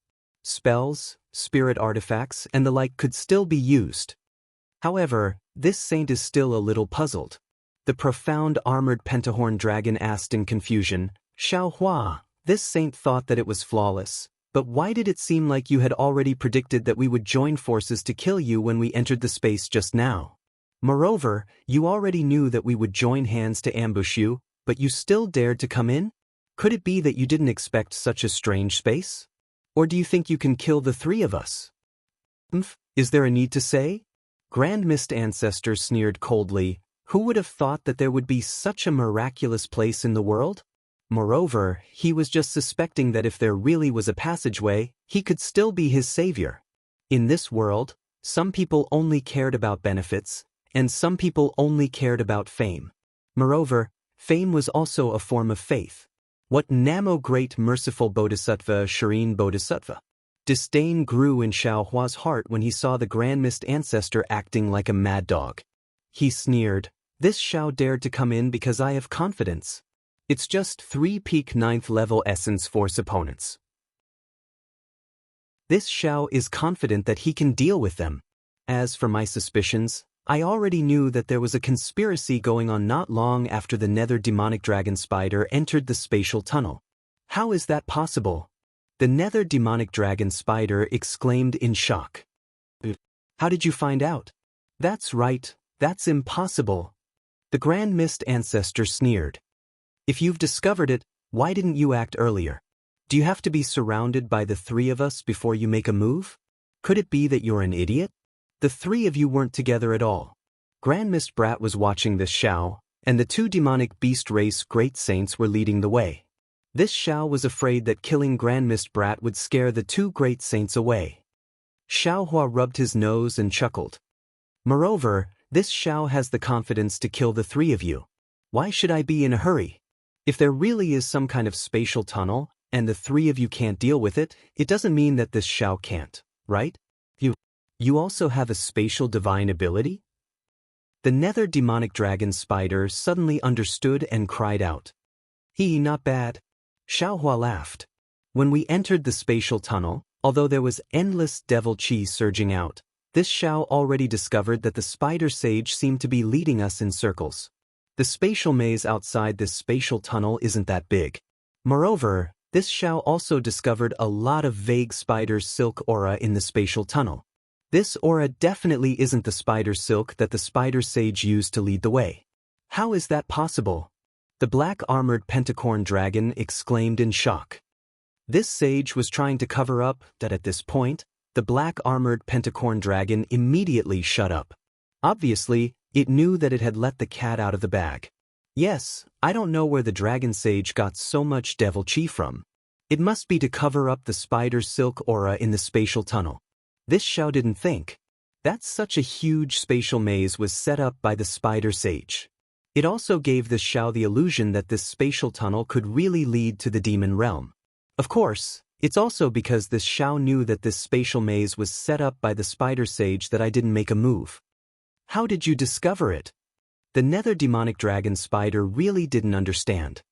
spells, spirit artifacts, and the like could still be used. However, this saint is still a little puzzled. The profound armored pentahorn dragon asked in confusion, Xiao Hua, this saint thought that it was flawless, but why did it seem like you had already predicted that we would join forces to kill you when we entered the space just now? Moreover, you already knew that we would join hands to ambush you, but you still dared to come in? Could it be that you didn't expect such a strange space? Or do you think you can kill the three of us? Is there a need to say? Grand Mist Ancestor sneered coldly. Who would have thought that there would be such a miraculous place in the world? Moreover, he was just suspecting that if there really was a passageway, he could still be his savior. In this world, some people only cared about benefits, and some people only cared about fame. Moreover, fame was also a form of faith. What Namo Great Merciful Bodhisattva Shireen Bodhisattva? Disdain grew in Xiao Hua's heart when he saw the Grand Mist Ancestor acting like a mad dog. He sneered, this Xiao dared to come in because I have confidence. It's just 3 peak 9th level essence force opponents. This Xiao is confident that he can deal with them. As for my suspicions, I already knew that there was a conspiracy going on not long after the nether demonic dragon spider entered the spatial tunnel. How is that possible? The nether demonic dragon spider exclaimed in shock. How did you find out? That's right, that's impossible. The Grand Mist Ancestor sneered. If you've discovered it, why didn't you act earlier? Do you have to be surrounded by the three of us before you make a move? Could it be that you're an idiot? The three of you weren't together at all. Grand Mist Brat was watching this Xiao, and the 2 demonic beast race great saints were leading the way. This Xiao was afraid that killing Grand Mist Brat would scare the 2 great saints away. Xiao Hua rubbed his nose and chuckled. Moreover, this Xiao has the confidence to kill the 3 of you. Why should I be in a hurry? If there really is some kind of spatial tunnel, and the 3 of you can't deal with it, it doesn't mean that this Xiao can't, right? You also have a spatial divine ability? The nether demonic dragon spider suddenly understood and cried out. Not bad. Xiao Hua laughed. When we entered the spatial tunnel, although there was endless devil chi surging out, this Xiao already discovered that the spider sage seemed to be leading us in circles. The spatial maze outside this spatial tunnel isn't that big. Moreover, this Xiao also discovered a lot of vague spider silk aura in the spatial tunnel. This aura definitely isn't the spider silk that the spider sage used to lead the way. How is that possible? The black armored pentacorn dragon exclaimed in shock. This sage was trying to cover up that at this point, the black armored pentacorn dragon immediately shut up. Obviously, it knew that it had let the cat out of the bag. Yes, I don't know where the dragon sage got so much devil chi from. It must be to cover up the spider silk aura in the spatial tunnel. This Xiao didn't think. That such a huge spatial maze was set up by the spider sage. It also gave this Xiao the illusion that this spatial tunnel could really lead to the demon realm. Of course, it's also because this Xiao knew that this spatial maze was set up by the spider sage that I didn't make a move. How did you discover it? The nether demonic dragon spider really didn't understand.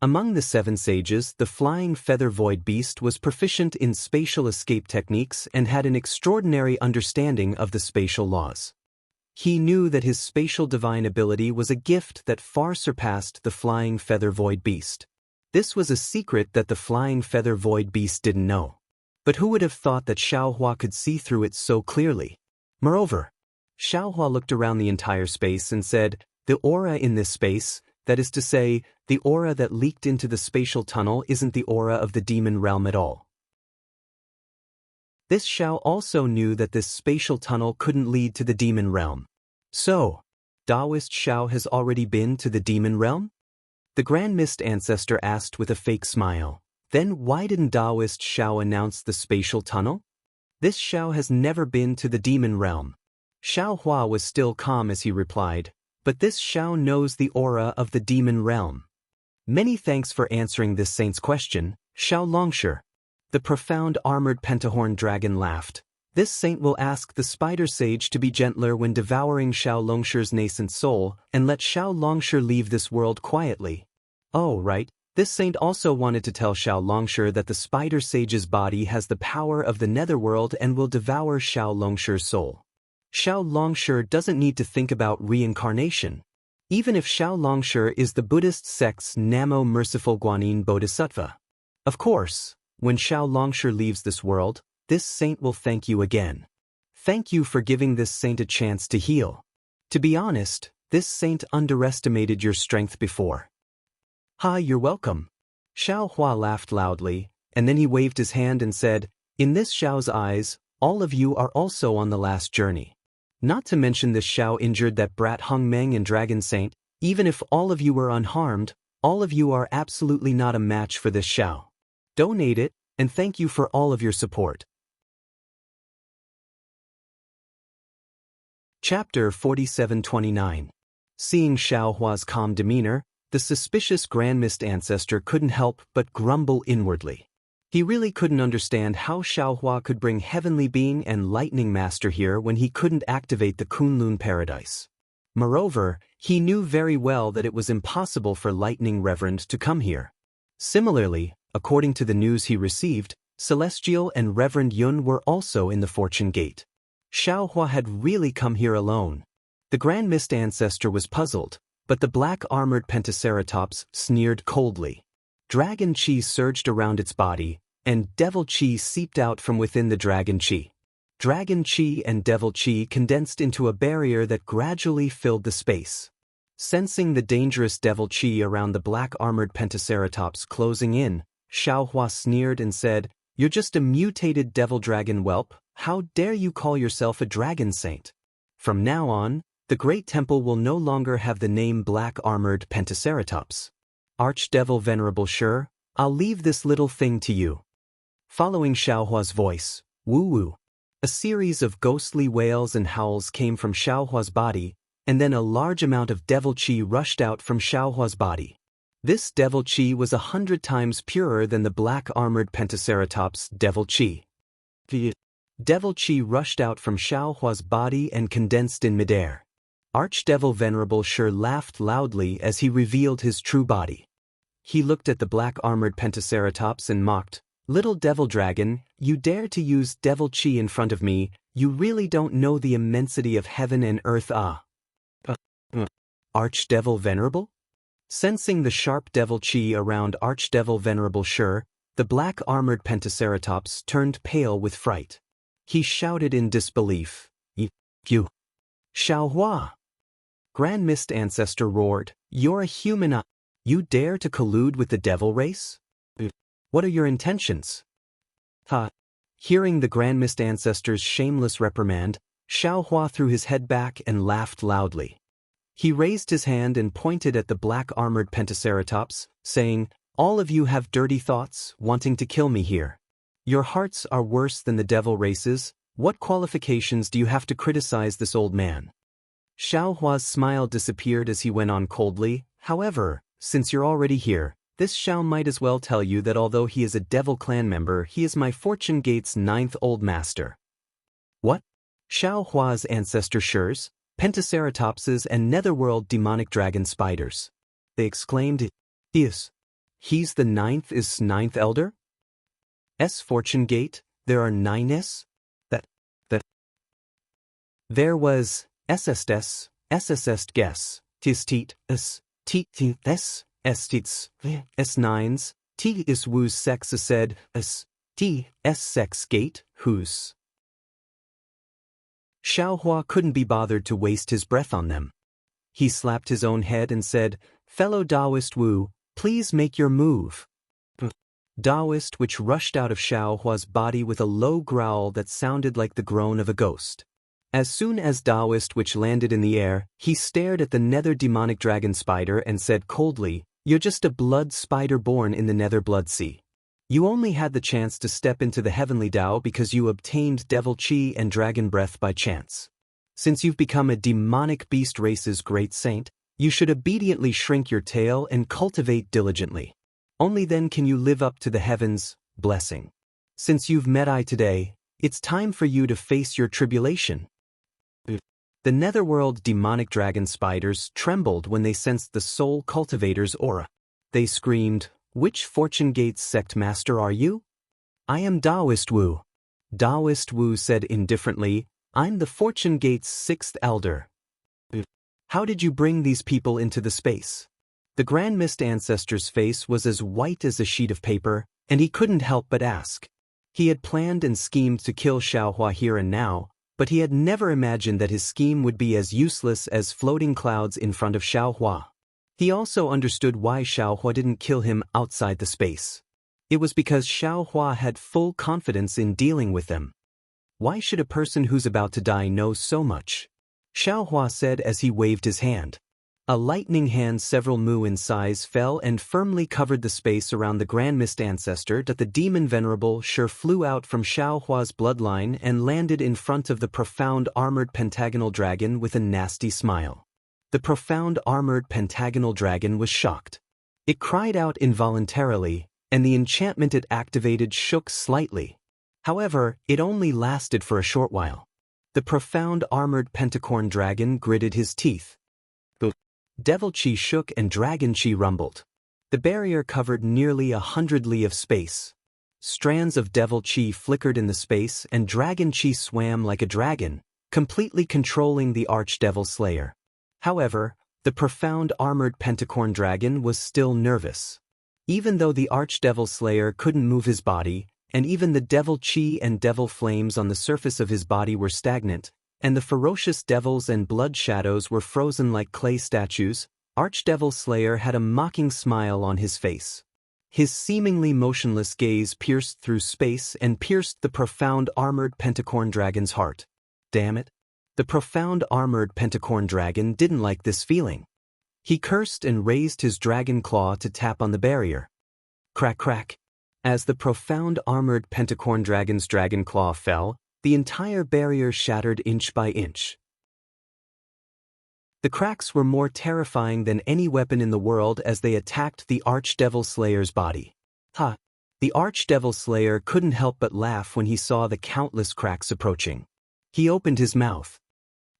Among the 7 sages, the flying feather void beast was proficient in spatial escape techniques and had an extraordinary understanding of the spatial laws. He knew that his spatial divine ability was a gift that far surpassed the flying feather void beast. This was a secret that the flying feather void beast didn't know. But who would have thought that Xiao Hua could see through it so clearly? Moreover, Xiao Hua looked around the entire space and said, the aura in this space, that is to say, the aura that leaked into the spatial tunnel isn't the aura of the demon realm at all. This Xiao also knew that this spatial tunnel couldn't lead to the demon realm. So, Taoist Xiao has already been to the demon realm? The Grand Mist Ancestor asked with a fake smile. Then why didn't Taoist Xiao announce the spatial tunnel? This Xiao has never been to the demon realm. Xiao Hua was still calm as he replied, but this Xiao knows the aura of the demon realm. Many thanks for answering this saint's question, Xiao Longshi. The profound armored pentahorn dragon laughed. This saint will ask the spider sage to be gentler when devouring Xiao Longshi's nascent soul and let Xiao Longshi leave this world quietly. Oh, right, This saint also wanted to tell Xiao Longshe that the spider sage's body has the power of the netherworld and will devour Xiao Longshe's soul. Xiao Longshe doesn't need to think about reincarnation. Even if Xiao Longshe is the Buddhist sect's Namo Merciful Guanyin Bodhisattva. Of course, when Xiao Longshe leaves this world, this saint will thank you again. Thank you for giving this saint a chance to heal. To be honest, this saint underestimated your strength before. Ha, you're welcome. Xiao Hua laughed loudly, and then he waved his hand and said, in this Xiao's eyes, all of you are also on the last journey. Not to mention this Xiao injured that brat Hung Meng and Dragon Saint, even if all of you were unharmed, all of you are absolutely not a match for this Xiao. Donate it, and thank you for all of your support. Chapter 4729. Seeing Xiao Hua's calm demeanor, the suspicious Grand Mist Ancestor couldn't help but grumble inwardly. He really couldn't understand how Xiao Hua could bring Heavenly Being and Lightning Master here when he couldn't activate the Kunlun Paradise. Moreover, he knew very well that it was impossible for Lightning Reverend to come here. Similarly, according to the news he received, Celestial and Reverend Yun were also in the Fortune Gate. Xiao Hua had really come here alone. The Grand Mist Ancestor was puzzled, but the black-armored Pentaceratops sneered coldly. Dragon Chi surged around its body, and Devil Chi seeped out from within the Dragon Chi. Dragon Chi and Devil Chi condensed into a barrier that gradually filled the space. Sensing the dangerous Devil Chi around the black-armored Pentaceratops closing in, Xiao Hua sneered and said, "You're just a mutated devil dragon whelp. How dare you call yourself a dragon saint? From now on, the Great Temple will no longer have the name Black-Armored Pentaceratops. Archdevil Venerable Shi, I'll leave this little thing to you." Following Xiao Hua's voice, woo-woo. A series of ghostly wails and howls came from Xiao Hua's body, and then a large amount of Devil Chi rushed out from Xiao Hua's body. This Devil Chi was 100 times purer than the Black-Armored Pentaceratops' Devil Chi. The Devil Chi rushed out from Xiao Hua's body and condensed in midair. Archdevil Venerable Shi laughed loudly as he revealed his true body. He looked at the black-armored Pentaceratops and mocked, "Little devil dragon, you dare to use Devil Chi in front of me, you really don't know the immensity of heaven and earth, ah." Archdevil Venerable? Sensing the sharp Devil Chi around Archdevil Venerable Shi, the black-armored Pentaceratops turned pale with fright. He shouted in disbelief, "You! Xiao Hua!" Grand Mist Ancestor roared, "You're a human, you dare to collude with the devil race? What are your intentions?" Hearing the Grand Mist Ancestor's shameless reprimand, Xiao Hua threw his head back and laughed loudly. He raised his hand and pointed at the black-armored Pentaceratops, saying, "All of you have dirty thoughts, wanting to kill me here. Your hearts are worse than the devil races. What qualifications do you have to criticize this old man?" Xiao Hua's smile disappeared as he went on coldly, "However, since you're already here, this Xiao might as well tell you that although he is a devil clan member, he is my Fortune Gate's 9th old master." "What? Xiao Hua's ancestor Shi's, Pentaceratopses and netherworld demonic dragon spiders?" they exclaimed. He's the 9th elder? Fortune Gate, there are 9s? That. There was SSS guess, tistit, tits, estits, S9s, T is woo's sex said, T, S sex gate, whose. Xiao Hua couldn't be bothered to waste his breath on them. He slapped his own head and said, "Fellow Taoist Wu, please make your move." Taoist which rushed out of Xiao Hua's body with a low growl that sounded like the groan of a ghost. As soon as Taoist which landed in the air, he stared at the nether demonic dragon spider and said coldly, "You're just a blood spider born in the nether blood sea. You only had the chance to step into the heavenly Tao because you obtained Devil Chi and Dragon Breath by chance. Since you've become a demonic beast race's great saint, you should obediently shrink your tail and cultivate diligently. Only then can you live up to the heavens' blessing. Since you've met I today, it's time for you to face your tribulation." The netherworld demonic dragon spiders trembled when they sensed the soul cultivator's aura. They screamed, Which Fortune Gates sect master are you? I am Taoist Wu. Taoist Wu said indifferently, I'm the Fortune Gate's sixth elder. How did you bring these people into the space? The Grand Mist ancestor's face was as white as a sheet of paper, and he couldn't help but ask. He had planned and schemed to kill Xiaohua here and now, but he had never imagined that his scheme would be as useless as floating clouds in front of Xiaohua. He also understood why Xiaohua didn't kill him outside the space. It was because Xiaohua had full confidence in dealing with them. Why should a person who's about to die know so much? Xiaohua said as he waved his hand. A lightning hand several mu in size fell and firmly covered the space around the Grand Mist ancestor that the demon venerable sure flew out from Xiaohua's bloodline and landed in front of the profound armored pentagonal dragon with a nasty smile. The profound armored pentagonal dragon was shocked. It cried out involuntarily, and the enchantment it activated shook slightly. However, it only lasted for a short while. The profound armored pentacorn dragon gritted his teeth. Devil Chi shook and Dragon Chi rumbled. The barrier covered nearly 100 li of space. Strands of Devil Chi flickered in the space and Dragon Chi swam like a dragon, completely controlling the Archdevil Slayer. However, the profound armored pentacorn dragon was still nervous. Even though the Archdevil Slayer couldn't move his body, and even the Devil Chi and Devil Flames on the surface of his body were stagnant, and the ferocious devils and blood shadows were frozen like clay statues, Archdevil Slayer had a mocking smile on his face. His seemingly motionless gaze pierced through space and pierced the profound armored pentacorn dragon's heart. Damn it. The profound armored pentacorn dragon didn't like this feeling. He cursed and raised his dragon claw to tap on the barrier. Crack crack. As the profound armored pentacorn dragon's dragon claw fell, the entire barrier shattered inch by inch. The cracks were more terrifying than any weapon in the world as they attacked the Archdevil Slayer's body. Ha! The Archdevil Slayer couldn't help but laugh when he saw the countless cracks approaching. He opened his mouth.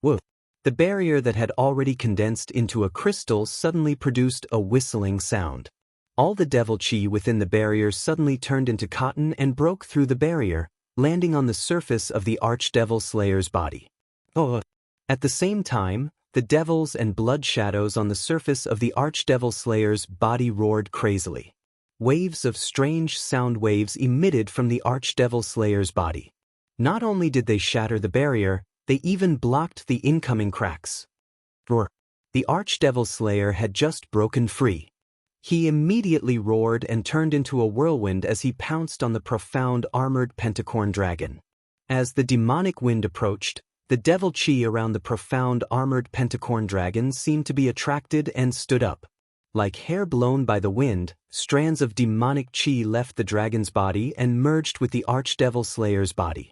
Whoa! The barrier that had already condensed into a crystal suddenly produced a whistling sound. All the Devil Chi within the barrier suddenly turned into cotton and broke through the barrier, landing on the surface of the Archdevil Slayer's body. Oh! At the same time, the devils and blood shadows on the surface of the Archdevil Slayer's body roared crazily. Waves of strange sound waves emitted from the Archdevil Slayer's body. Not only did they shatter the barrier, they even blocked the incoming cracks. Roar! The Archdevil Slayer had just broken free. He immediately roared and turned into a whirlwind as he pounced on the profound armored pentacorn dragon. As the demonic wind approached, the Devil Chi around the profound armored pentacorn dragon seemed to be attracted and stood up. Like hair blown by the wind, strands of demonic chi left the dragon's body and merged with the Archdevil Slayer's body.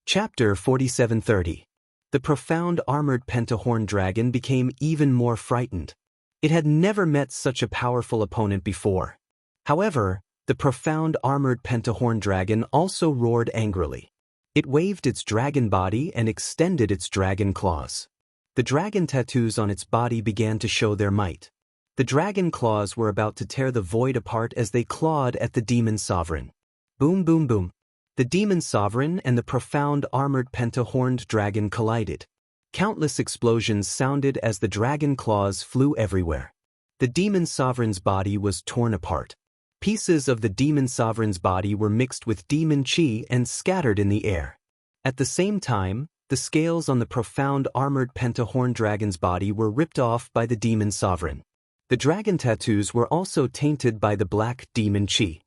Chapter 4730. The profound armored pentahorn dragon became even more frightened. It had never met such a powerful opponent before. However, the profound armored pentahorn dragon also roared angrily. It waved its dragon body and extended its dragon claws. The dragon tattoos on its body began to show their might. The dragon claws were about to tear the void apart as they clawed at the demon sovereign. Boom boom boom. The demon sovereign and the profound armored pentahorned dragon collided. Countless explosions sounded as the dragon claws flew everywhere. The demon sovereign's body was torn apart. Pieces of the demon sovereign's body were mixed with demon chi and scattered in the air. At the same time, the scales on the profound armored pentahorn dragon's body were ripped off by the demon sovereign. The dragon tattoos were also tainted by the black demon chi.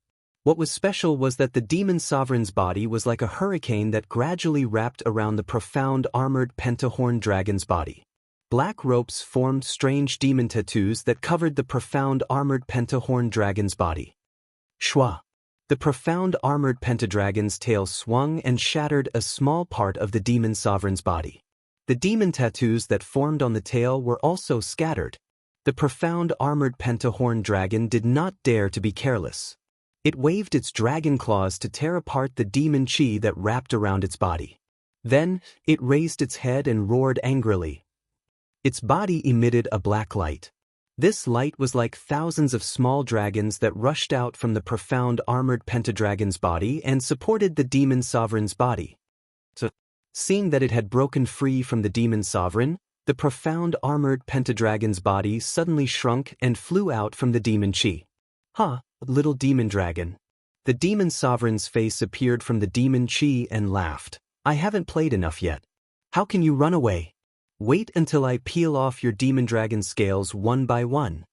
What was special was that the demon sovereign's body was like a hurricane that gradually wrapped around the profound armored pentahorn dragon's body. Black ropes formed strange demon tattoos that covered the profound armored pentahorn dragon's body. Shwa! The profound armored pentadragon's tail swung and shattered a small part of the demon sovereign's body. The demon tattoos that formed on the tail were also scattered. The profound armored pentahorn dragon did not dare to be careless. It waved its dragon claws to tear apart the demon chi that wrapped around its body. Then, it raised its head and roared angrily. Its body emitted a black light. This light was like thousands of small dragons that rushed out from the profound armored pentadragon's body and supported the demon sovereign's body. So, seeing that it had broken free from the demon sovereign, the profound armored pentadragon's body suddenly shrunk and flew out from the demon chi. "Ha, little demon dragon." The demon sovereign's face appeared from the demon chi and laughed. "I haven't played enough yet. How can you run away? Wait until I peel off your demon dragon scales one by one."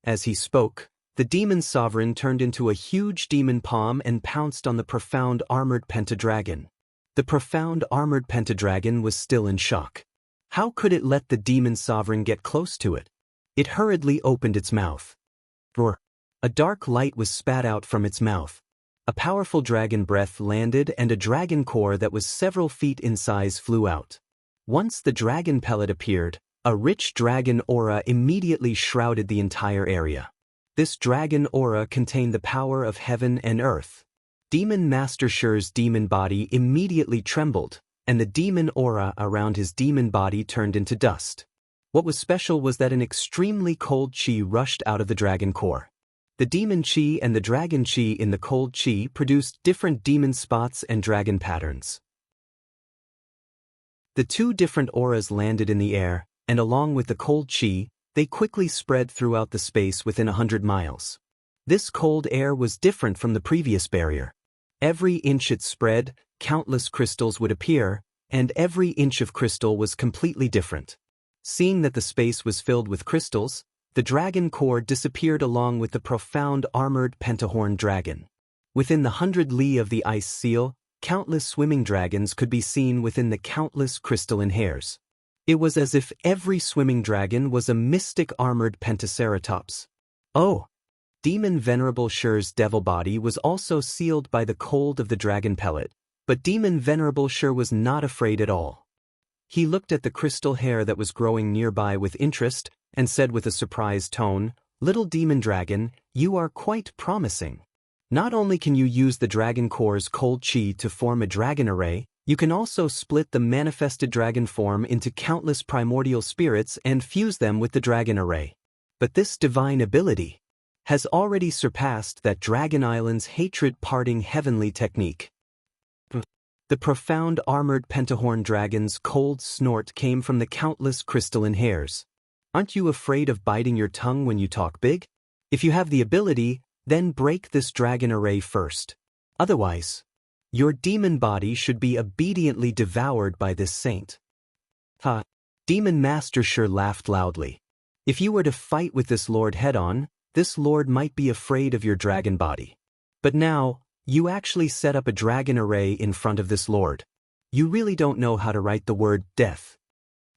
As he spoke, the demon sovereign turned into a huge demon palm and pounced on the profound armored pentadragon. The profound armored pentadragon was still in shock. How could it let the demon sovereign get close to it? It hurriedly opened its mouth. Roar! A dark light was spat out from its mouth. A powerful dragon breath landed and a dragon core that was several feet in size flew out. Once the dragon pellet appeared, a rich dragon aura immediately shrouded the entire area. This dragon aura contained the power of heaven and earth. Demon Master Shur's demon body immediately trembled, and the demon aura around his demon body turned into dust. What was special was that an extremely cold chi rushed out of the dragon core. The demon chi and the dragon chi in the cold chi produced different demon spots and dragon patterns. The two different auras landed in the air, and along with the cold chi, they quickly spread throughout the space within 100 miles. This cold air was different from the previous barrier. Every inch it spread, countless crystals would appear, and every inch of crystal was completely different. Seeing that the space was filled with crystals, the dragon core disappeared along with the profound armored pentahorn dragon. Within the 100 li of the ice seal, countless swimming dragons could be seen within the countless crystalline hairs. It was as if every swimming dragon was a mystic armored pentaceratops. Oh! Demon Venerable Shur's devil body was also sealed by the cold of the dragon pellet, but Demon Venerable Shur was not afraid at all. He looked at the crystal hair that was growing nearby with interest, and said with a surprised tone, "Little demon dragon, you are quite promising. Not only can you use the dragon core's cold chi to form a dragon array, you can also split the manifested dragon form into countless primordial spirits and fuse them with the dragon array. But this divine ability has already surpassed that Dragon Island's hatred-parting heavenly technique." The profound armored pentahorn dragon's cold snort came from the countless crystalline hairs. "Aren't you afraid of biting your tongue when you talk big? If you have the ability, then break this dragon array first. Otherwise, your demon body should be obediently devoured by this saint." Ha! Demon Master Shur laughed loudly. "If you were to fight with this lord head-on, this lord might be afraid of your dragon body. But now, you actually set up a dragon array in front of this lord. You really don't know how to write the word death."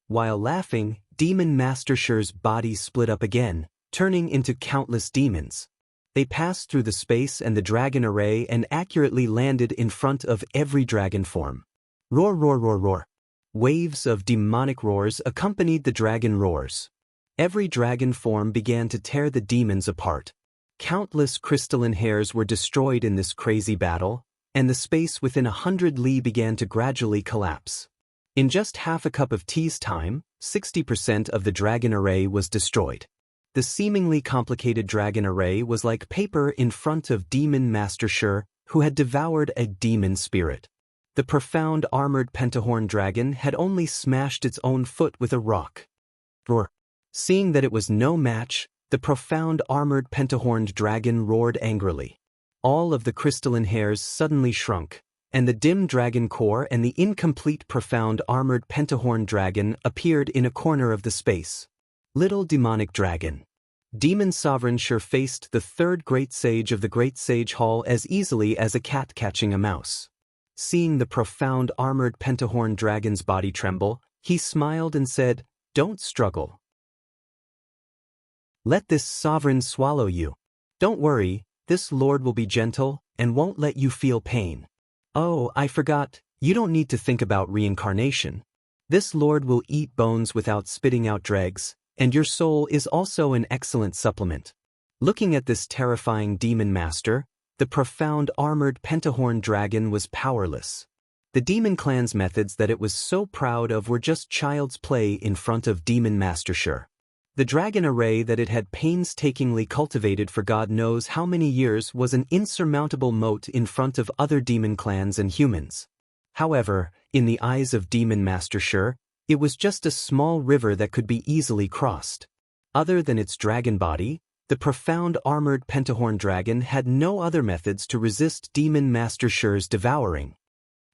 While laughing, Demon Master Shur's body split up again, turning into countless demons. They passed through the space and the dragon array and accurately landed in front of every dragon form. Roar, roar, roar, roar. Waves of demonic roars accompanied the dragon roars. Every dragon form began to tear the demons apart. Countless crystalline hairs were destroyed in this crazy battle, and the space within 100 li began to gradually collapse. In just half a cup of tea's time, 60% of the dragon array was destroyed. The seemingly complicated dragon array was like paper in front of Demon Master Shur, who had devoured a demon spirit. The profound armored pentahorn dragon had only smashed its own foot with a rock. Roar! Seeing that it was no match, the profound armored pentahorned dragon roared angrily. All of the crystalline hairs suddenly shrunk, and the dim dragon core and the incomplete profound armored pentahorn dragon appeared in a corner of the space. Little demonic dragon. Demon Sovereign Shur faced the third great sage of the Great Sage Hall as easily as a cat catching a mouse. Seeing the profound armored pentahorn dragon's body tremble, he smiled and said, "Don't struggle. Let this sovereign swallow you. Don't worry, this lord will be gentle and won't let you feel pain. Oh, I forgot, you don't need to think about reincarnation. This lord will eat bones without spitting out dregs, and your soul is also an excellent supplement." Looking at this terrifying demon master, the profound armored pentahorn dragon was powerless. The demon clan's methods that it was so proud of were just child's play in front of Demon Master Shur. The dragon array that it had painstakingly cultivated for God knows how many years was an insurmountable moat in front of other demon clans and humans. However, in the eyes of Demon Master Shur, it was just a small river that could be easily crossed. Other than its dragon body, the profound armored pentahorn dragon had no other methods to resist Demon Master Shur's devouring.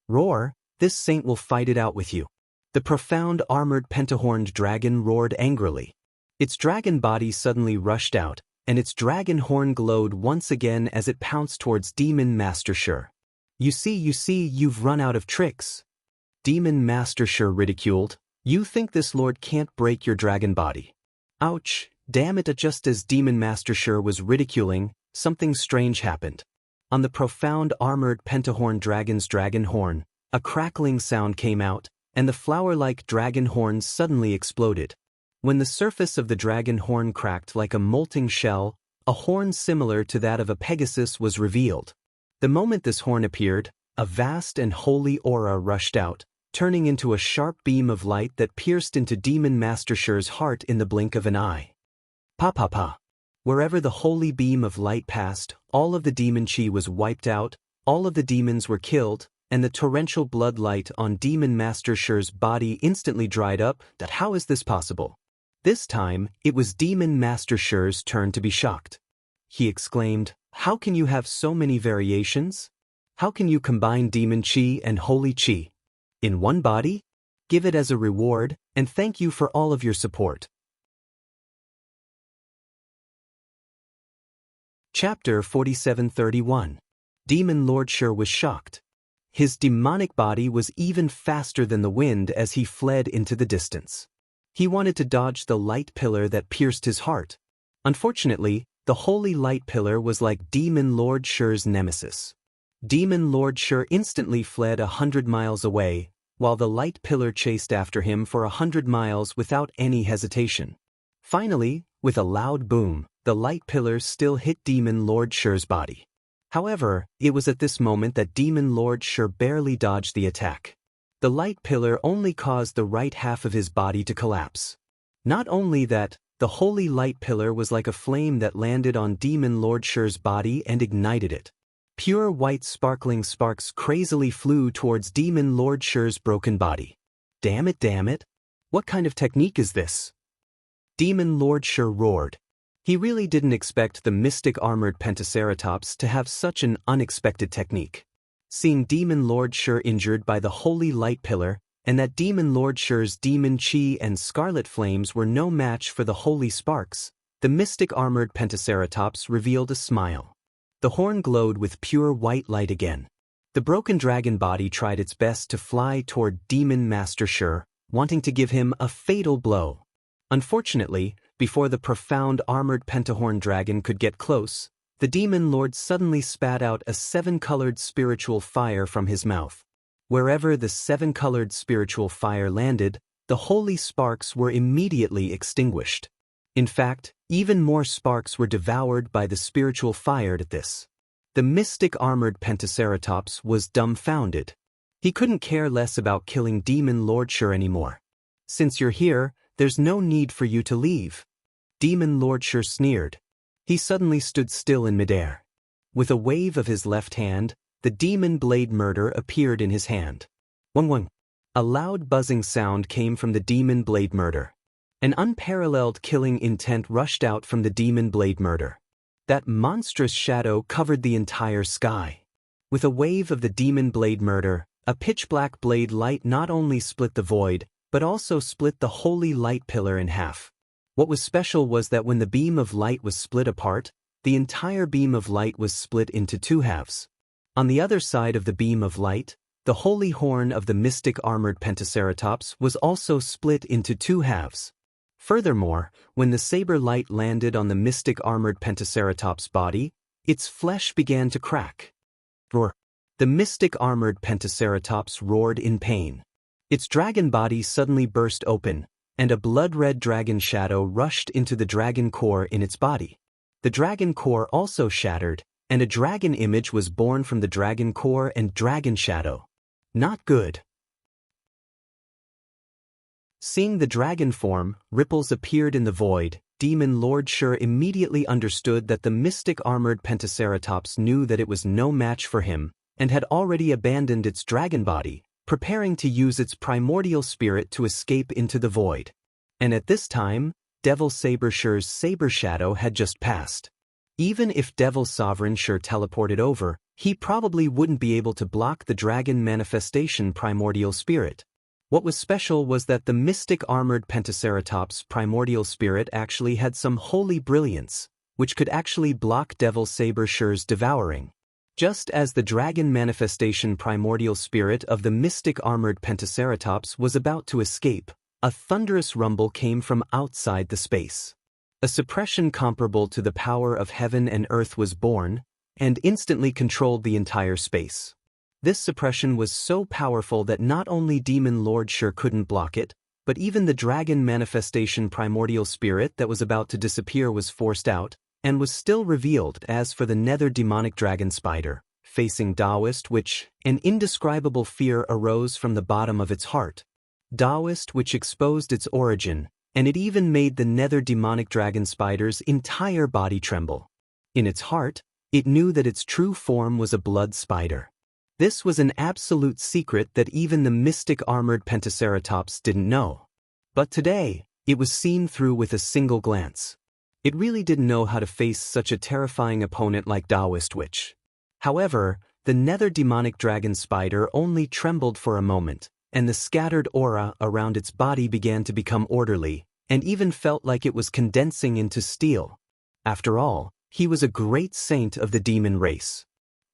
Roar, this saint will fight it out with you. The profound armored pentahorned dragon roared angrily. Its dragon body suddenly rushed out, and its dragon horn glowed once again as it pounced towards Demon Master Shur. You see, you've run out of tricks. Demon Master Shur ridiculed. You think this lord can't break your dragon body? Ouch, damn it! Just as Demon Master Shur was ridiculing, something strange happened. On the profound armored pentahorn dragon's dragon horn, a crackling sound came out, and the flower-like dragon horns suddenly exploded. When the surface of the dragon horn cracked like a molting shell, a horn similar to that of a Pegasus was revealed. The moment this horn appeared, a vast and holy aura rushed out, turning into a sharp beam of light that pierced into Demon Master Shur's heart in the blink of an eye. Pa. Wherever the holy beam of light passed, all of the demon chi was wiped out, all of the demons were killed, and the torrential blood light on Demon Master Shur's body instantly dried up. That how is this possible? This time, it was Demon Master Shur's turn to be shocked. He exclaimed, "How can you have so many variations? How can you combine demon chi and holy chi in one body? Give it as a reward, and thank you for all of your support." Chapter 4731. Demon Lord Shur was shocked. His demonic body was even faster than the wind as he fled into the distance. He wanted to dodge the light pillar that pierced his heart. Unfortunately, the holy light pillar was like Demon Lord Shur's nemesis. Demon Lord Shur instantly fled 100 miles away, while the light pillar chased after him for 100 miles without any hesitation. Finally, with a loud boom, the light pillar still hit Demon Lord Shur's body. However, it was at this moment that Demon Lord Shur barely dodged the attack. The light pillar only caused the right half of his body to collapse. Not only that, the holy light pillar was like a flame that landed on Demon Lord Shur's body and ignited it. Pure white sparkling sparks crazily flew towards Demon Lord Shur's broken body. Damn it! What kind of technique is this? Demon Lord Shur roared. He really didn't expect the mystic armored Pentaceratops to have such an unexpected technique. Seeing Demon Lord Shur injured by the holy light pillar, and that Demon Lord Shur's demon chi and scarlet flames were no match for the holy sparks, the mystic armored Pentaceratops revealed a smile. The horn glowed with pure white light again. The broken dragon body tried its best to fly toward Demon Master Shur, wanting to give him a fatal blow. Unfortunately, before the profound armored pentahorn dragon could get close, the Demon Lord suddenly spat out a 7-colored spiritual fire from his mouth. Wherever the 7-colored spiritual fire landed, the holy sparks were immediately extinguished. In fact, even more sparks were devoured by the spiritual fire at this. The mystic armored Pentaceratops was dumbfounded. He couldn't care less about killing Demon Lord Shur anymore. "Since you're here, there's no need for you to leave." Demon Lord Shur sneered. He suddenly stood still in midair. With a wave of his left hand, the demon blade murder appeared in his hand. Wang. A loud buzzing sound came from the demon blade murder. An unparalleled killing intent rushed out from the demon blade murder. That monstrous shadow covered the entire sky. With a wave of the demon blade murder, a pitch-black blade light not only split the void, but also split the holy light pillar in half. What was special was that when the beam of light was split apart, the entire beam of light was split into 2 halves. On the other side of the beam of light, the holy horn of the mystic armored Pentaceratops was also split into 2 halves. Furthermore, when the saber light landed on the mystic armored Pentaceratops' body, its flesh began to crack. Roar! The mystic armored Pentaceratops roared in pain. Its dragon body suddenly burst open, and a blood-red dragon shadow rushed into the dragon core in its body. The dragon core also shattered, and a dragon image was born from the dragon core and dragon shadow. Not good. Seeing the dragon form, ripples appeared in the void. Demon Lord Shur immediately understood that the mystic armored Pentaceratops knew that it was no match for him, and had already abandoned its dragon body, preparing to use its primordial spirit to escape into the void. And at this time, Devil Saber Shur's saber shadow had just passed. Even if Devil Sovereign Shur teleported over, he probably wouldn't be able to block the dragon manifestation primordial spirit. What was special was that the mystic armored Pentaceratops' primordial spirit actually had some holy brilliance, which could actually block Devil Saber Shur's devouring. Just as the dragon manifestation primordial spirit of the mystic armored Pentaceratops was about to escape, a thunderous rumble came from outside the space. A suppression comparable to the power of heaven and earth was born, and instantly controlled the entire space. This suppression was so powerful that not only Demon Lord Shur couldn't block it, but even the dragon manifestation primordial spirit that was about to disappear was forced out, and was still revealed. As for the nether demonic dragon spider, facing Taoist, which an indescribable fear arose from the bottom of its heart. Taoist, which exposed its origin, and it even made the nether demonic dragon spider's entire body tremble. In its heart, it knew that its true form was a blood spider. This was an absolute secret that even the mystic armored Pentaceratops didn't know. But today, it was seen through with a single glance. It really didn't know how to face such a terrifying opponent like Taoist Witch. However, the nether demonic dragon spider only trembled for a moment, and the scattered aura around its body began to become orderly, and even felt like it was condensing into steel. After all, he was a great saint of the demon race.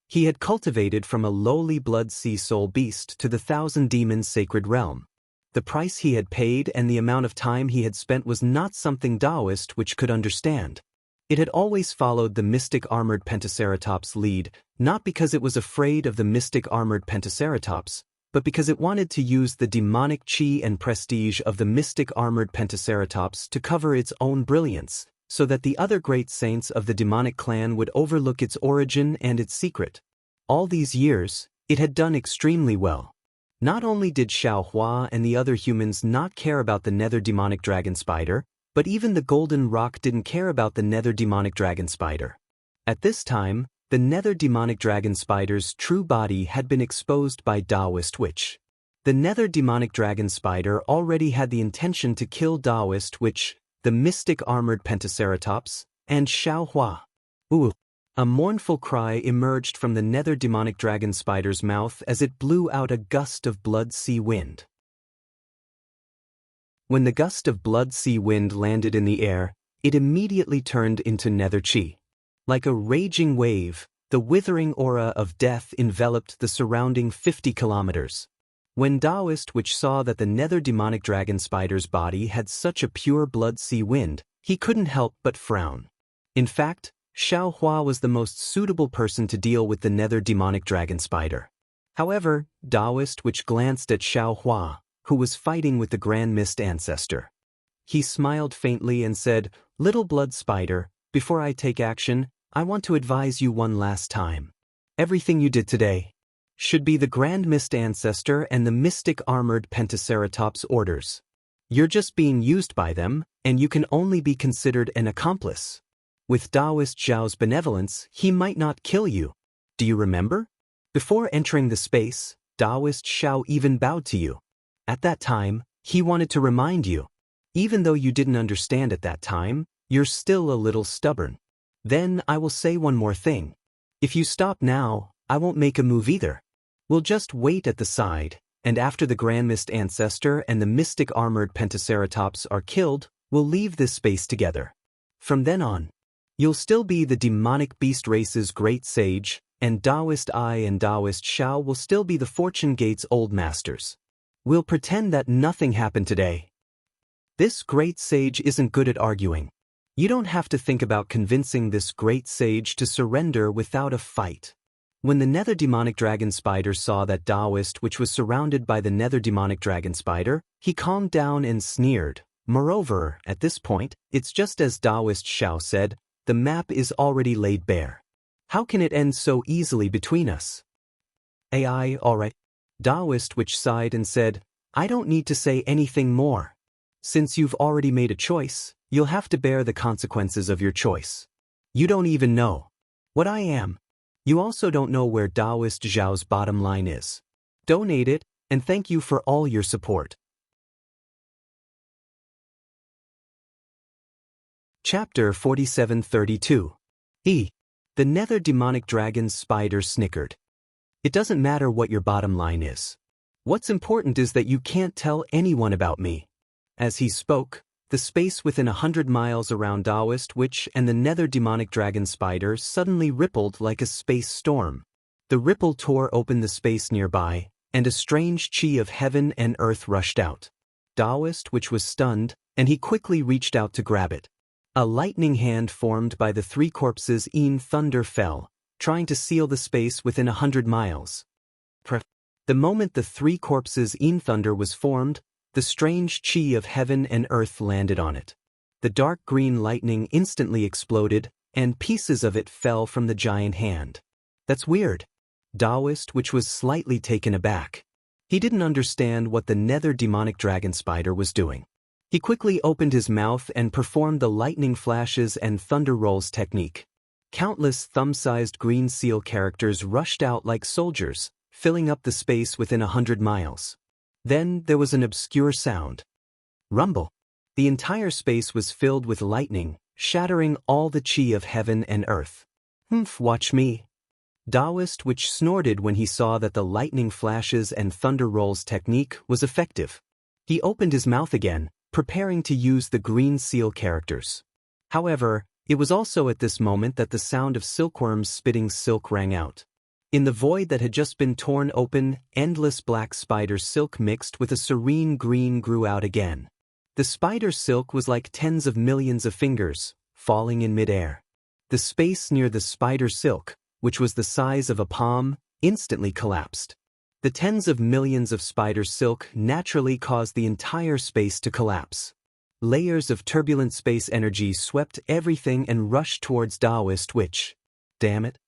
He had cultivated from a lowly blood sea soul beast to the 1,000 demons sacred realm. The price he had paid and the amount of time he had spent was not something Taoist which could understand. It had always followed the mystic armored Pentaceratops' lead, not because it was afraid of the mystic armored Pentaceratops, but because it wanted to use the demonic chi and prestige of the mystic armored Pentaceratops to cover its own brilliance, so that the other great saints of the demonic clan would overlook its origin and its secret. All these years, it had done extremely well. Not only did Xiao Hua and the other humans not care about the nether demonic dragon spider, but even the golden rock didn't care about the nether demonic dragon spider. At this time, the nether demonic dragon spider's true body had been exposed by Taoist Witch. The nether demonic dragon spider already had the intention to kill Taoist Witch, the mystic armored Pentaceratops, and Xiao Hua. Ooh! A mournful cry emerged from the nether demonic dragon spider's mouth as it blew out a gust of blood sea wind. When the gust of blood sea wind landed in the air, it immediately turned into nether chi. Like a raging wave, the withering aura of death enveloped the surrounding 50 kilometers. When Taoist Witch saw that the nether demonic dragon spider's body had such a pure blood sea wind, he couldn't help but frown. In fact, Xiao Hua was the most suitable person to deal with the nether demonic dragon spider. However, Taoist Witch glanced at Xiao Hua, who was fighting with the Grand Mist Ancestor. He smiled faintly and said, "Little blood spider, before I take action, I want to advise you one last time. Everything you did today should be the Grand Mist Ancestor and the mystic armored Pentaceratops orders. You're just being used by them, and you can only be considered an accomplice. With Taoist Zhao's benevolence, he might not kill you. Do you remember? Before entering the space, Taoist Zhao even bowed to you. At that time, he wanted to remind you. Even though you didn't understand at that time, you're still a little stubborn. Then I will say one more thing. If you stop now, I won't make a move either. We'll just wait at the side, and after the Grand Mist Ancestor and the mystic armored Pentaceratops are killed, we'll leave this space together. From then on, you'll still be the demonic beast race's great sage, and Taoist I and Taoist Xiao will still be the Fortune Gate's old masters. We'll pretend that nothing happened today. This great sage isn't good at arguing. You don't have to think about convincing this great sage to surrender without a fight." When the nether demonic dragon spider saw that Taoist Witch was surrounded by the nether demonic dragon spider, he calmed down and sneered. Moreover, at this point, it's just as Taoist Xiao said, the map is already laid bare. How can it end so easily between us? AI, alright. Taoist Witch sighed and said, I don't need to say anything more. Since you've already made a choice, you'll have to bear the consequences of your choice. You don't even know what I am. You also don't know where Taoist Zhao's bottom line is. Donate it, and thank you for all your support. Chapter 4732. The nether demonic dragon's spider snickered. It doesn't matter what your bottom line is. What's important is that you can't tell anyone about me. As he spoke, the space within 100 miles around Taoist Witch and the nether demonic dragon spider suddenly rippled like a space storm. The ripple tore open the space nearby, and a strange chi of heaven and earth rushed out. Taoist Witch was stunned, and he quickly reached out to grab it. A lightning hand formed by the three corpses in thunder fell, trying to seal the space within 100 miles. The moment the three corpses in thunder was formed, the strange chi of heaven and earth landed on it. The dark green lightning instantly exploded, and pieces of it fell from the giant hand. That's weird. Taoist, which was slightly taken aback. He didn't understand what the nether demonic dragon spider was doing. He quickly opened his mouth and performed the lightning flashes and thunder rolls technique. Countless thumb-sized green seal characters rushed out like soldiers, filling up the space within 100 miles. Then there was an obscure sound. Rumble. The entire space was filled with lightning, shattering all the chi of heaven and earth. Watch me. Taoist, which snorted when he saw that the lightning flashes and thunder rolls technique was effective. He opened his mouth again, preparing to use the green seal characters. However, it was also at this moment that the sound of silkworms spitting silk rang out. In the void that had just been torn open, endless black spider silk mixed with a serene green grew out again. The spider silk was like tens of millions of fingers, falling in midair. The space near the spider silk, which was the size of a palm, instantly collapsed. The tens of millions of spider silk naturally caused the entire space to collapse. Layers of turbulent space energy swept everything and rushed towards Taoist Witch. Damn it.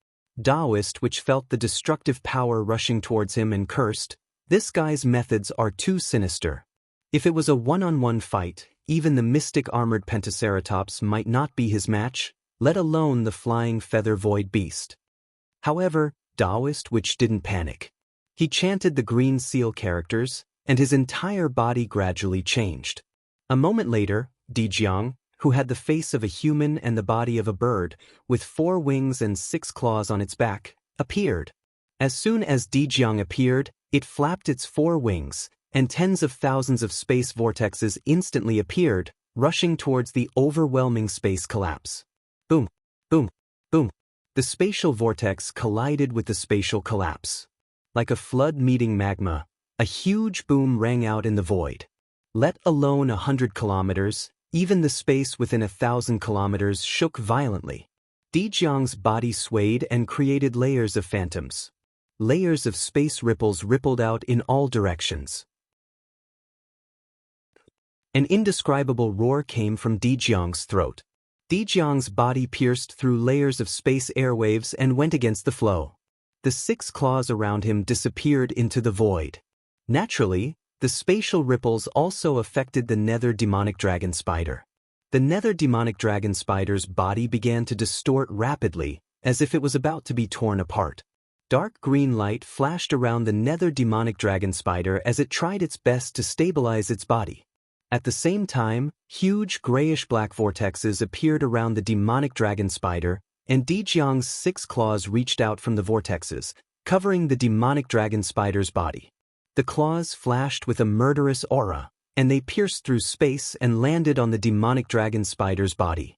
Taoist Witch felt the destructive power rushing towards him and cursed, "This guy's methods are too sinister." If it was a one-on-one fight, even the mystic armored Pentaceratops might not be his match, let alone the flying feather void beast. However, Taoist Witch didn't panic. He chanted the green seal characters, and his entire body gradually changed. A moment later, Dijiang, who had the face of a human and the body of a bird, with 4 wings and 6 claws on its back, appeared. As soon as Dijiang appeared, it flapped its 4 wings, and tens of thousands of space vortexes instantly appeared, rushing towards the overwhelming space collapse. Boom, boom, boom. The spatial vortex collided with the spatial collapse. Like a flood meeting magma, a huge boom rang out in the void. Let alone 100 kilometers, even the space within 1,000 kilometers shook violently. Dijiang's body swayed and created layers of phantoms. Layers of space ripples rippled out in all directions. An indescribable roar came from Dijiang's throat. Dijiang's body pierced through layers of space airwaves and went against the flow. The 6 claws around him disappeared into the void. Naturally, the spatial ripples also affected the nether demonic dragon spider. The nether demonic dragon spider's body began to distort rapidly, as if it was about to be torn apart. Dark green light flashed around the nether demonic dragon spider as it tried its best to stabilize its body. At the same time, huge grayish-black vortexes appeared around the demonic dragon spider, and Dijiang's 6 claws reached out from the vortexes, covering the demonic dragon spider's body. The claws flashed with a murderous aura, and they pierced through space and landed on the demonic dragon spider's body.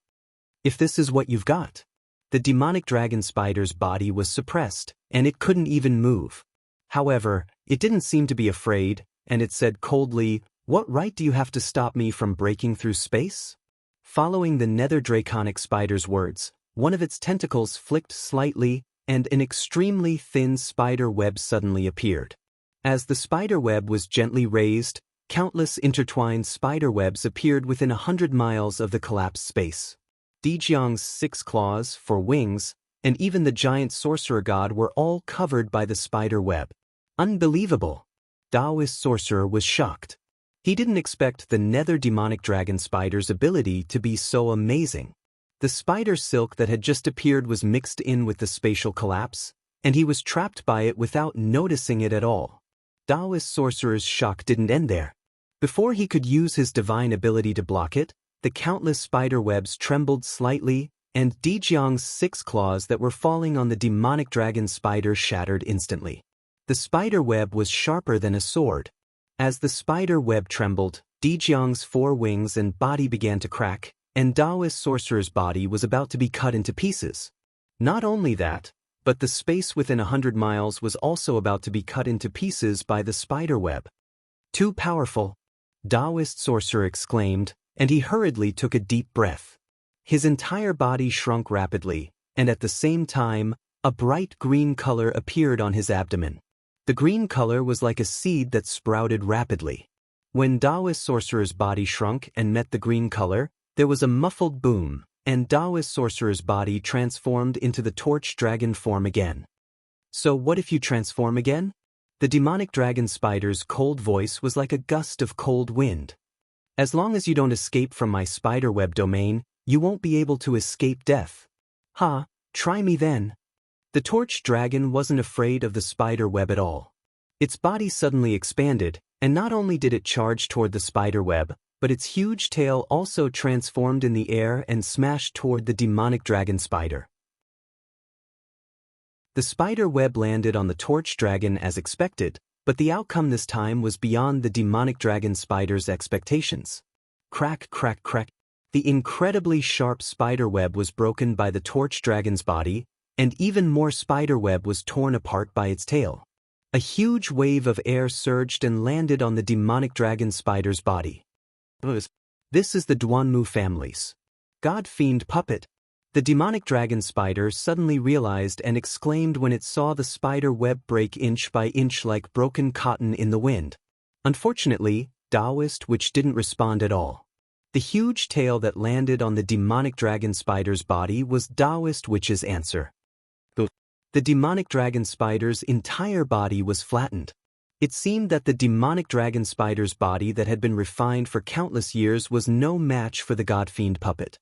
If this is what you've got. The demonic dragon spider's body was suppressed, and it couldn't even move. However, it didn't seem to be afraid, and it said coldly, "What right do you have to stop me from breaking through space?" Following the nether draconic spider's words, one of its tentacles flicked slightly, and an extremely thin spider web suddenly appeared. As the spider web was gently raised, countless intertwined spider webs appeared within 100 miles of the collapsed space. Dijiang's 6 claws, 4 wings, and even the giant sorcerer god were all covered by the spider web. Unbelievable! Taoist sorcerer was shocked. He didn't expect the nether demonic dragon spider's ability to be so amazing. The spider silk that had just appeared was mixed in with the spatial collapse, and he was trapped by it without noticing it at all. Taoist sorcerer's shock didn't end there. Before he could use his divine ability to block it, the countless spider webs trembled slightly, and Dijiang's 6 claws that were falling on the demonic dragon spider shattered instantly. The spider web was sharper than a sword. As the spider web trembled, Dijiang's 4 wings and body began to crack, and Taoist sorcerer's body was about to be cut into pieces. Not only that, but the space within 100 miles was also about to be cut into pieces by the spider web. Too powerful, Taoist sorcerer exclaimed, and he hurriedly took a deep breath. His entire body shrunk rapidly, and at the same time, a bright green color appeared on his abdomen. The green color was like a seed that sprouted rapidly. When Taoist sorcerer's body shrunk and met the green color, there was a muffled boom, and Taoist sorcerer's body transformed into the torch dragon form again. So what if you transform again? The demonic dragon spider's cold voice was like a gust of cold wind. As long as you don't escape from my spiderweb domain, you won't be able to escape death. Ha, try me then. The torch dragon wasn't afraid of the spider web at all. Its body suddenly expanded, and not only did it charge toward the spider web, but its huge tail also transformed in the air and smashed toward the demonic dragon spider. The spider web landed on the torch dragon as expected, but the outcome this time was beyond the demonic dragon spider's expectations. Crack, crack, crack. The incredibly sharp spider web was broken by the torch dragon's body, and even more spider web was torn apart by its tail. A huge wave of air surged and landed on the demonic dragon spider's body. This is the Duanmu family's God-fiend puppet. The demonic dragon spider suddenly realized and exclaimed when it saw the spider web break inch by inch like broken cotton in the wind. Unfortunately, Taoist Witch didn't respond at all. The huge tail that landed on the demonic dragon spider's body was Taoist Witch's answer. The demonic dragon spider's entire body was flattened. It seemed that the demonic dragon spider's body that had been refined for countless years was no match for the God-fiend puppet.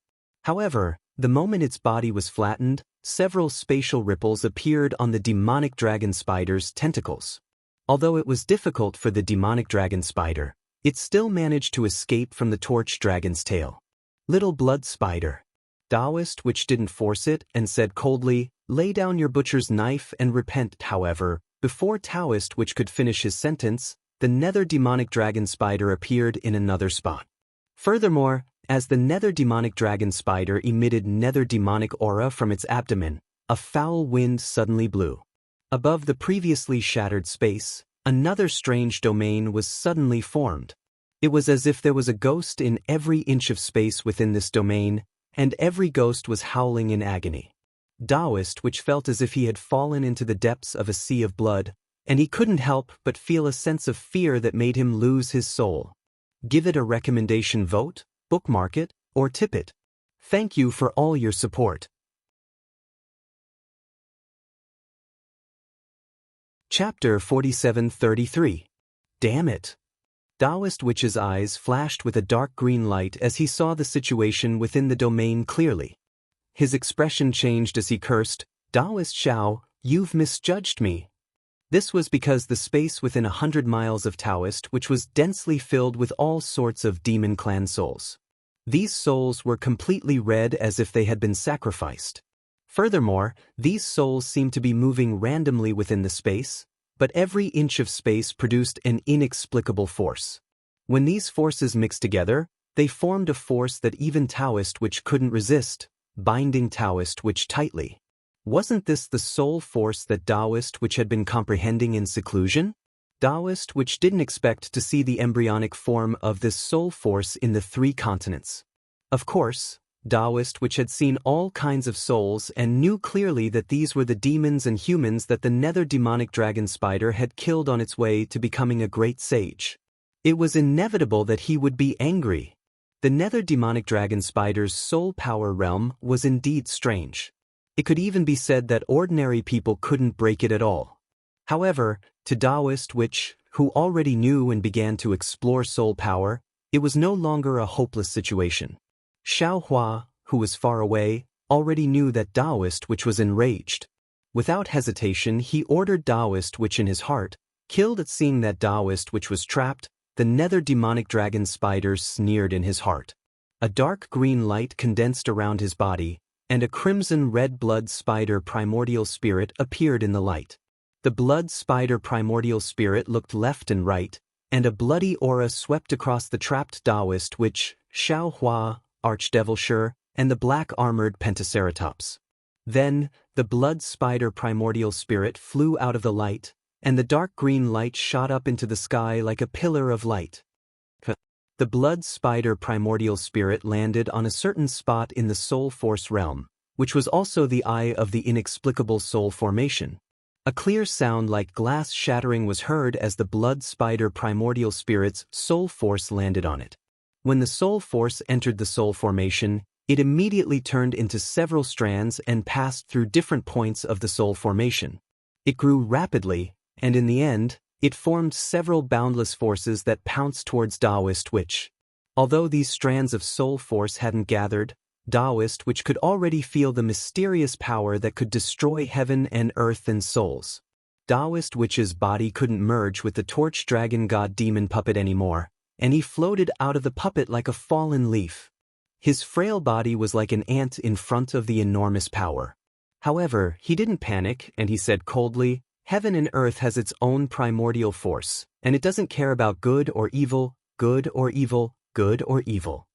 However, the moment its body was flattened, several spatial ripples appeared on the demonic dragon spider's tentacles. Although it was difficult for the demonic dragon spider, it still managed to escape from the torch dragon's tail. Little blood spider. Taoist Witch didn't force it and said coldly, "Lay down your butcher's knife and repent." However, before Taoist Witch could finish his sentence, the nether demonic dragon spider appeared in another spot. Furthermore, as the nether demonic dragon spider emitted nether demonic aura from its abdomen, a foul wind suddenly blew. Above the previously shattered space, another strange domain was suddenly formed. It was as if there was a ghost in every inch of space within this domain, and every ghost was howling in agony. Taoist Witch felt as if he had fallen into the depths of a sea of blood, and he couldn't help but feel a sense of fear that made him lose his soul. Give it a recommendation vote, bookmark it, or tip it. Thank you for all your support. Chapter 4733. Damn it. Taoist Witch's eyes flashed with a dark green light as he saw the situation within the domain clearly. His expression changed as he cursed, "Taoist Xiao, you've misjudged me." This was because the space within 100 miles of Taoist Witch was densely filled with all sorts of demon clan souls. These souls were completely red as if they had been sacrificed. Furthermore, these souls seemed to be moving randomly within the space, but every inch of space produced an inexplicable force. When these forces mixed together, they formed a force that even Taoist Witch couldn't resist, binding Taoist Witch tightly. Wasn't this the soul force that Taoist Witch had been comprehending in seclusion? Taoist Witch didn't expect to see the embryonic form of this soul force in the 3 continents. Of course, Taoist Witch had seen all kinds of souls and knew clearly that these were the demons and humans that the nether demonic dragon spider had killed on its way to becoming a great sage. It was inevitable that he would be angry. The nether demonic dragon spider's soul power realm was indeed strange. It could even be said that ordinary people couldn't break it at all. However, to Taoist Witch, who already knew and began to explore soul power, it was no longer a hopeless situation. Xiaohua, who was far away, already knew that Taoist which was enraged. Without hesitation he ordered Taoist which in his heart, killed at seeing that Taoist which was trapped. The nether demonic dragon spider sneered in his heart. A dark green light condensed around his body, and a crimson red blood spider primordial spirit appeared in the light. The blood spider primordial spirit looked left and right, and a bloody aura swept across the trapped Taoist which, Xiaohua, Archdevil, and the black-armored Pentaceratops. Then, the blood spider primordial spirit flew out of the light, and the dark green light shot up into the sky like a pillar of light. The blood spider primordial spirit landed on a certain spot in the soul force realm, which was also the eye of the inexplicable soul formation. A clear sound like glass shattering was heard as the blood spider primordial spirit's soul force landed on it. When the soul force entered the soul formation, it immediately turned into several strands and passed through different points of the soul formation. It grew rapidly, and in the end, it formed several boundless forces that pounced towards Taoist which, although these strands of soul force hadn't gathered, Taoist which could already feel the mysterious power that could destroy heaven and earth and souls. Taoist which's body couldn't merge with the torch dragon god demon puppet anymore, and he floated out of the puppet like a fallen leaf. His frail body was like an ant in front of the enormous power. However, he didn't panic, and he said coldly, "Heaven and earth has its own primordial force, and it doesn't care about good or evil, good or evil, good or evil.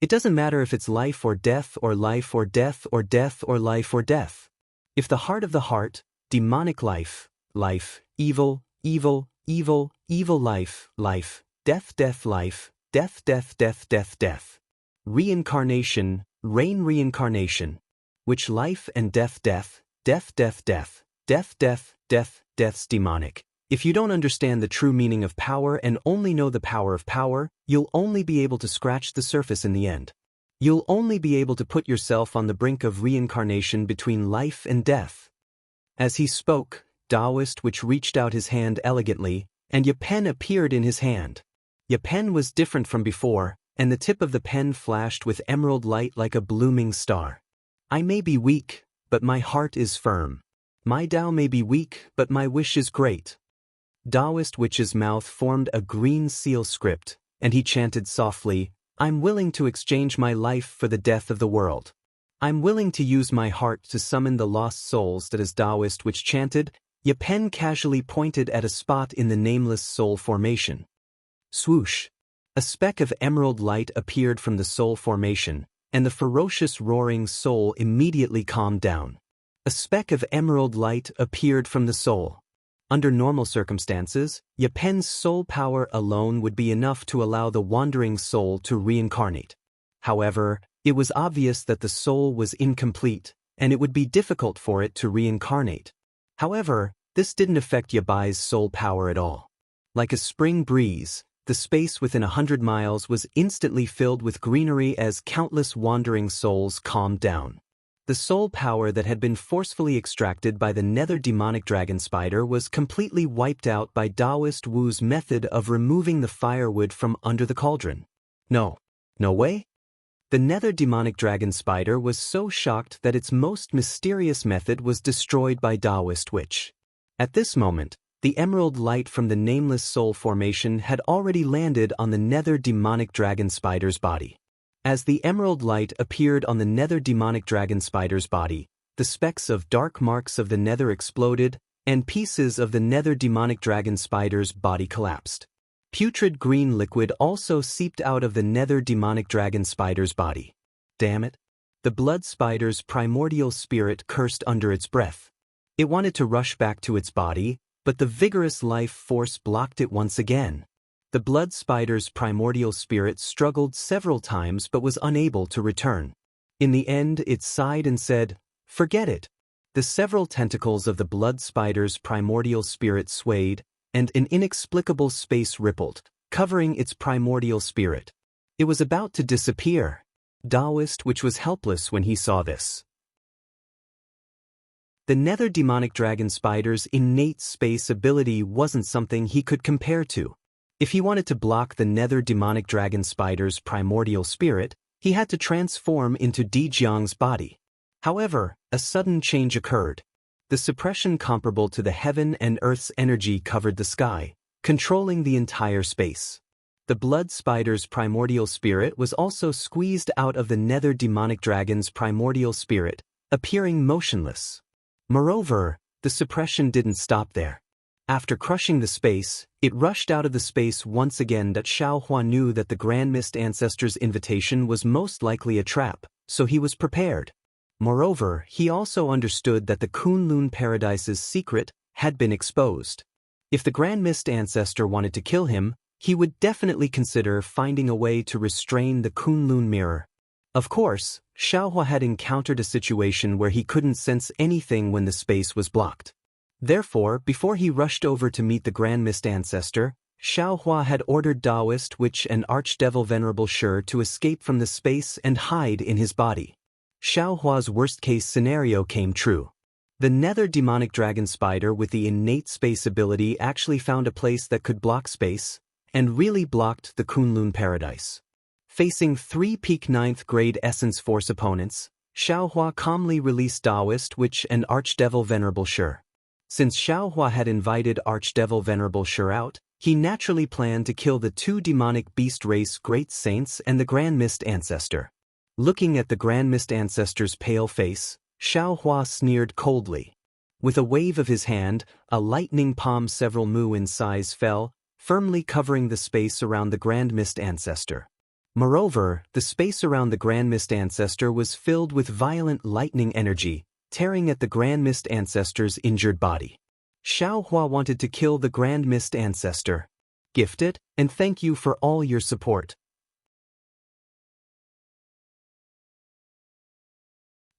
It doesn't matter if it's life or death or life or death or death or life or death. If the heart of the heart, demonic life, life, evil, evil, evil, evil life, life, death, death, life, death, death, death, death, death. Reincarnation, reign reincarnation. Which life and death, death, death, death, death, death, death, death, death's demonic. If you don't understand the true meaning of power and only know the power of power, you'll only be able to scratch the surface in the end. You'll only be able to put yourself on the brink of reincarnation between life and death." As he spoke, Taoist which reached out his hand elegantly, and a pen appeared in his hand. The pen was different from before, and the tip of the pen flashed with emerald light like a blooming star. "I may be weak, but my heart is firm. My Tao may be weak, but my wish is great." Taoist which's mouth formed a green seal script, and he chanted softly, "I'm willing to exchange my life for the death of the world. I'm willing to use my heart to summon the lost souls." That as Taoist which chanted, the pen casually pointed at a spot in the nameless soul formation. Swoosh! A speck of emerald light appeared from the soul formation, and the ferocious roaring soul immediately calmed down. A speck of emerald light appeared from the soul. Under normal circumstances, Yapen's soul power alone would be enough to allow the wandering soul to reincarnate. However, it was obvious that the soul was incomplete, and it would be difficult for it to reincarnate. However, this didn't affect Yabai's soul power at all. Like a spring breeze, the space within 100 miles was instantly filled with greenery as countless wandering souls calmed down. The soul power that had been forcefully extracted by the nether demonic dragon spider was completely wiped out by Taoist Wu's method of removing the firewood from under the cauldron. No way? The nether demonic dragon spider was so shocked that its most mysterious method was destroyed by Taoist witch. At this moment, the emerald light from the nameless soul formation had already landed on the nether demonic dragon spider's body. As the emerald light appeared on the nether demonic dragon spider's body, the specks of dark marks of the nether exploded, and pieces of the nether demonic dragon spider's body collapsed. Putrid green liquid also seeped out of the nether demonic dragon spider's body. Damn it! The blood spider's primordial spirit cursed under its breath. It wanted to rush back to its body, but the vigorous life force blocked it once again. The blood spider's primordial spirit struggled several times but was unable to return. In the end, it sighed and said, "Forget it." The several tentacles of the blood spider's primordial spirit swayed, and an inexplicable space rippled, covering its primordial spirit. It was about to disappear. Taoist which was helpless when he saw this. The nether demonic dragon spider's innate space ability wasn't something he could compare to. If he wanted to block the nether demonic dragon spider's primordial spirit, he had to transform into Dijiang's body. However, a sudden change occurred. The suppression comparable to the heaven and earth's energy covered the sky, controlling the entire space. The blood spider's primordial spirit was also squeezed out of the nether demonic dragon's primordial spirit, appearing motionless. Moreover, the suppression didn't stop there. After crushing the space, it rushed out of the space once again. That Xiaohua knew that the Grand Mist Ancestor's invitation was most likely a trap, so he was prepared. Moreover, he also understood that the Kunlun Paradise's secret had been exposed. If the Grand Mist Ancestor wanted to kill him, he would definitely consider finding a way to restrain the Kunlun mirror. Of course, Xiaohua had encountered a situation where he couldn't sense anything when the space was blocked. Therefore, before he rushed over to meet the Grand Mist Ancestor, Xiaohua had ordered Taoist Witch and Archdevil Venerable Shi to escape from the space and hide in his body. Xiaohua's worst-case scenario came true. The nether demonic dragon spider with the innate space ability actually found a place that could block space, and really blocked the Kunlun Paradise. Facing 3 peak 9th grade Essence Force opponents, Xiaohua calmly released Taoist Witch and Archdevil Venerable Shi. Since Xiaohua had invited Archdevil Venerable Shi out, he naturally planned to kill the 2 demonic beast race Great Saints and the Grand Mist Ancestor. Looking at the Grand Mist Ancestor's pale face, Xiaohua sneered coldly. With a wave of his hand, a lightning palm several mu in size fell, firmly covering the space around the Grand Mist Ancestor. Moreover, the space around the Grand Mist Ancestor was filled with violent lightning energy, tearing at the Grand Mist Ancestor's injured body. Xiaohua wanted to kill the Grand Mist Ancestor. Gift it, and thank you for all your support.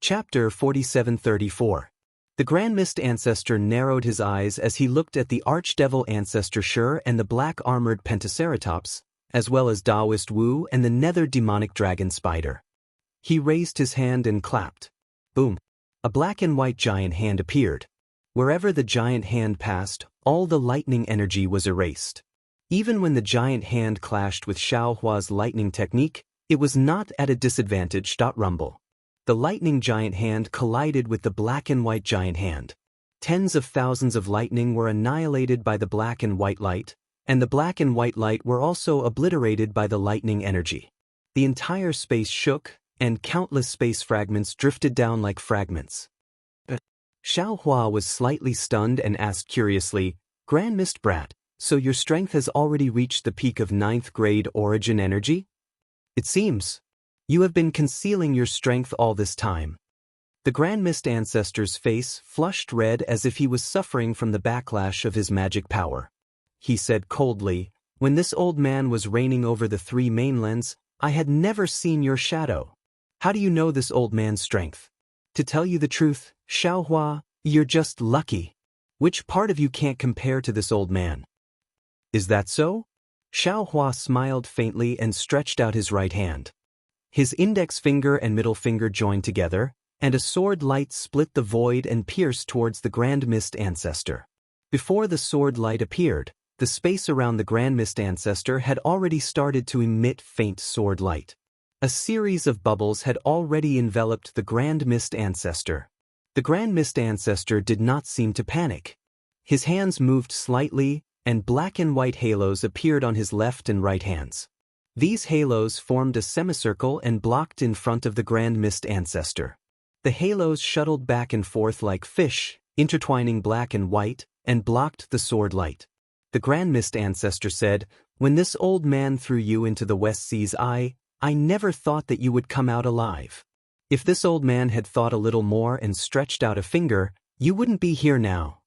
Chapter 4734. The Grand Mist Ancestor narrowed his eyes as he looked at the Archdevil Ancestor Shi and the black-armored Pentaceratops, as well as Taoist Wu and the nether demonic dragon spider. He raised his hand and clapped. Boom! A black and white giant hand appeared. Wherever the giant hand passed, all the lightning energy was erased. Even when the giant hand clashed with Xiaohua's lightning technique, it was not at a disadvantage. Rumble. The lightning giant hand collided with the black and white giant hand. Tens of thousands of lightning were annihilated by the black and white light, and the black and white light were also obliterated by the lightning energy. The entire space shook, and countless space fragments drifted down like fragments. Xiaohua was slightly stunned and asked curiously, Grand Mist Brat, so your strength has already reached the peak of 9th grade origin energy? It seems. You have been concealing your strength all this time. The Grand Mist Ancestor's face flushed red as if he was suffering from the backlash of his magic power. He said coldly, when this old man was reigning over the 3 mainlands, I had never seen your shadow. How do you know this old man's strength? To tell you the truth, Xiaohua, you're just lucky. Which part of you can't compare to this old man? Is that so? Xiaohua smiled faintly and stretched out his right hand. His index finger and middle finger joined together, and a sword light split the void and pierced towards the Grand Mist Ancestor. Before the sword light appeared, the space around the Grand Mist Ancestor had already started to emit faint sword light. A series of bubbles had already enveloped the Grand Mist Ancestor. The Grand Mist Ancestor did not seem to panic. His hands moved slightly, and black and white halos appeared on his left and right hands. These halos formed a semicircle and blocked in front of the Grand Mist Ancestor. The halos shuttled back and forth like fish, intertwining black and white, and blocked the sword light. The Grand Mist Ancestor said, when this old man threw you into the West Sea's eye, I never thought that you would come out alive. If this old man had thought a little more and stretched out a finger, you wouldn't be here now.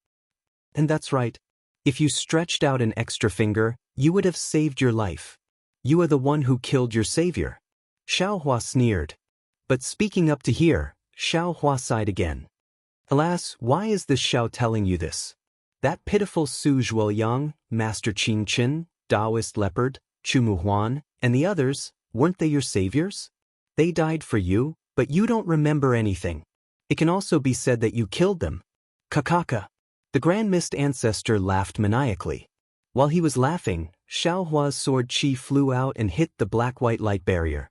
And that's right. If you stretched out an extra finger, you would have saved your life. You are the one who killed your savior. Xiaohua sneered. But speaking up to here, Xiaohua sighed again. Alas, why is this Xiao telling you this? That pitiful Su Zhuoyang, Master Qing Qin, Taoist Leopard, Chu Huan, and the others, weren't they your saviors? They died for you, but you don't remember anything. It can also be said that you killed them, Kakaka. The Grand Mist Ancestor laughed maniacally. While he was laughing, Xiaohua's sword chi flew out and hit the black-white light barrier.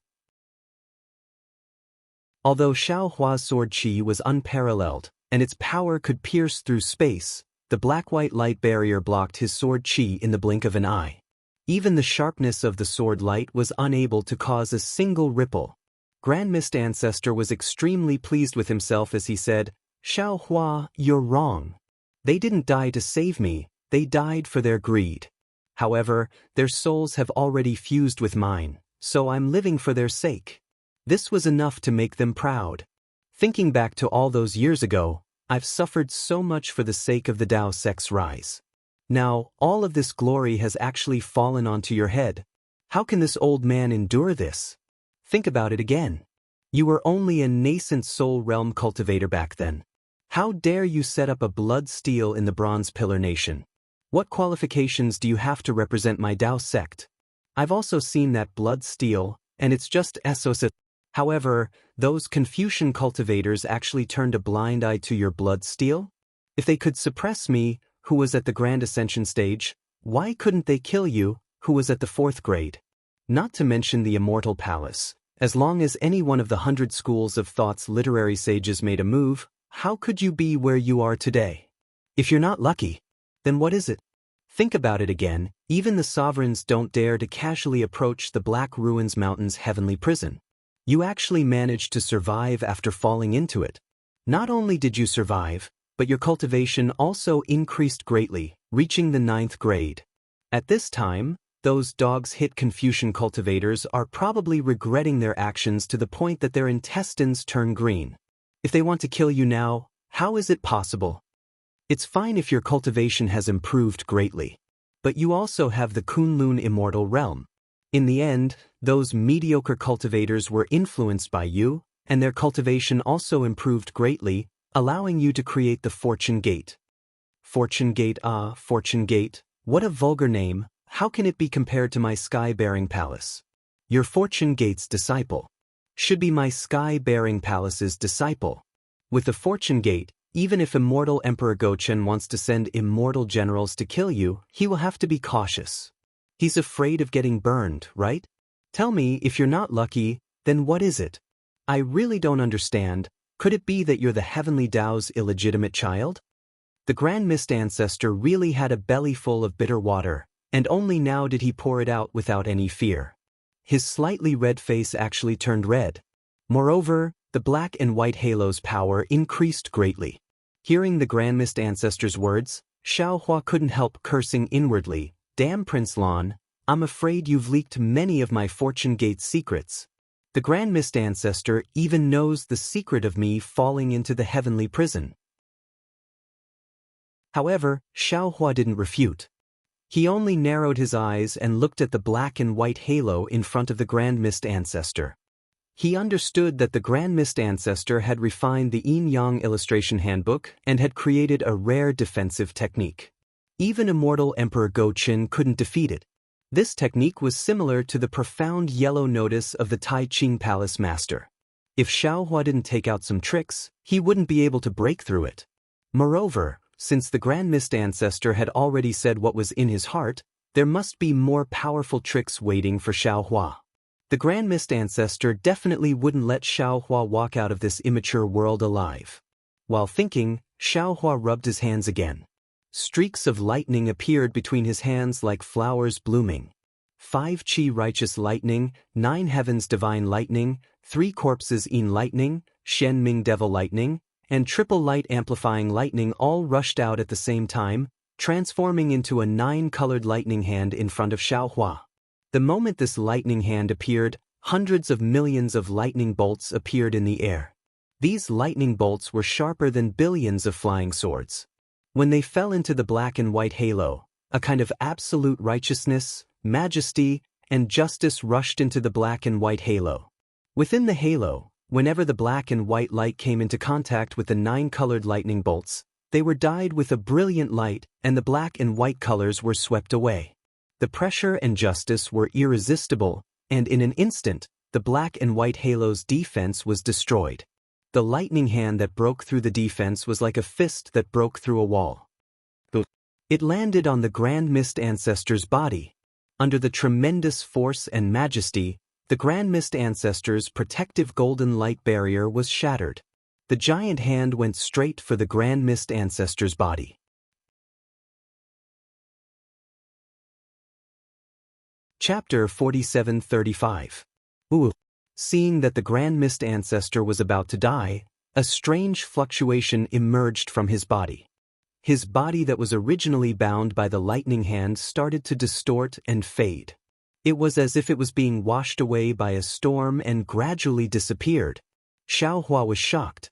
Although Xiaohua's sword chi was unparalleled, and its power could pierce through space, the black-white light barrier blocked his sword chi in the blink of an eye. Even the sharpness of the sword light was unable to cause a single ripple. Grand Mist Ancestor was extremely pleased with himself as he said, "Xiaohua, you're wrong. They didn't die to save me, they died for their greed. However, their souls have already fused with mine, so I'm living for their sake." This was enough to make them proud. Thinking back to all those years ago, I've suffered so much for the sake of the Tao sect's rise. Now, all of this glory has actually fallen onto your head. How can this old man endure this? Think about it again. You were only a nascent soul realm cultivator back then. How dare you set up a blood steel in the Bronze Pillar Nation? What qualifications do you have to represent my Tao sect? I've also seen that blood steel, and it's just SOS. However, those Confucian cultivators actually turned a blind eye to your blood steel? If they could suppress me, who was at the Grand Ascension stage, why couldn't they kill you, who was at the 4th grade? Not to mention the Immortal Palace. As long as any one of the 100 schools of thought's literary sages made a move, how could you be where you are today? If you're not lucky, then what is it? Think about it again, even the sovereigns don't dare to casually approach the Black Ruins Mountain's heavenly prison. You actually managed to survive after falling into it. Not only did you survive, but your cultivation also increased greatly, reaching the 9th grade. At this time, those dogs-hit Confucian cultivators are probably regretting their actions to the point that their intestines turn green. If they want to kill you now, how is it possible? It's fine if your cultivation has improved greatly. But you also have the Kunlun Immortal Realm. In the end, those mediocre cultivators were influenced by you, and their cultivation also improved greatly, allowing you to create the Fortune Gate. Fortune Gate, Fortune Gate, what a vulgar name, how can it be compared to my Sky-Bearing Palace? Your Fortune Gate's disciple should be my Sky-Bearing Palace's disciple. With the Fortune Gate, even if Immortal Emperor Gochen wants to send immortal generals to kill you, he will have to be cautious. He's afraid of getting burned, right? Tell me, if you're not lucky, then what is it? I really don't understand. Could it be that you're the Heavenly Tao's illegitimate child? The Grand Mist Ancestor really had a belly full of bitter water, and only now did he pour it out without any fear. His slightly red face actually turned red. Moreover, the black and white halo's power increased greatly. Hearing the Grand Mist Ancestor's words, Xiaohua couldn't help cursing inwardly. Damn Prince Lan, I'm afraid you've leaked many of my Fortune Gate secrets. The Grand Mist Ancestor even knows the secret of me falling into the heavenly prison. However, Xiaohua didn't refute. He only narrowed his eyes and looked at the black and white halo in front of the Grand Mist Ancestor. He understood that the Grand Mist Ancestor had refined the Yin-Yang illustration handbook and had created a rare defensive technique. Even Immortal Emperor Gochen couldn't defeat it. This technique was similar to the profound yellow notice of the Tai Ching Palace Master. If Xiaohua didn't take out some tricks, he wouldn't be able to break through it. Moreover, since the Grand Mist Ancestor had already said what was in his heart, there must be more powerful tricks waiting for Xiaohua. The Grand Mist Ancestor definitely wouldn't let Xiaohua walk out of this immature world alive. While thinking, Xiaohua rubbed his hands again. Streaks of lightning appeared between his hands like flowers blooming. 5 Qi righteous lightning, 9 heavens divine lightning, 3 corpses in lightning, Shen Ming devil lightning, and triple light amplifying lightning all rushed out at the same time, transforming into a 9-colored lightning hand in front of Xiaohua. The moment this lightning hand appeared, hundreds of millions of lightning bolts appeared in the air. These lightning bolts were sharper than billions of flying swords. When they fell into the black and white halo, a kind of absolute righteousness, majesty, and justice rushed into the black and white halo. Within the halo, whenever the black and white light came into contact with the 9-colored lightning bolts, they were dyed with a brilliant light, and the black and white colors were swept away. The pressure and justice were irresistible, and in an instant, the black and white halo's defense was destroyed. The lightning hand that broke through the defense was like a fist that broke through a wall. It landed on the Grand Mist Ancestor's body. Under the tremendous force and majesty, the Grand Mist Ancestor's protective golden light barrier was shattered. The giant hand went straight for the Grand Mist Ancestor's body. Chapter 4735. Seeing that the Grand Mist Ancestor was about to die, a strange fluctuation emerged from his body. His body that was originally bound by the lightning hand started to distort and fade. It was as if it was being washed away by a storm and gradually disappeared. Xiaohua was shocked.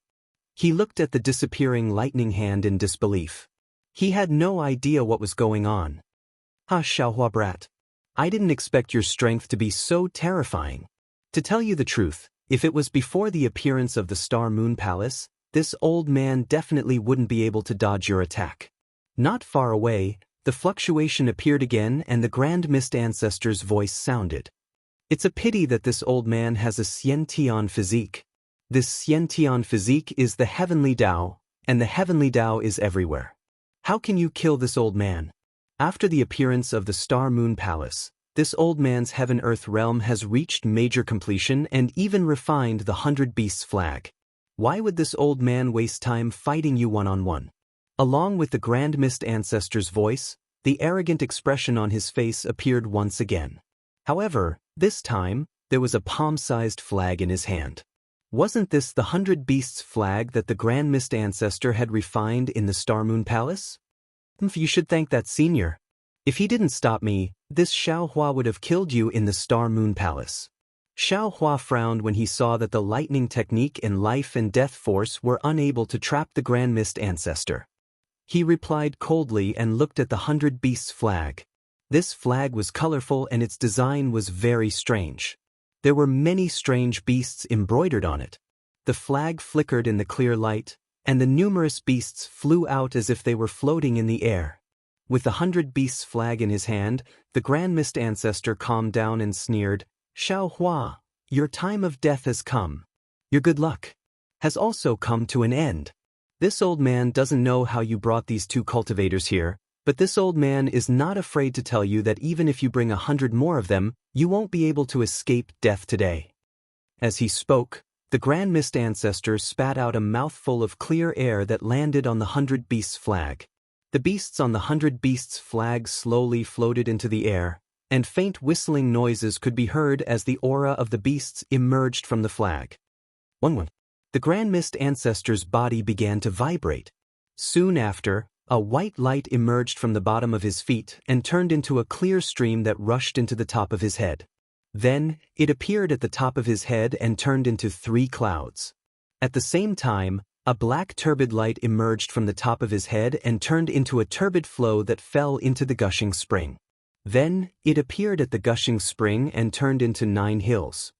He looked at the disappearing lightning hand in disbelief. He had no idea what was going on. Xiaohua brat. I didn't expect your strength to be so terrifying. To tell you the truth, if it was before the appearance of the Star Moon Palace, this old man definitely wouldn't be able to dodge your attack. Not far away, the fluctuation appeared again and the Grand Mist Ancestor's voice sounded. It's a pity that this old man has a Xiantian physique. This Xiantian physique is the heavenly Tao, and the heavenly Tao is everywhere. How can you kill this old man? After the appearance of the Star Moon Palace, this old man's heaven-earth realm has reached major completion and even refined the 100 Beasts flag. Why would this old man waste time fighting you one-on-one? Along with the Grand Mist Ancestor's voice, the arrogant expression on his face appeared once again. However, this time, there was a palm-sized flag in his hand. Wasn't this the 100 Beasts flag that the Grand Mist Ancestor had refined in the Star Moon Palace? You should thank that senior. If he didn't stop me, this Xiaohua would have killed you in the Star Moon Palace. Xiaohua frowned when he saw that the lightning technique and life and death force were unable to trap the Grand Mist Ancestor. He replied coldly and looked at the 100 Beasts flag. This flag was colorful and its design was very strange. There were many strange beasts embroidered on it. The flag flickered in the clear light, and the numerous beasts flew out as if they were floating in the air. With the 100 Beasts flag in his hand, the Grand Mist Ancestor calmed down and sneered, Xiaohua, your time of death has come. Your good luck has also come to an end. This old man doesn't know how you brought these two cultivators here, but this old man is not afraid to tell you that even if you bring 100 more of them, you won't be able to escape death today. As he spoke, the Grand Mist Ancestor spat out a mouthful of clear air that landed on the 100 Beasts flag. The beasts on the 100 Beasts flag slowly floated into the air, and faint whistling noises could be heard as the aura of the beasts emerged from the flag. The Grand Mist Ancestor's body began to vibrate. Soon after, a white light emerged from the bottom of his feet and turned into a clear stream that rushed into the top of his head. Then, it appeared at the top of his head and turned into 3 clouds. At the same time, a black turbid light emerged from the top of his head and turned into a turbid flow that fell into the gushing spring. Then, it appeared at the gushing spring and turned into 9 hills.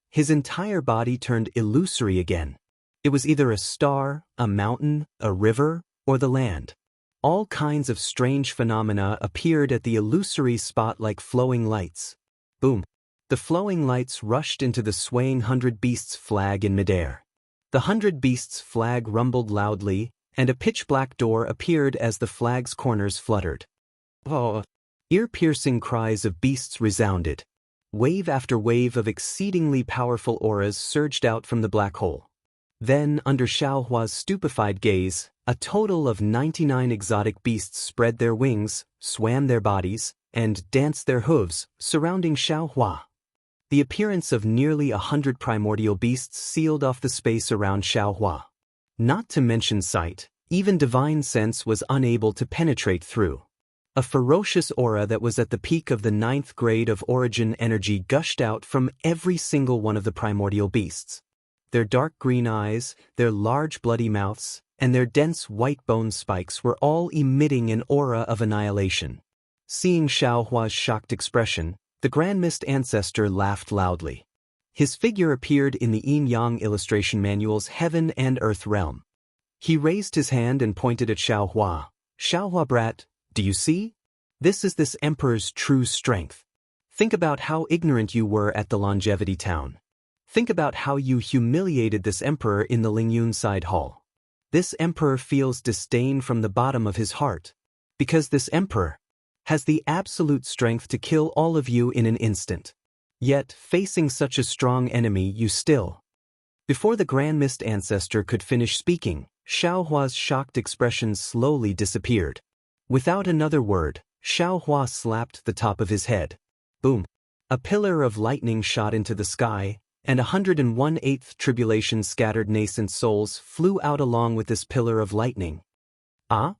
His entire body turned illusory again. It was either a star, a mountain, a river, or the land. All kinds of strange phenomena appeared at the illusory spot like flowing lights. Boom! The flowing lights rushed into the swaying 100 Beasts flag in midair. The 100 Beasts flag rumbled loudly, and a pitch-black door appeared as the flag's corners fluttered. Oh! Ear-piercing cries of beasts resounded. Wave after wave of exceedingly powerful auras surged out from the black hole. Then, under Xiaohua's stupefied gaze, a total of 99 exotic beasts spread their wings, swam their bodies, and danced their hooves, surrounding Xiaohua. The appearance of nearly 100 primordial beasts sealed off the space around Xiaohua. Not to mention sight, even divine sense was unable to penetrate through. A ferocious aura that was at the peak of the 9th grade of origin energy gushed out from every single one of the primordial beasts. Their dark green eyes, their large bloody mouths, and their dense white bone spikes were all emitting an aura of annihilation. Seeing Xiaohua's shocked expression, the Grand Mist Ancestor laughed loudly. His figure appeared in the Yin-Yang illustration manual's Heaven and Earth realm. He raised his hand and pointed at Xiaohua. Xiaohua brat, do you see? This is this emperor's true strength. Think about how ignorant you were at the Longevity Town. Think about how you humiliated this emperor in the Lingyun side hall. This emperor feels disdain from the bottom of his heart, because this emperor has the absolute strength to kill all of you in an instant. Yet, facing such a strong enemy, you still. Before the Grand Mist Ancestor could finish speaking, Xiaohua's shocked expression slowly disappeared. Without another word, Xiaohua slapped the top of his head. Boom! A pillar of lightning shot into the sky, and 101/8 tribulation scattered nascent souls flew out along with this pillar of lightning. Ah?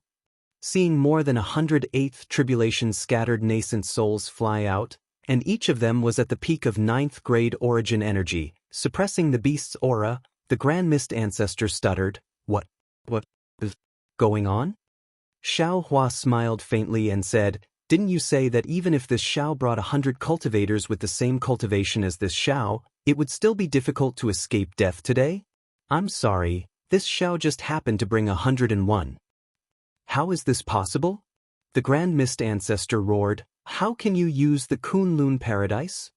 Seeing more than 108th tribulation scattered nascent souls fly out, and each of them was at the peak of 9th grade origin energy, suppressing the beast's aura, the Grand Mist Ancestor stuttered, What is going on? Xiao Hua smiled faintly and said, Didn't you say that even if this Xiao brought 100 cultivators with the same cultivation as this Xiao, it would still be difficult to escape death today? I'm sorry, this Xiao just happened to bring 101. How is this possible? The Grand Mist Ancestor roared, How can you use the Kunlun Paradise?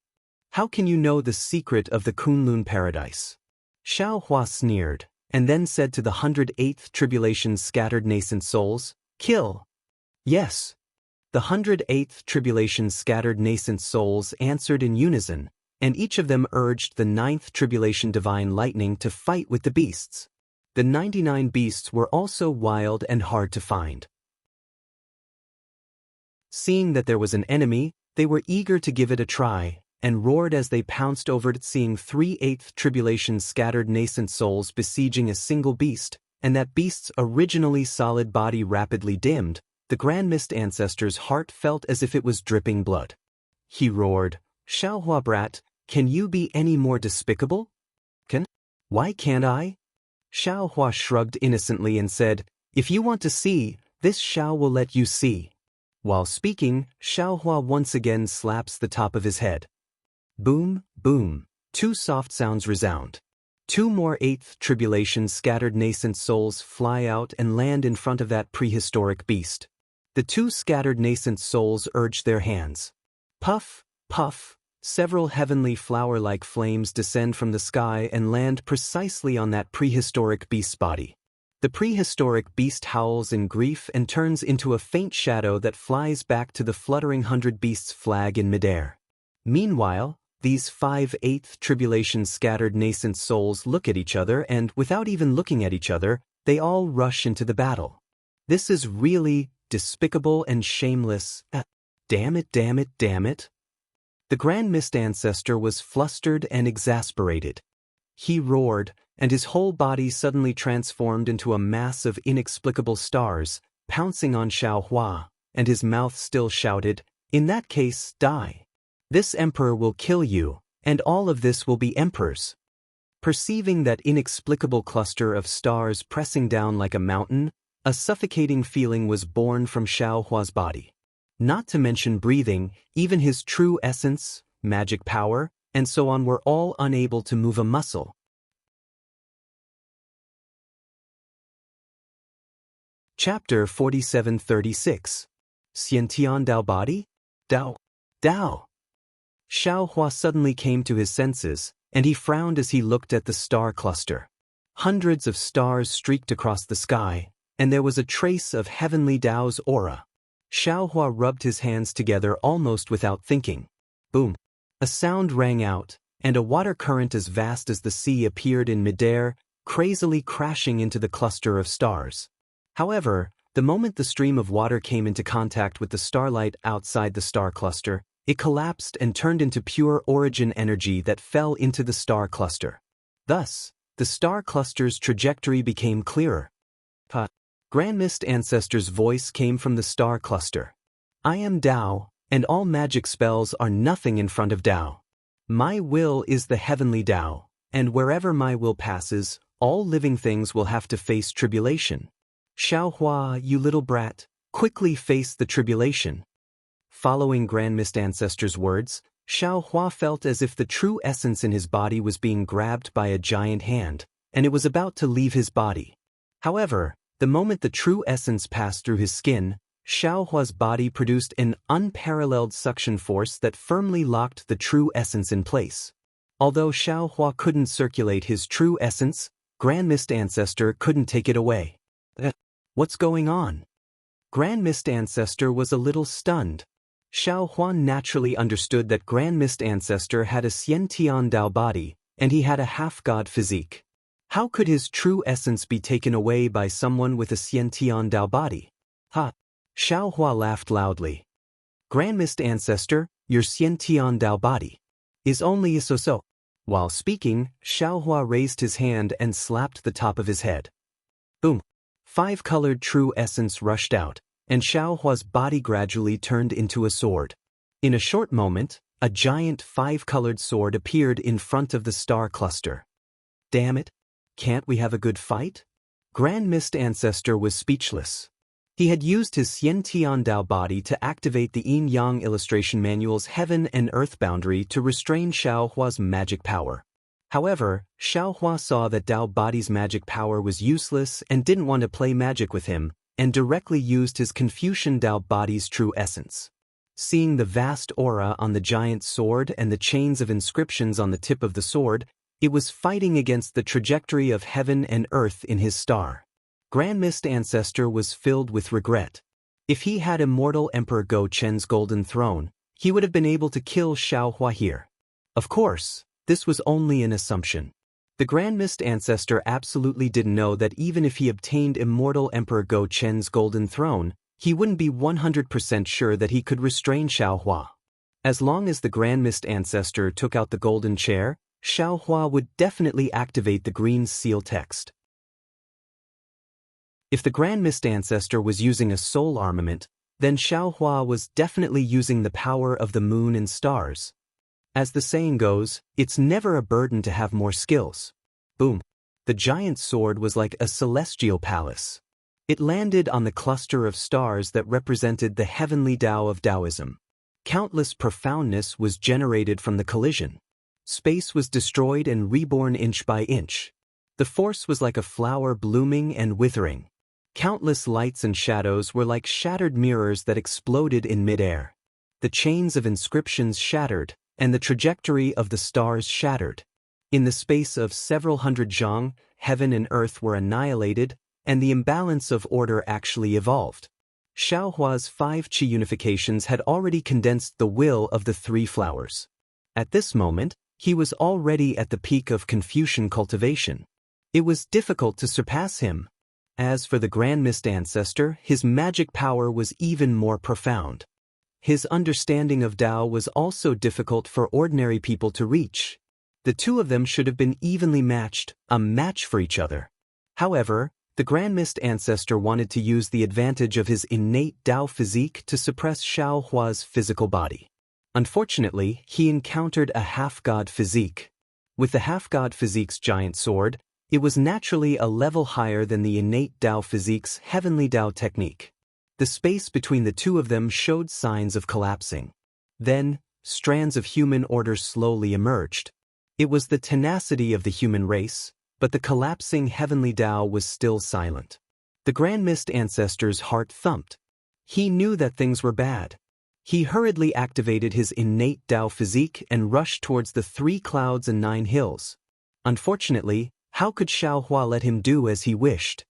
How can you know the secret of the Kunlun Paradise? Xiao Hua sneered, and then said to the 108th tribulation scattered nascent souls, Kill! Yes. The 108th tribulation scattered nascent souls answered in unison, and each of them urged the 9th tribulation divine lightning to fight with the beasts. The 99 beasts were also wild and hard to find. Seeing that there was an enemy, they were eager to give it a try, and roared as they pounced over it, seeing 3/8 tribulation scattered nascent souls besieging a single beast, and that beast's originally solid body rapidly dimmed. The Grand Mist Ancestor's heart felt as if it was dripping blood. He roared, Xiaohua brat, can you be any more despicable? Why can't I? Xiaohua shrugged innocently and said, If you want to see, this Xiao will let you see. While speaking, Xiaohua once again slaps the top of his head. Boom, boom, 2 soft sounds resound. 2 more 8th tribulation scattered nascent souls fly out and land in front of that prehistoric beast. The 2 scattered nascent souls urge their hands. Puff, puff, several heavenly flower-like flames descend from the sky and land precisely on that prehistoric beast's body. The prehistoric beast howls in grief and turns into a faint shadow that flies back to the fluttering 100 beasts flag in midair. Meanwhile, these 5/8 tribulation scattered nascent souls look at each other and, without even looking at each other, they all rush into the battle. This is really despicable and shameless. Damn it, damn it, damn it. The Grand Mist Ancestor was flustered and exasperated. He roared, and his whole body suddenly transformed into a mass of inexplicable stars, pouncing on Xiaohua, and his mouth still shouted, In that case, die. This emperor will kill you, and all of this will be emperors. Perceiving that inexplicable cluster of stars pressing down like a mountain, a suffocating feeling was born from Xiaohua's body. Not to mention breathing, even his true essence, magic power, and so on were all unable to move a muscle. Chapter 4736. Xiantian Dao Body? Dao. Dao. Xiaohua suddenly came to his senses, and he frowned as he looked at the star cluster. Hundreds of stars streaked across the sky, and there was a trace of heavenly Dao's aura. Xiaohua rubbed his hands together almost without thinking. Boom! A sound rang out, and a water current as vast as the sea appeared in midair, crazily crashing into the cluster of stars. However, the moment the stream of water came into contact with the starlight outside the star cluster, it collapsed and turned into pure origin energy that fell into the star cluster. Thus, the star cluster's trajectory became clearer. Grand Mist Ancestor's voice came from the star cluster. I am Dao, and all magic spells are nothing in front of Dao. My will is the heavenly Dao, and wherever my will passes, all living things will have to face tribulation. Xiaohua, you little brat, quickly face the tribulation. Following Grand Mist Ancestor's words, Xiaohua felt as if the true essence in his body was being grabbed by a giant hand, and it was about to leave his body. However, the moment the true essence passed through his skin, Xiaohua's body produced an unparalleled suction force that firmly locked the true essence in place. Although Xiaohua couldn't circulate his true essence, Grand Mist Ancestor couldn't take it away. What's going on? Grand Mist Ancestor was a little stunned. Xiaohua naturally understood that Grand Mist Ancestor had a Xiantian Dao body, and he had a half-god physique. How could his true essence be taken away by someone with a Xiantian Dao body? Ha! Xiaohua laughed loudly. Grand Mist Ancestor, your Xiantian Dao body is only a so-so. While speaking, Xiaohua raised his hand and slapped the top of his head. Boom! 5-colored true essence rushed out, and Xiaohua's body gradually turned into a sword. In a short moment, a giant 5-colored sword appeared in front of the star cluster. Damn it! Can't we have a good fight? Grand Mist Ancestor was speechless. He had used his Xiantian Dao body to activate the Yin-Yang illustration manual's heaven and earth boundary to restrain Xiaohua's magic power. However, Xiaohua saw that Dao body's magic power was useless and didn't want to play magic with him, and directly used his Confucian Dao body's true essence. Seeing the vast aura on the giant sword and the chains of inscriptions on the tip of the sword, it was fighting against the trajectory of heaven and earth in his star. Grand Mist Ancestor was filled with regret. If he had immortal Emperor Go Chen's golden throne, he would have been able to kill Xiaohua here. Of course, this was only an assumption. The Grand Mist Ancestor absolutely didn't know that even if he obtained immortal Emperor Go Chen's golden throne, he wouldn't be 100% sure that he could restrain Xiaohua. As long as the Grand Mist Ancestor took out the golden chair, Xiaohua would definitely activate the green seal text. If the Grand Mist Ancestor was using a soul armament, then Xiaohua was definitely using the power of the moon and stars. As the saying goes, it's never a burden to have more skills. Boom! The giant sword was like a celestial palace. It landed on the cluster of stars that represented the heavenly Tao of Taoism. Countless profoundness was generated from the collision. Space was destroyed and reborn inch by inch. The force was like a flower blooming and withering. Countless lights and shadows were like shattered mirrors that exploded in midair. The chains of inscriptions shattered, and the trajectory of the stars shattered. In the space of several hundred zhang, heaven and earth were annihilated, and the imbalance of order actually evolved. Xiaohua's 5 qi unifications had already condensed the will of the 3 flowers. At this moment, he was already at the peak of Confucian cultivation. It was difficult to surpass him. As for the Grand Mist Ancestor, his magic power was even more profound. His understanding of Tao was also difficult for ordinary people to reach. The two of them should have been evenly matched, a match for each other. However, the Grand Mist Ancestor wanted to use the advantage of his innate Tao physique to suppress Xiaohua's physical body. Unfortunately, he encountered a half-god physique. With the half-god physique's giant sword, it was naturally a level higher than the innate Tao physique's heavenly Tao technique. The space between the two of them showed signs of collapsing. Then, strands of human order slowly emerged. It was the tenacity of the human race, but the collapsing heavenly Tao was still silent. The Grand Mist Ancestor's heart thumped. He knew that things were bad. He hurriedly activated his innate Tao physique and rushed towards the 3 clouds and 9 hills. Unfortunately, how could Xiaohua let him do as he wished?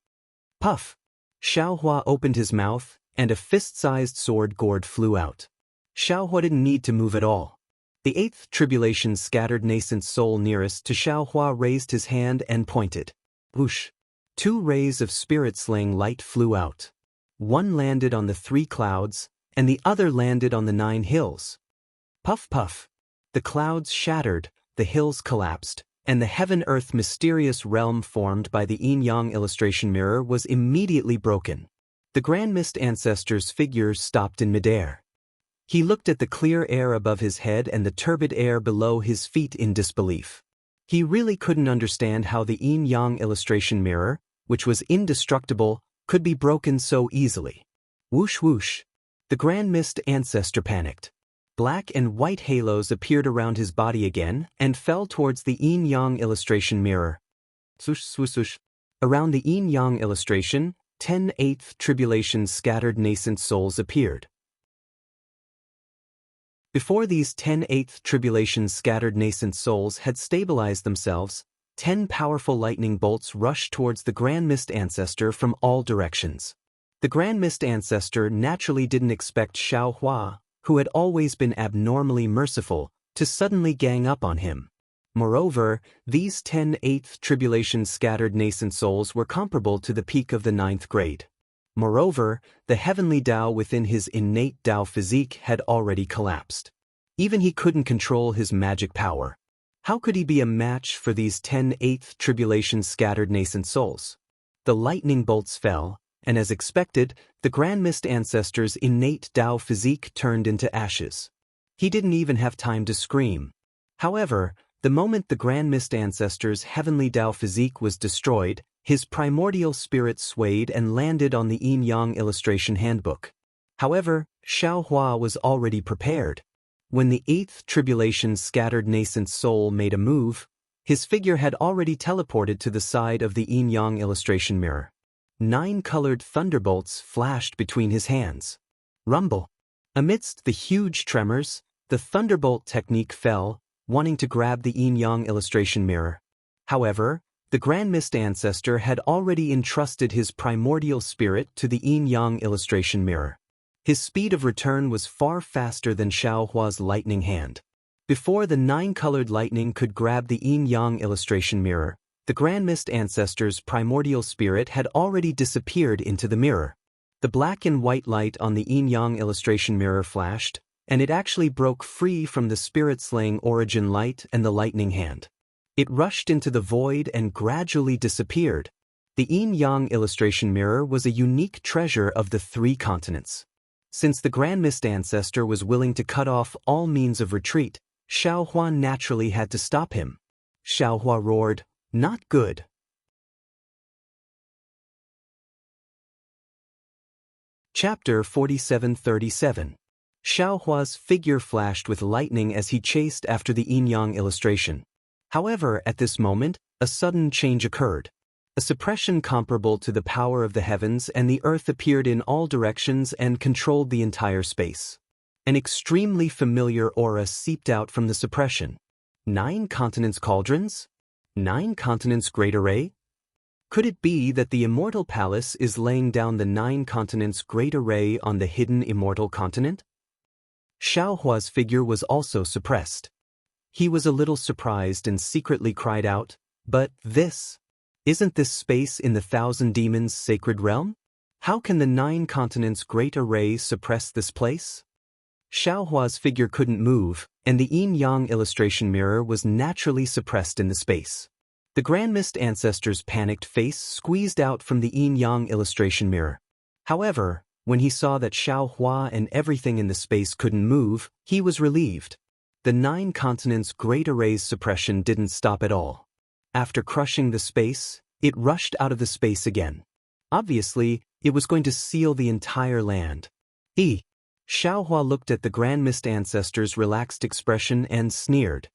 Puff! Xiaohua opened his mouth, and a fist-sized sword gourd flew out. Xiaohua didn't need to move at all. The 8th tribulation's scattered nascent soul nearest to Xiaohua raised his hand and pointed. Whoosh! 2 rays of spirit-slaying light flew out. One landed on the 3 clouds, and the other landed on the 9 hills. Puff puff! The clouds shattered, the hills collapsed, and the heaven-earth mysterious realm formed by the yin-yang illustration mirror was immediately broken. The Grand Mist Ancestor's figure stopped in midair. He looked at the clear air above his head and the turbid air below his feet in disbelief. He really couldn't understand how the yin-yang illustration mirror, which was indestructible, could be broken so easily. Whoosh whoosh! The Grand Mist Ancestor panicked. Black and white halos appeared around his body again and fell towards the yin-yang illustration mirror. Swoosh swoosh swoosh! Around the yin-yang illustration, 10 8th tribulation's scattered nascent souls appeared. Before these 10 eighth tribulation scattered nascent souls had stabilized themselves, 10 powerful lightning bolts rushed towards the Grand Mist Ancestor from all directions. The Grand Mist Ancestor naturally didn't expect Xiao Hua, who had always been abnormally merciful, to suddenly gang up on him. Moreover, these 10 eighth tribulation scattered nascent souls were comparable to the peak of the 9th grade. Moreover, the heavenly Tao within his innate Tao physique had already collapsed. Even he couldn't control his magic power. How could he be a match for these 10 eighth tribulation scattered nascent souls? The lightning bolts fell, and as expected, the Grand Mist Ancestor's innate Tao physique turned into ashes. He didn't even have time to scream. However, the moment the Grand Mist Ancestor's heavenly Tao physique was destroyed, his primordial spirit swayed and landed on the Yin-Yang illustration handbook. However, Xiao Hua was already prepared. When the 8th tribulation scattered nascent soul made a move, his figure had already teleported to the side of the Yin-Yang illustration mirror. 9 colored thunderbolts flashed between his hands. Rumble. Amidst the huge tremors, the thunderbolt technique fell, wanting to grab the Yin-Yang illustration mirror. However, the Grand Mist Ancestor had already entrusted his primordial spirit to the Yin-Yang illustration mirror. His speed of return was far faster than Xiao Hua's lightning hand. Before the 9-colored lightning could grab the Yin-Yang illustration mirror, the Grand Mist Ancestor's primordial spirit had already disappeared into the mirror. The black and white light on the Yin-Yang illustration mirror flashed, and it actually broke free from the spirit-slaying origin light and the lightning hand. It rushed into the void and gradually disappeared. The Yin-Yang illustration mirror was a unique treasure of the 3 continents. Since the Grand Mist Ancestor was willing to cut off all means of retreat, Xiao Hua naturally had to stop him. Xiao Hua roared, "Not good." Chapter 4737. Xiao Hua's figure flashed with lightning as he chased after the Yin-Yang illustration. However, at this moment, a sudden change occurred. A suppression comparable to the power of the heavens and the earth appeared in all directions and controlled the entire space. An extremely familiar aura seeped out from the suppression. 9 continents cauldrons? 9 continents great array? Could it be that the immortal palace is laying down the 9 continents great array on the hidden immortal continent? Xiao Hua's figure was also suppressed. He was a little surprised and secretly cried out, "But isn't this space in the 1,000 demons' sacred realm? How can the 9 continents great array suppress this place?" Xiao Hua's figure couldn't move, and the Yin-Yang illustration mirror was naturally suppressed in the space. The Grand Mist Ancestor's panicked face squeezed out from the Yin-Yang illustration mirror. However, when he saw that Xiao Hua and everything in the space couldn't move, he was relieved. The 9 continents great array's suppression didn't stop at all. After crushing the space, it rushed out of the space again. Obviously, it was going to seal the entire land. Xiao Hua looked at the Grand Mist Ancestor's relaxed expression and sneered.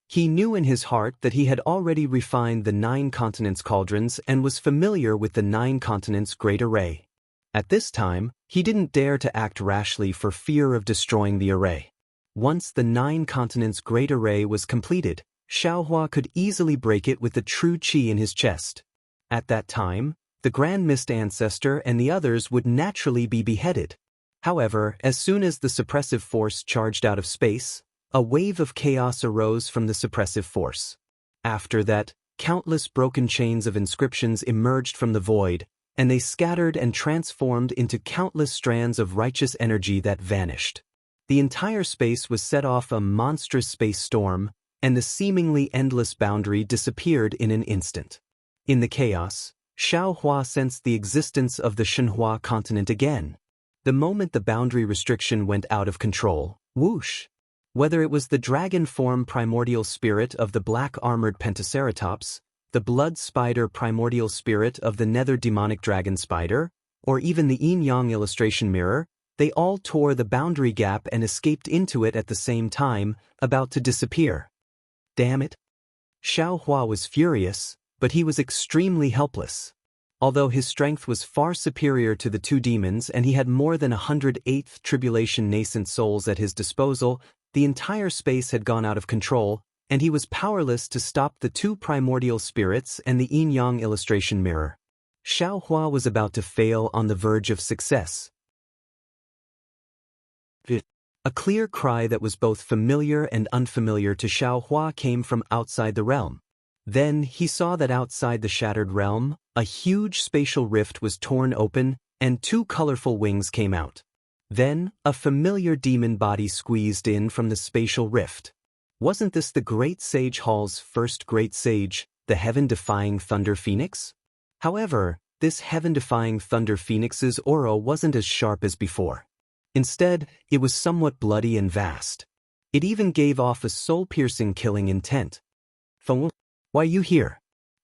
He knew in his heart that he had already refined the 9 continents cauldrons and was familiar with the 9 continents great array. At this time, he didn't dare to act rashly for fear of destroying the array. Once the 9 continents great array was completed, Xiao Hua could easily break it with the true qi in his chest. At that time, the Grand Mist Ancestor and the others would naturally be beheaded. However, as soon as the suppressive force charged out of space, a wave of chaos arose from the suppressive force. After that, countless broken chains of inscriptions emerged from the void, and they scattered and transformed into countless strands of righteous energy that vanished. The entire space was set off a monstrous space storm, and the seemingly endless boundary disappeared in an instant. In the chaos, Xiao Hua sensed the existence of the Shenhua continent again. The moment the boundary restriction went out of control, whoosh! Whether it was the dragon form primordial spirit of the black-armored Pentaceratops, the blood spider primordial spirit of the nether demonic dragon spider, or even the Yin-Yang illustration mirror, they all tore the boundary gap and escaped into it at the same time, about to disappear. Damn it! Xiao Hua was furious, but he was extremely helpless. Although his strength was far superior to the 2 demons and he had more than 108th tribulation nascent souls at his disposal, the entire space had gone out of control, and he was powerless to stop the two primordial spirits and the yin-yang illustration mirror. Xiao Hua was about to fail on the verge of success. A clear cry that was both familiar and unfamiliar to Xiao Hua came from outside the realm. Then he saw that outside the shattered realm, a huge spatial rift was torn open, and two colorful wings came out. Then, a familiar demon body squeezed in from the spatial rift. Wasn't this the Great Sage Hall's first Great Sage, the heaven-defying Thunder Phoenix? However, this heaven-defying Thunder Phoenix's aura wasn't as sharp as before. Instead, it was somewhat bloody and vast. It even gave off a soul-piercing killing intent. Feng, why you here?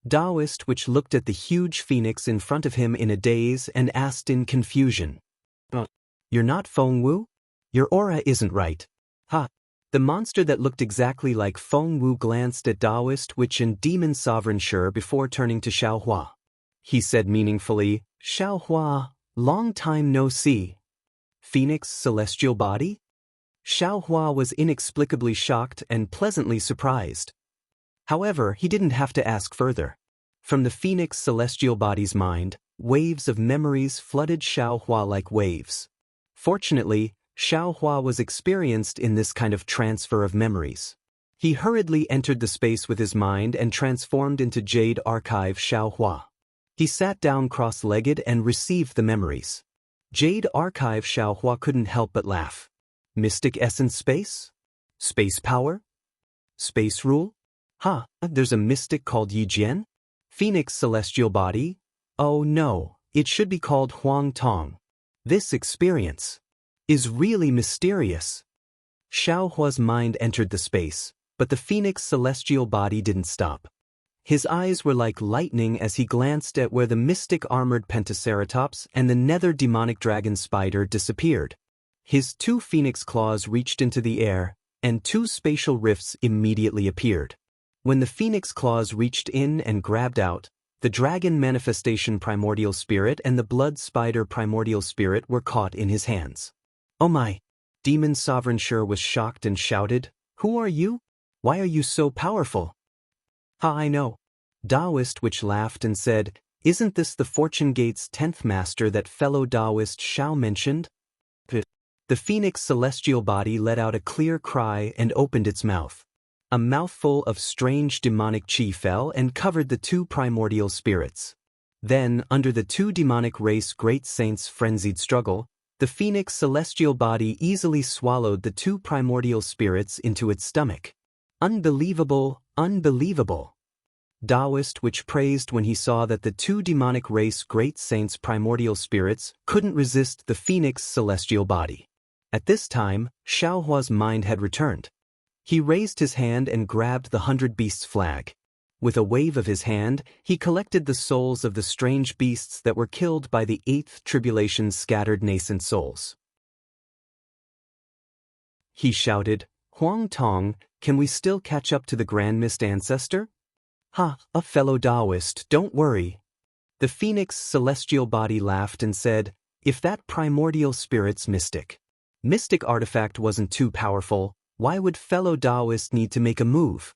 Taoist which looked at the huge phoenix in front of him in a daze and asked in confusion. You're not Feng Wu? Your aura isn't right. Ha! The monster that looked exactly like Feng Wu glanced at Taoist Witch and Demon Sovereign Sure before turning to Xiao Hua. He said meaningfully, Xiao Hua, long time no see. Phoenix celestial body? Xiao Hua was inexplicably shocked and pleasantly surprised. However, he didn't have to ask further. From the Phoenix celestial body's mind, waves of memories flooded Xiao Hua like waves. Fortunately, Xiao Hua was experienced in this kind of transfer of memories. He hurriedly entered the space with his mind and transformed into Jade Archive Xiao Hua. He sat down cross-legged and received the memories. Jade Archive Xiao Hua couldn't help but laugh. Mystic Essence Space? Space Power? Space Rule? There's a mystic called Yi Jian? Phoenix Celestial Body? Oh no, it should be called Huang Tong. This experience is really mysterious. Xiao Hua's mind entered the space, but the Phoenix Celestial Body didn't stop. His eyes were like lightning as he glanced at where the mystic armored Pentaceratops and the nether demonic dragon spider disappeared. His two phoenix claws reached into the air, and two spatial rifts immediately appeared. When the phoenix claws reached in and grabbed out, the dragon manifestation primordial spirit and the blood spider primordial spirit were caught in his hands. Oh my! Demon Sovereign Sure was shocked and shouted, Who are you? Why are you so powerful? I know. Taoist Witch laughed and said, Isn't this the Fortune Gate's 10th master that fellow Taoist Xiao mentioned? The Phoenix Celestial Body let out a clear cry and opened its mouth. A mouthful of strange demonic chi fell and covered the two primordial spirits. Then, under the two demonic race great saints' frenzied struggle, the Phoenix Celestial Body easily swallowed the two primordial spirits into its stomach. Unbelievable, unbelievable. Taoist Witch praised when he saw that the two demonic race great saints' primordial spirits couldn't resist the Phoenix Celestial Body. At this time, Xiao Hua's mind had returned. He raised his hand and grabbed the 100 Beasts flag. With a wave of his hand, he collected the souls of the strange beasts that were killed by the 8th Tribulation's scattered nascent souls. He shouted, Huang Tong, can we still catch up to the Grand Mist Ancestor? A fellow Taoist, don't worry. The Phoenix Celestial Body laughed and said, If that primordial spirit's mystic artifact wasn't too powerful, why would fellow Taoists need to make a move?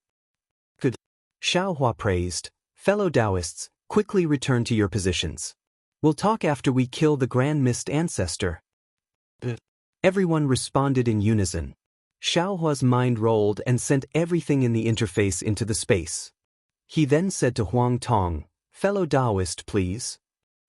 Xiao Hua praised, Fellow Taoists, quickly return to your positions. We'll talk after we kill the Grand Mist Ancestor. Everyone responded in unison. Xiao Hua's mind rolled and sent everything in the interface into the space. He then said to Huang Tong, Fellow Taoist, please.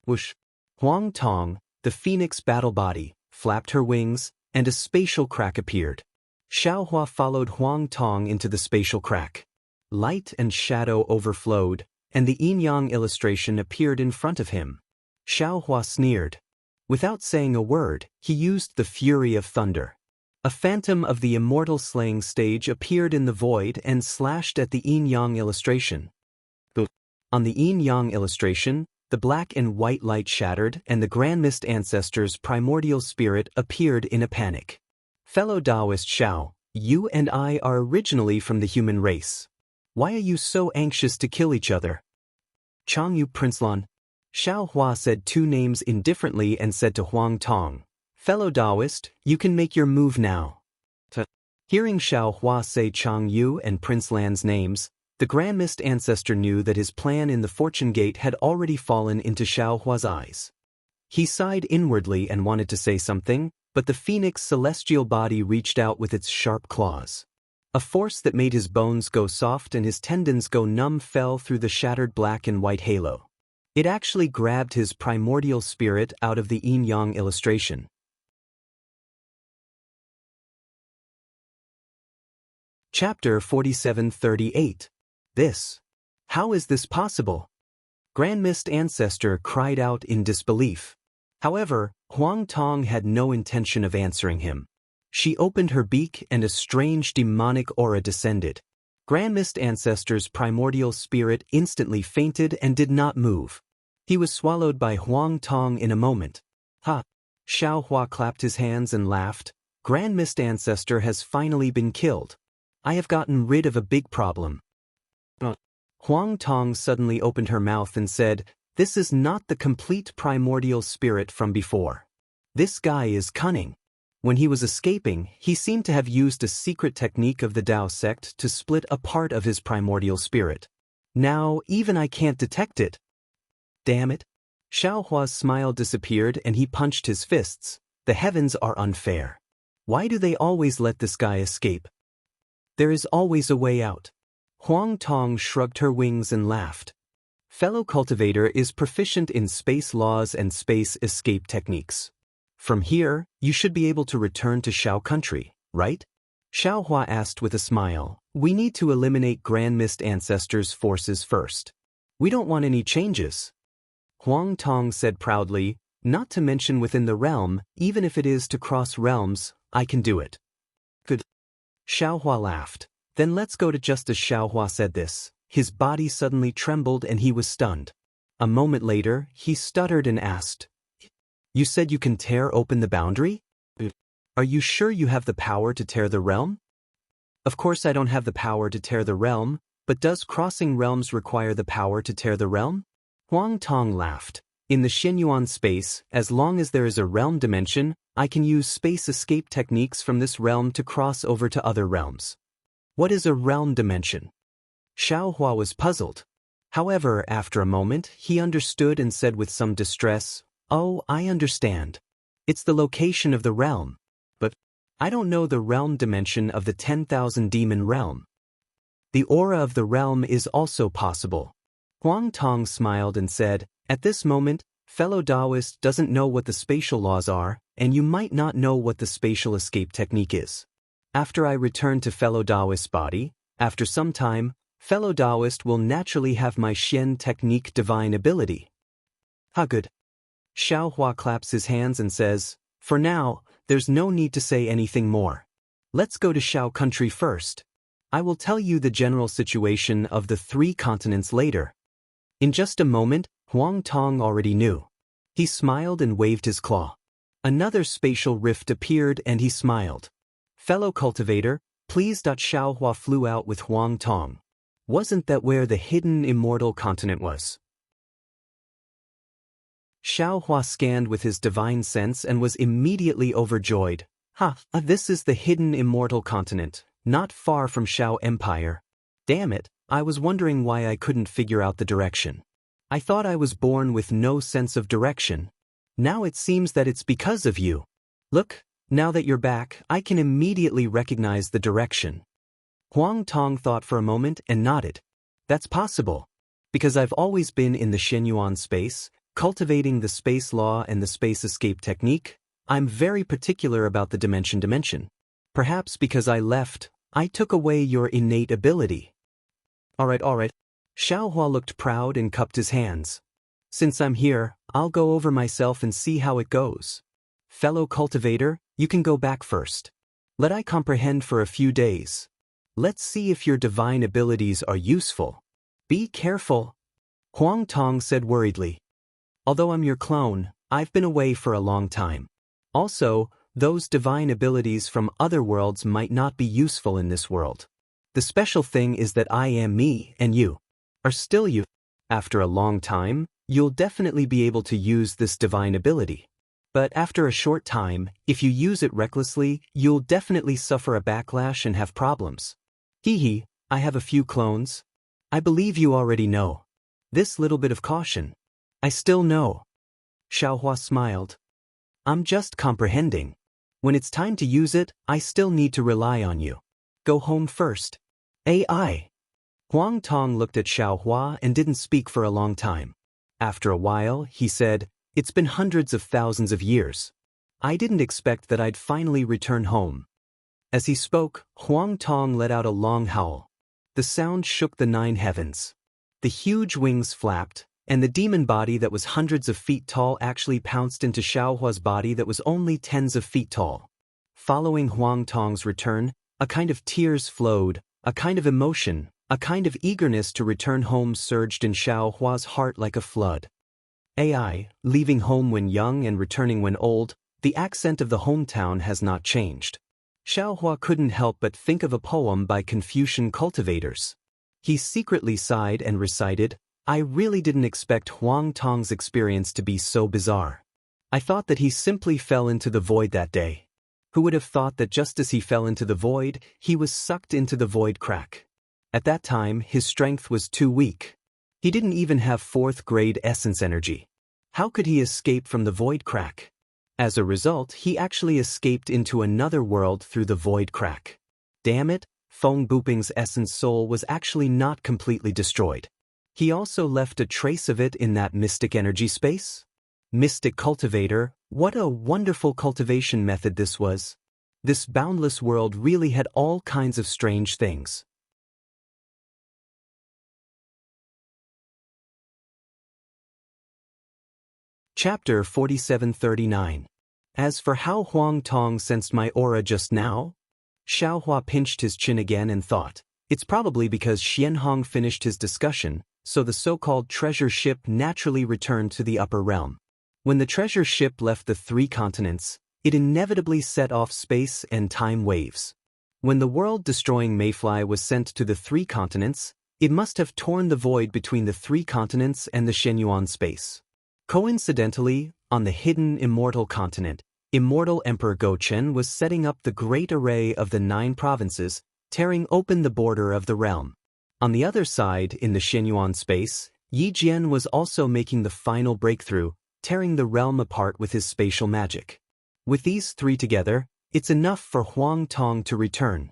Whoosh. Huang Tong, the Phoenix battle body, flapped her wings, and a spatial crack appeared. Xiao Hua followed Huang Tong into the spatial crack. Light and shadow overflowed, and the yin-yang illustration appeared in front of him. Xiao Hua sneered. Without saying a word, he used the fury of thunder. A phantom of the immortal slaying stage appeared in the void and slashed at the yin-yang illustration. On the yin-yang illustration, the black and white light shattered and the Grand Mist Ancestor's primordial spirit appeared in a panic. Fellow Taoist Xiao, you and I are originally from the human race. Why are you so anxious to kill each other? Changyu Princelan. Xiao Hua said two names indifferently and said to Huang Tong, Fellow Taoist, you can make your move now. Hearing Xiao Hua say Chang Yu and Prince Lan's names, the Grand Mist ancestor knew that his plan in the Fortune Gate had already fallen into Xiao Hua's eyes. He sighed inwardly and wanted to say something, but the phoenix celestial body reached out with its sharp claws. A force that made his bones go soft and his tendons go numb fell through the shattered black and white halo. It actually grabbed his primordial spirit out of the yin-yang illustration. Chapter 4738. This. How is this possible? Grand Mist Ancestor cried out in disbelief. However, Huang Tong had no intention of answering him. She opened her beak and a strange demonic aura descended. Grand Mist Ancestor's primordial spirit instantly fainted and did not move. He was swallowed by Huang Tong in a moment. Ha! Xiao Hua clapped his hands and laughed. Grand Mist Ancestor has finally been killed. I have gotten rid of a big problem. Huang Tong suddenly opened her mouth and said, "This is not the complete primordial spirit from before. This guy is cunning." When he was escaping, he seemed to have used a secret technique of the Dao sect to split a part of his primordial spirit. Now, even I can't detect it. Damn it. Xiao Hua's smile disappeared and he punched his fists. The heavens are unfair. Why do they always let this guy escape? There is always a way out. Huang Tong shrugged her wings and laughed. Fellow cultivator is proficient in space laws and space escape techniques. From here, you should be able to return to Shao country, right? Xiao Hua asked with a smile. We need to eliminate Grand Mist Ancestor's forces first. We don't want any changes. Huang Tong said proudly, not to mention within the realm, even if it is to cross realms, I can do it. Good. Xiao Hua laughed. Then let's go to just as Xiao Hua said this. His body suddenly trembled and he was stunned. A moment later, he stuttered and asked, You said you can tear open the boundary? Are you sure you have the power to tear the realm? Of course I don't have the power to tear the realm, but does crossing realms require the power to tear the realm? Huang Tong laughed. In the Xinyuan space, as long as there is a realm dimension, I can use space escape techniques from this realm to cross over to other realms. What is a realm dimension? Xiao Hua was puzzled. However, after a moment, he understood and said with some distress, Oh, I understand. It's the location of the realm. But I don't know the realm dimension of the 10,000 demon realm. The aura of the realm is also possible. Huang Tong smiled and said, At this moment, fellow Taoist doesn't know what the spatial laws are, and you might not know what the spatial escape technique is. After I return to fellow Taoist's body, after some time, fellow Taoist will naturally have my Xian technique divine ability. Ha good. Xiao Hua claps his hands and says, For now, there's no need to say anything more. Let's go to Shao country first. I will tell you the general situation of the 3 continents later. In just a moment, Huang Tong already knew. He smiled and waved his claw. Another spatial rift appeared and he smiled. Fellow cultivator, please. Xiao Hua flew out with Huang Tong. Wasn't that where the hidden immortal continent was? Xiao Hua scanned with his divine sense and was immediately overjoyed. This is the hidden immortal continent, not far from Shao Empire. Damn it, I was wondering why I couldn't figure out the direction. I thought I was born with no sense of direction. Now it seems that it's because of you. Look, now that you're back, I can immediately recognize the direction. Huang Tong thought for a moment and nodded. That's possible. Because I've always been in the Xinyuan space, cultivating the space law and the space escape technique, I'm very particular about the dimension. Perhaps because I left, I took away your innate ability. Alright. Xiao Hua looked proud and cupped his hands. Since I'm here, I'll go over myself and see how it goes. Fellow cultivator, you can go back first. Let I comprehend for a few days. Let's see if your divine abilities are useful. Be careful. Huang Tong said worriedly. Although I'm your clone, I've been away for a long time. Also, those divine abilities from other worlds might not be useful in this world. The special thing is that I am me and you are still you. After a long time, you'll definitely be able to use this divine ability. But after a short time, if you use it recklessly, you'll definitely suffer a backlash and have problems. Hee, I have a few clones. I believe you already know. This little bit of caution. I still know. Xiaohua smiled. I'm just comprehending. When it's time to use it, I still need to rely on you. Go home first. AI. Huang Tong looked at Xiaohua and didn't speak for a long time. After a while, he said, It's been hundreds of thousands of years. I didn't expect that I'd finally return home. As he spoke, Huang Tong let out a long howl. The sound shook the 9 heavens. The huge wings flapped, and the demon body that was hundreds of feet tall actually pounced into Xiaohua's body that was only tens of feet tall. Following Huang Tong's return, a kind of tears flowed, a kind of emotion, a kind of eagerness to return home surged in Xiaohua's heart like a flood. AI, leaving home when young and returning when old, the accent of the hometown has not changed. Xiaohua couldn't help but think of a poem by Confucian cultivators. He secretly sighed and recited, I really didn't expect Huang Tong's experience to be so bizarre. I thought that he simply fell into the void that day. Who would have thought that just as he fell into the void, he was sucked into the void crack? At that time, his strength was too weak. He didn't even have 4th grade essence energy. How could he escape from the void crack? As a result, he actually escaped into another world through the void crack. Damn it, Feng Buping's essence soul was actually not completely destroyed. He also left a trace of it in that mystic energy space? Mystic cultivator, what a wonderful cultivation method this was. This boundless world really had all kinds of strange things. Chapter 4739. As for how Huang Tong sensed my aura just now? Xiaohua pinched his chin again and thought, it's probably because Xianhong finished his discussion, so the so-called treasure ship naturally returned to the upper realm. When the treasure ship left the 3 continents, it inevitably set off space and time waves. When the world-destroying Mayfly was sent to the 3 continents, it must have torn the void between the 3 continents and the Shenyuan space. Coincidentally, on the hidden immortal continent, Immortal Emperor Gochen was setting up the great array of the 9 provinces, tearing open the border of the realm. On the other side, in the Shenyuan space, Yi Jian was also making the final breakthrough, tearing the realm apart with his spatial magic. With these 3 together, it's enough for Huang Tong to return.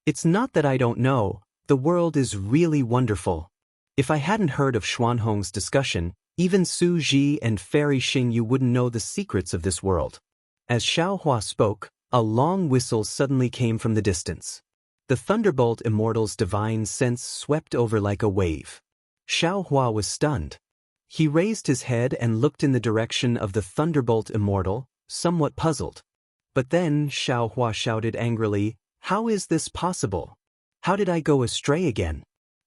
It's not that I don't know, the world is really wonderful. If I hadn't heard of Xuanhong's discussion, even Su Ji and Fairy Xingyu wouldn't know the secrets of this world. As Xiaohua spoke, a long whistle suddenly came from the distance. The Thunderbolt Immortal's divine sense swept over like a wave. Xiaohua was stunned. He raised his head and looked in the direction of the Thunderbolt Immortal, somewhat puzzled. But then Xiaohua shouted angrily, How is this possible? How did I go astray again?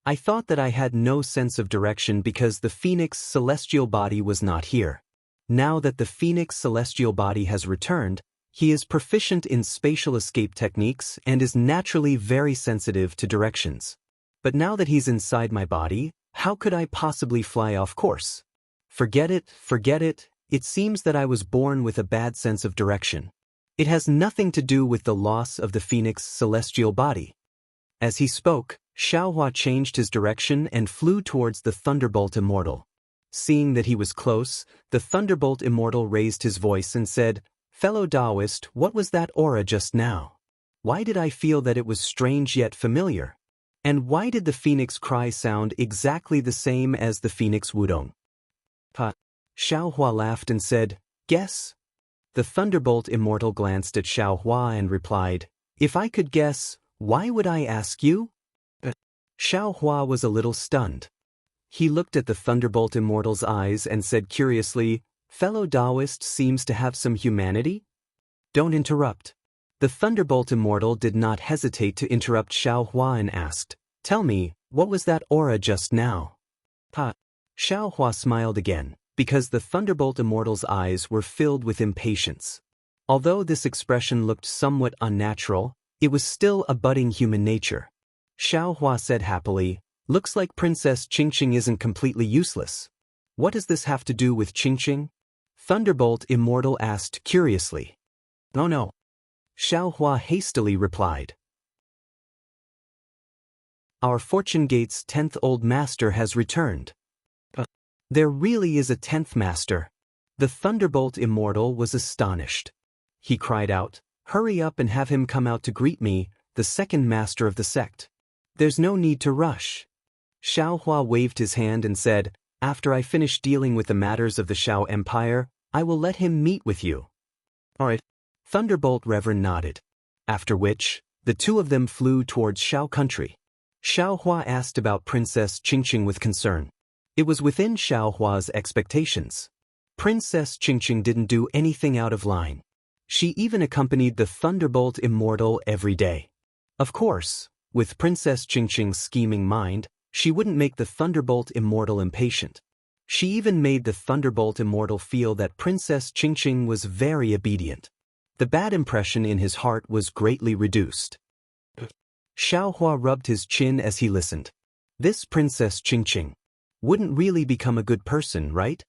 I thought that I had no sense of direction because the Phoenix celestial body was not here. Now that the Phoenix celestial body has returned, he is proficient in spatial escape techniques and is naturally very sensitive to directions. But now that he's inside my body, how could I possibly fly off course? Forget it, it seems that I was born with a bad sense of direction. It has nothing to do with the loss of the Phoenix celestial body. As he spoke, Xiaohua changed his direction and flew towards the Thunderbolt Immortal. Seeing that he was close, the Thunderbolt Immortal raised his voice and said, Fellow Taoist, what was that aura just now? Why did I feel that it was strange yet familiar? And why did the Phoenix cry sound exactly the same as the Phoenix Wudong? Xiaohua laughed and said, Guess? The Thunderbolt Immortal glanced at Xiaohua and replied, If I could guess, why would I ask you? Xiaohua was a little stunned. He looked at the Thunderbolt Immortal's eyes and said curiously, Fellow Taoist seems to have some humanity? Don't interrupt. The Thunderbolt Immortal did not hesitate to interrupt Xiaohua and asked, Tell me, what was that aura just now? Xiaohua smiled again, because the Thunderbolt Immortal's eyes were filled with impatience. Although this expression looked somewhat unnatural, it was still a budding human nature. Xiaohua said happily, Looks like Princess Qingqing isn't completely useless. What does this have to do with Qingqing? Thunderbolt Immortal asked curiously. Oh no. Xiaohua hastily replied. Our Fortune Gate's 10th old master has returned. There really is a 10th master. The Thunderbolt Immortal was astonished. He cried out, "Hurry up and have him come out to greet me, the second master of the sect. There's no need to rush." Xiaohua waved his hand and said, "After I finish dealing with the matters of the Xiao Empire, I will let him meet with you." Alright. Thunderbolt Reverend nodded. After which, the two of them flew towards Xiao country. Xiaohua asked about Princess Qingqing with concern. It was within Xiaohua's expectations. Princess Qingqing didn't do anything out of line. She even accompanied the Thunderbolt Immortal every day. Of course, with Princess Qingqing's scheming mind, she wouldn't make the Thunderbolt Immortal impatient. She even made the Thunderbolt Immortal feel that Princess Qingqing was very obedient. The bad impression in his heart was greatly reduced. Xiaohua rubbed his chin as he listened. This Princess Qingqing wouldn't really become a good person, right?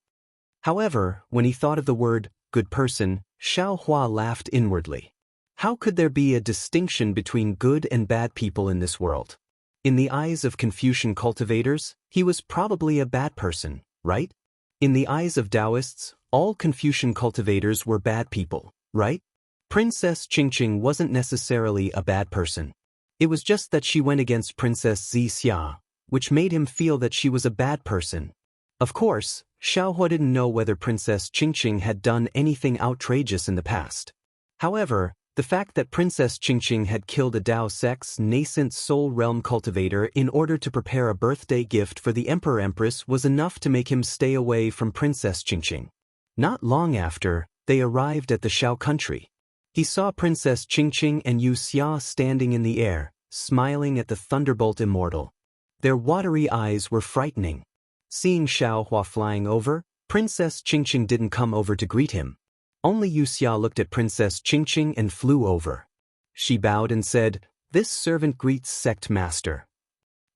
However, when he thought of the word, good person, Xiaohua laughed inwardly. How could there be a distinction between good and bad people in this world? In the eyes of Confucian cultivators, he was probably a bad person, right? In the eyes of Taoists, all Confucian cultivators were bad people, right? Princess Qingqing wasn't necessarily a bad person. It was just that she went against Princess Zixia, which made him feel that she was a bad person. Of course, Xiaohua didn't know whether Princess Qingqing had done anything outrageous in the past. However, the fact that Princess Qingqing had killed a Dao Sect's nascent soul realm cultivator in order to prepare a birthday gift for the Emperor-Empress was enough to make him stay away from Princess Qingqing. Not long after, they arrived at the Xiao country. He saw Princess Qingqing and Yu Xia standing in the air, smiling at the Thunderbolt Immortal. Their watery eyes were frightening. Seeing Xiaohua flying over, Princess Qingqing didn't come over to greet him. Only Yu Xia looked at Princess Qingqing and flew over. She bowed and said, "This servant greets sect master."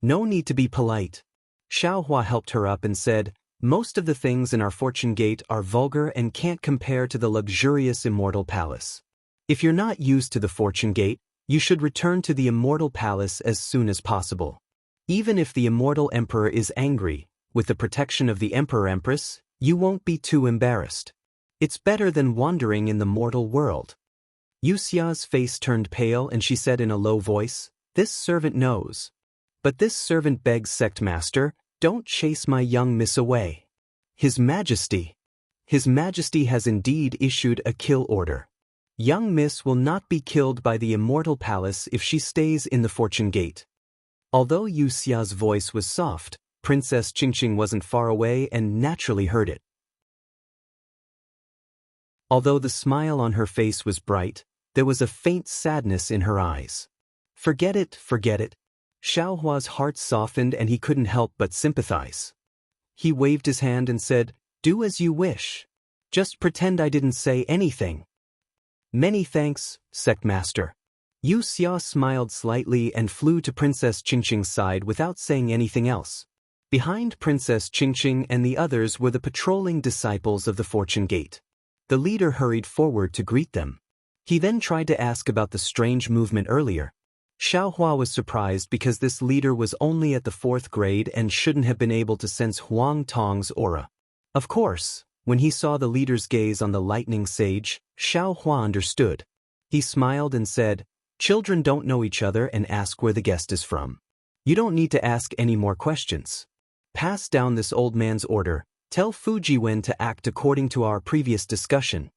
No need to be polite. Xiaohua helped her up and said, "Most of the things in our Fortune Gate are vulgar and can't compare to the luxurious Immortal Palace. If you're not used to the Fortune Gate, you should return to the Immortal Palace as soon as possible. Even if the Immortal Emperor is angry, with the protection of the Emperor-Empress, you won't be too embarrassed. It's better than wandering in the mortal world." Yu Xia's face turned pale and she said in a low voice, "This servant knows. But this servant begs sect master, don't chase my young miss away. His Majesty has indeed issued a kill order. Young miss will not be killed by the Immortal Palace if she stays in the Fortune Gate." Although Yu Xia's voice was soft, Princess Qingqing wasn't far away and naturally heard it. Although the smile on her face was bright, there was a faint sadness in her eyes. Forget it, forget it. Xiaohua's heart softened and he couldn't help but sympathize. He waved his hand and said, "Do as you wish. Just pretend I didn't say anything." "Many thanks, sect master." Yu Xia smiled slightly and flew to Princess Qingqing's side without saying anything else. Behind Princess Qingqing and the others were the patrolling disciples of the Fortune Gate. The leader hurried forward to greet them. He then tried to ask about the strange movement earlier. Xiaohua was surprised because this leader was only at the 4th grade and shouldn't have been able to sense Huang Tong's aura. Of course, when he saw the leader's gaze on the lightning sage, Xiaohua understood. He smiled and said, "Children don't know each other and ask where the guest is from. You don't need to ask any more questions. Pass down this old man's order. Tell Fujiwen to act according to our previous discussion."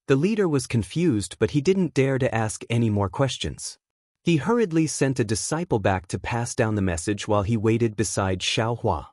The leader was confused, but he didn't dare to ask any more questions. He hurriedly sent a disciple back to pass down the message while he waited beside Xiaohua.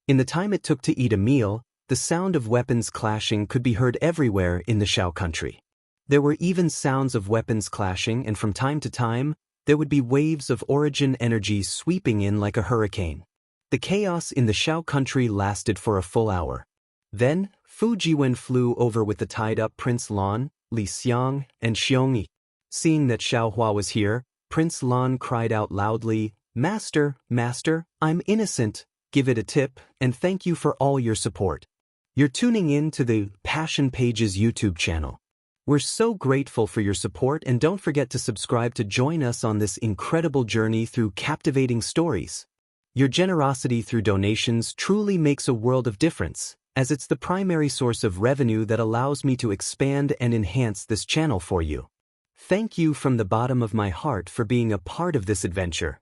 In the time it took to eat a meal, the sound of weapons clashing could be heard everywhere in the Xiao country. There were even sounds of weapons clashing, and from time to time, there would be waves of origin energy sweeping in like a hurricane. The chaos in the Xiao country lasted for a full hour. Then, Fujiwen flew over with the tied-up Prince Lan, Li Xiang, and Xiongyi. Seeing that Xiaohua was here, Prince Lan cried out loudly, "Master, master, I'm innocent. Give it a tip, and thank you for all your support." You're tuning in to the Passion Pages YouTube channel. We're so grateful for your support, and don't forget to subscribe to join us on this incredible journey through captivating stories. Your generosity through donations truly makes a world of difference, as it's the primary source of revenue that allows me to expand and enhance this channel for you. Thank you from the bottom of my heart for being a part of this adventure.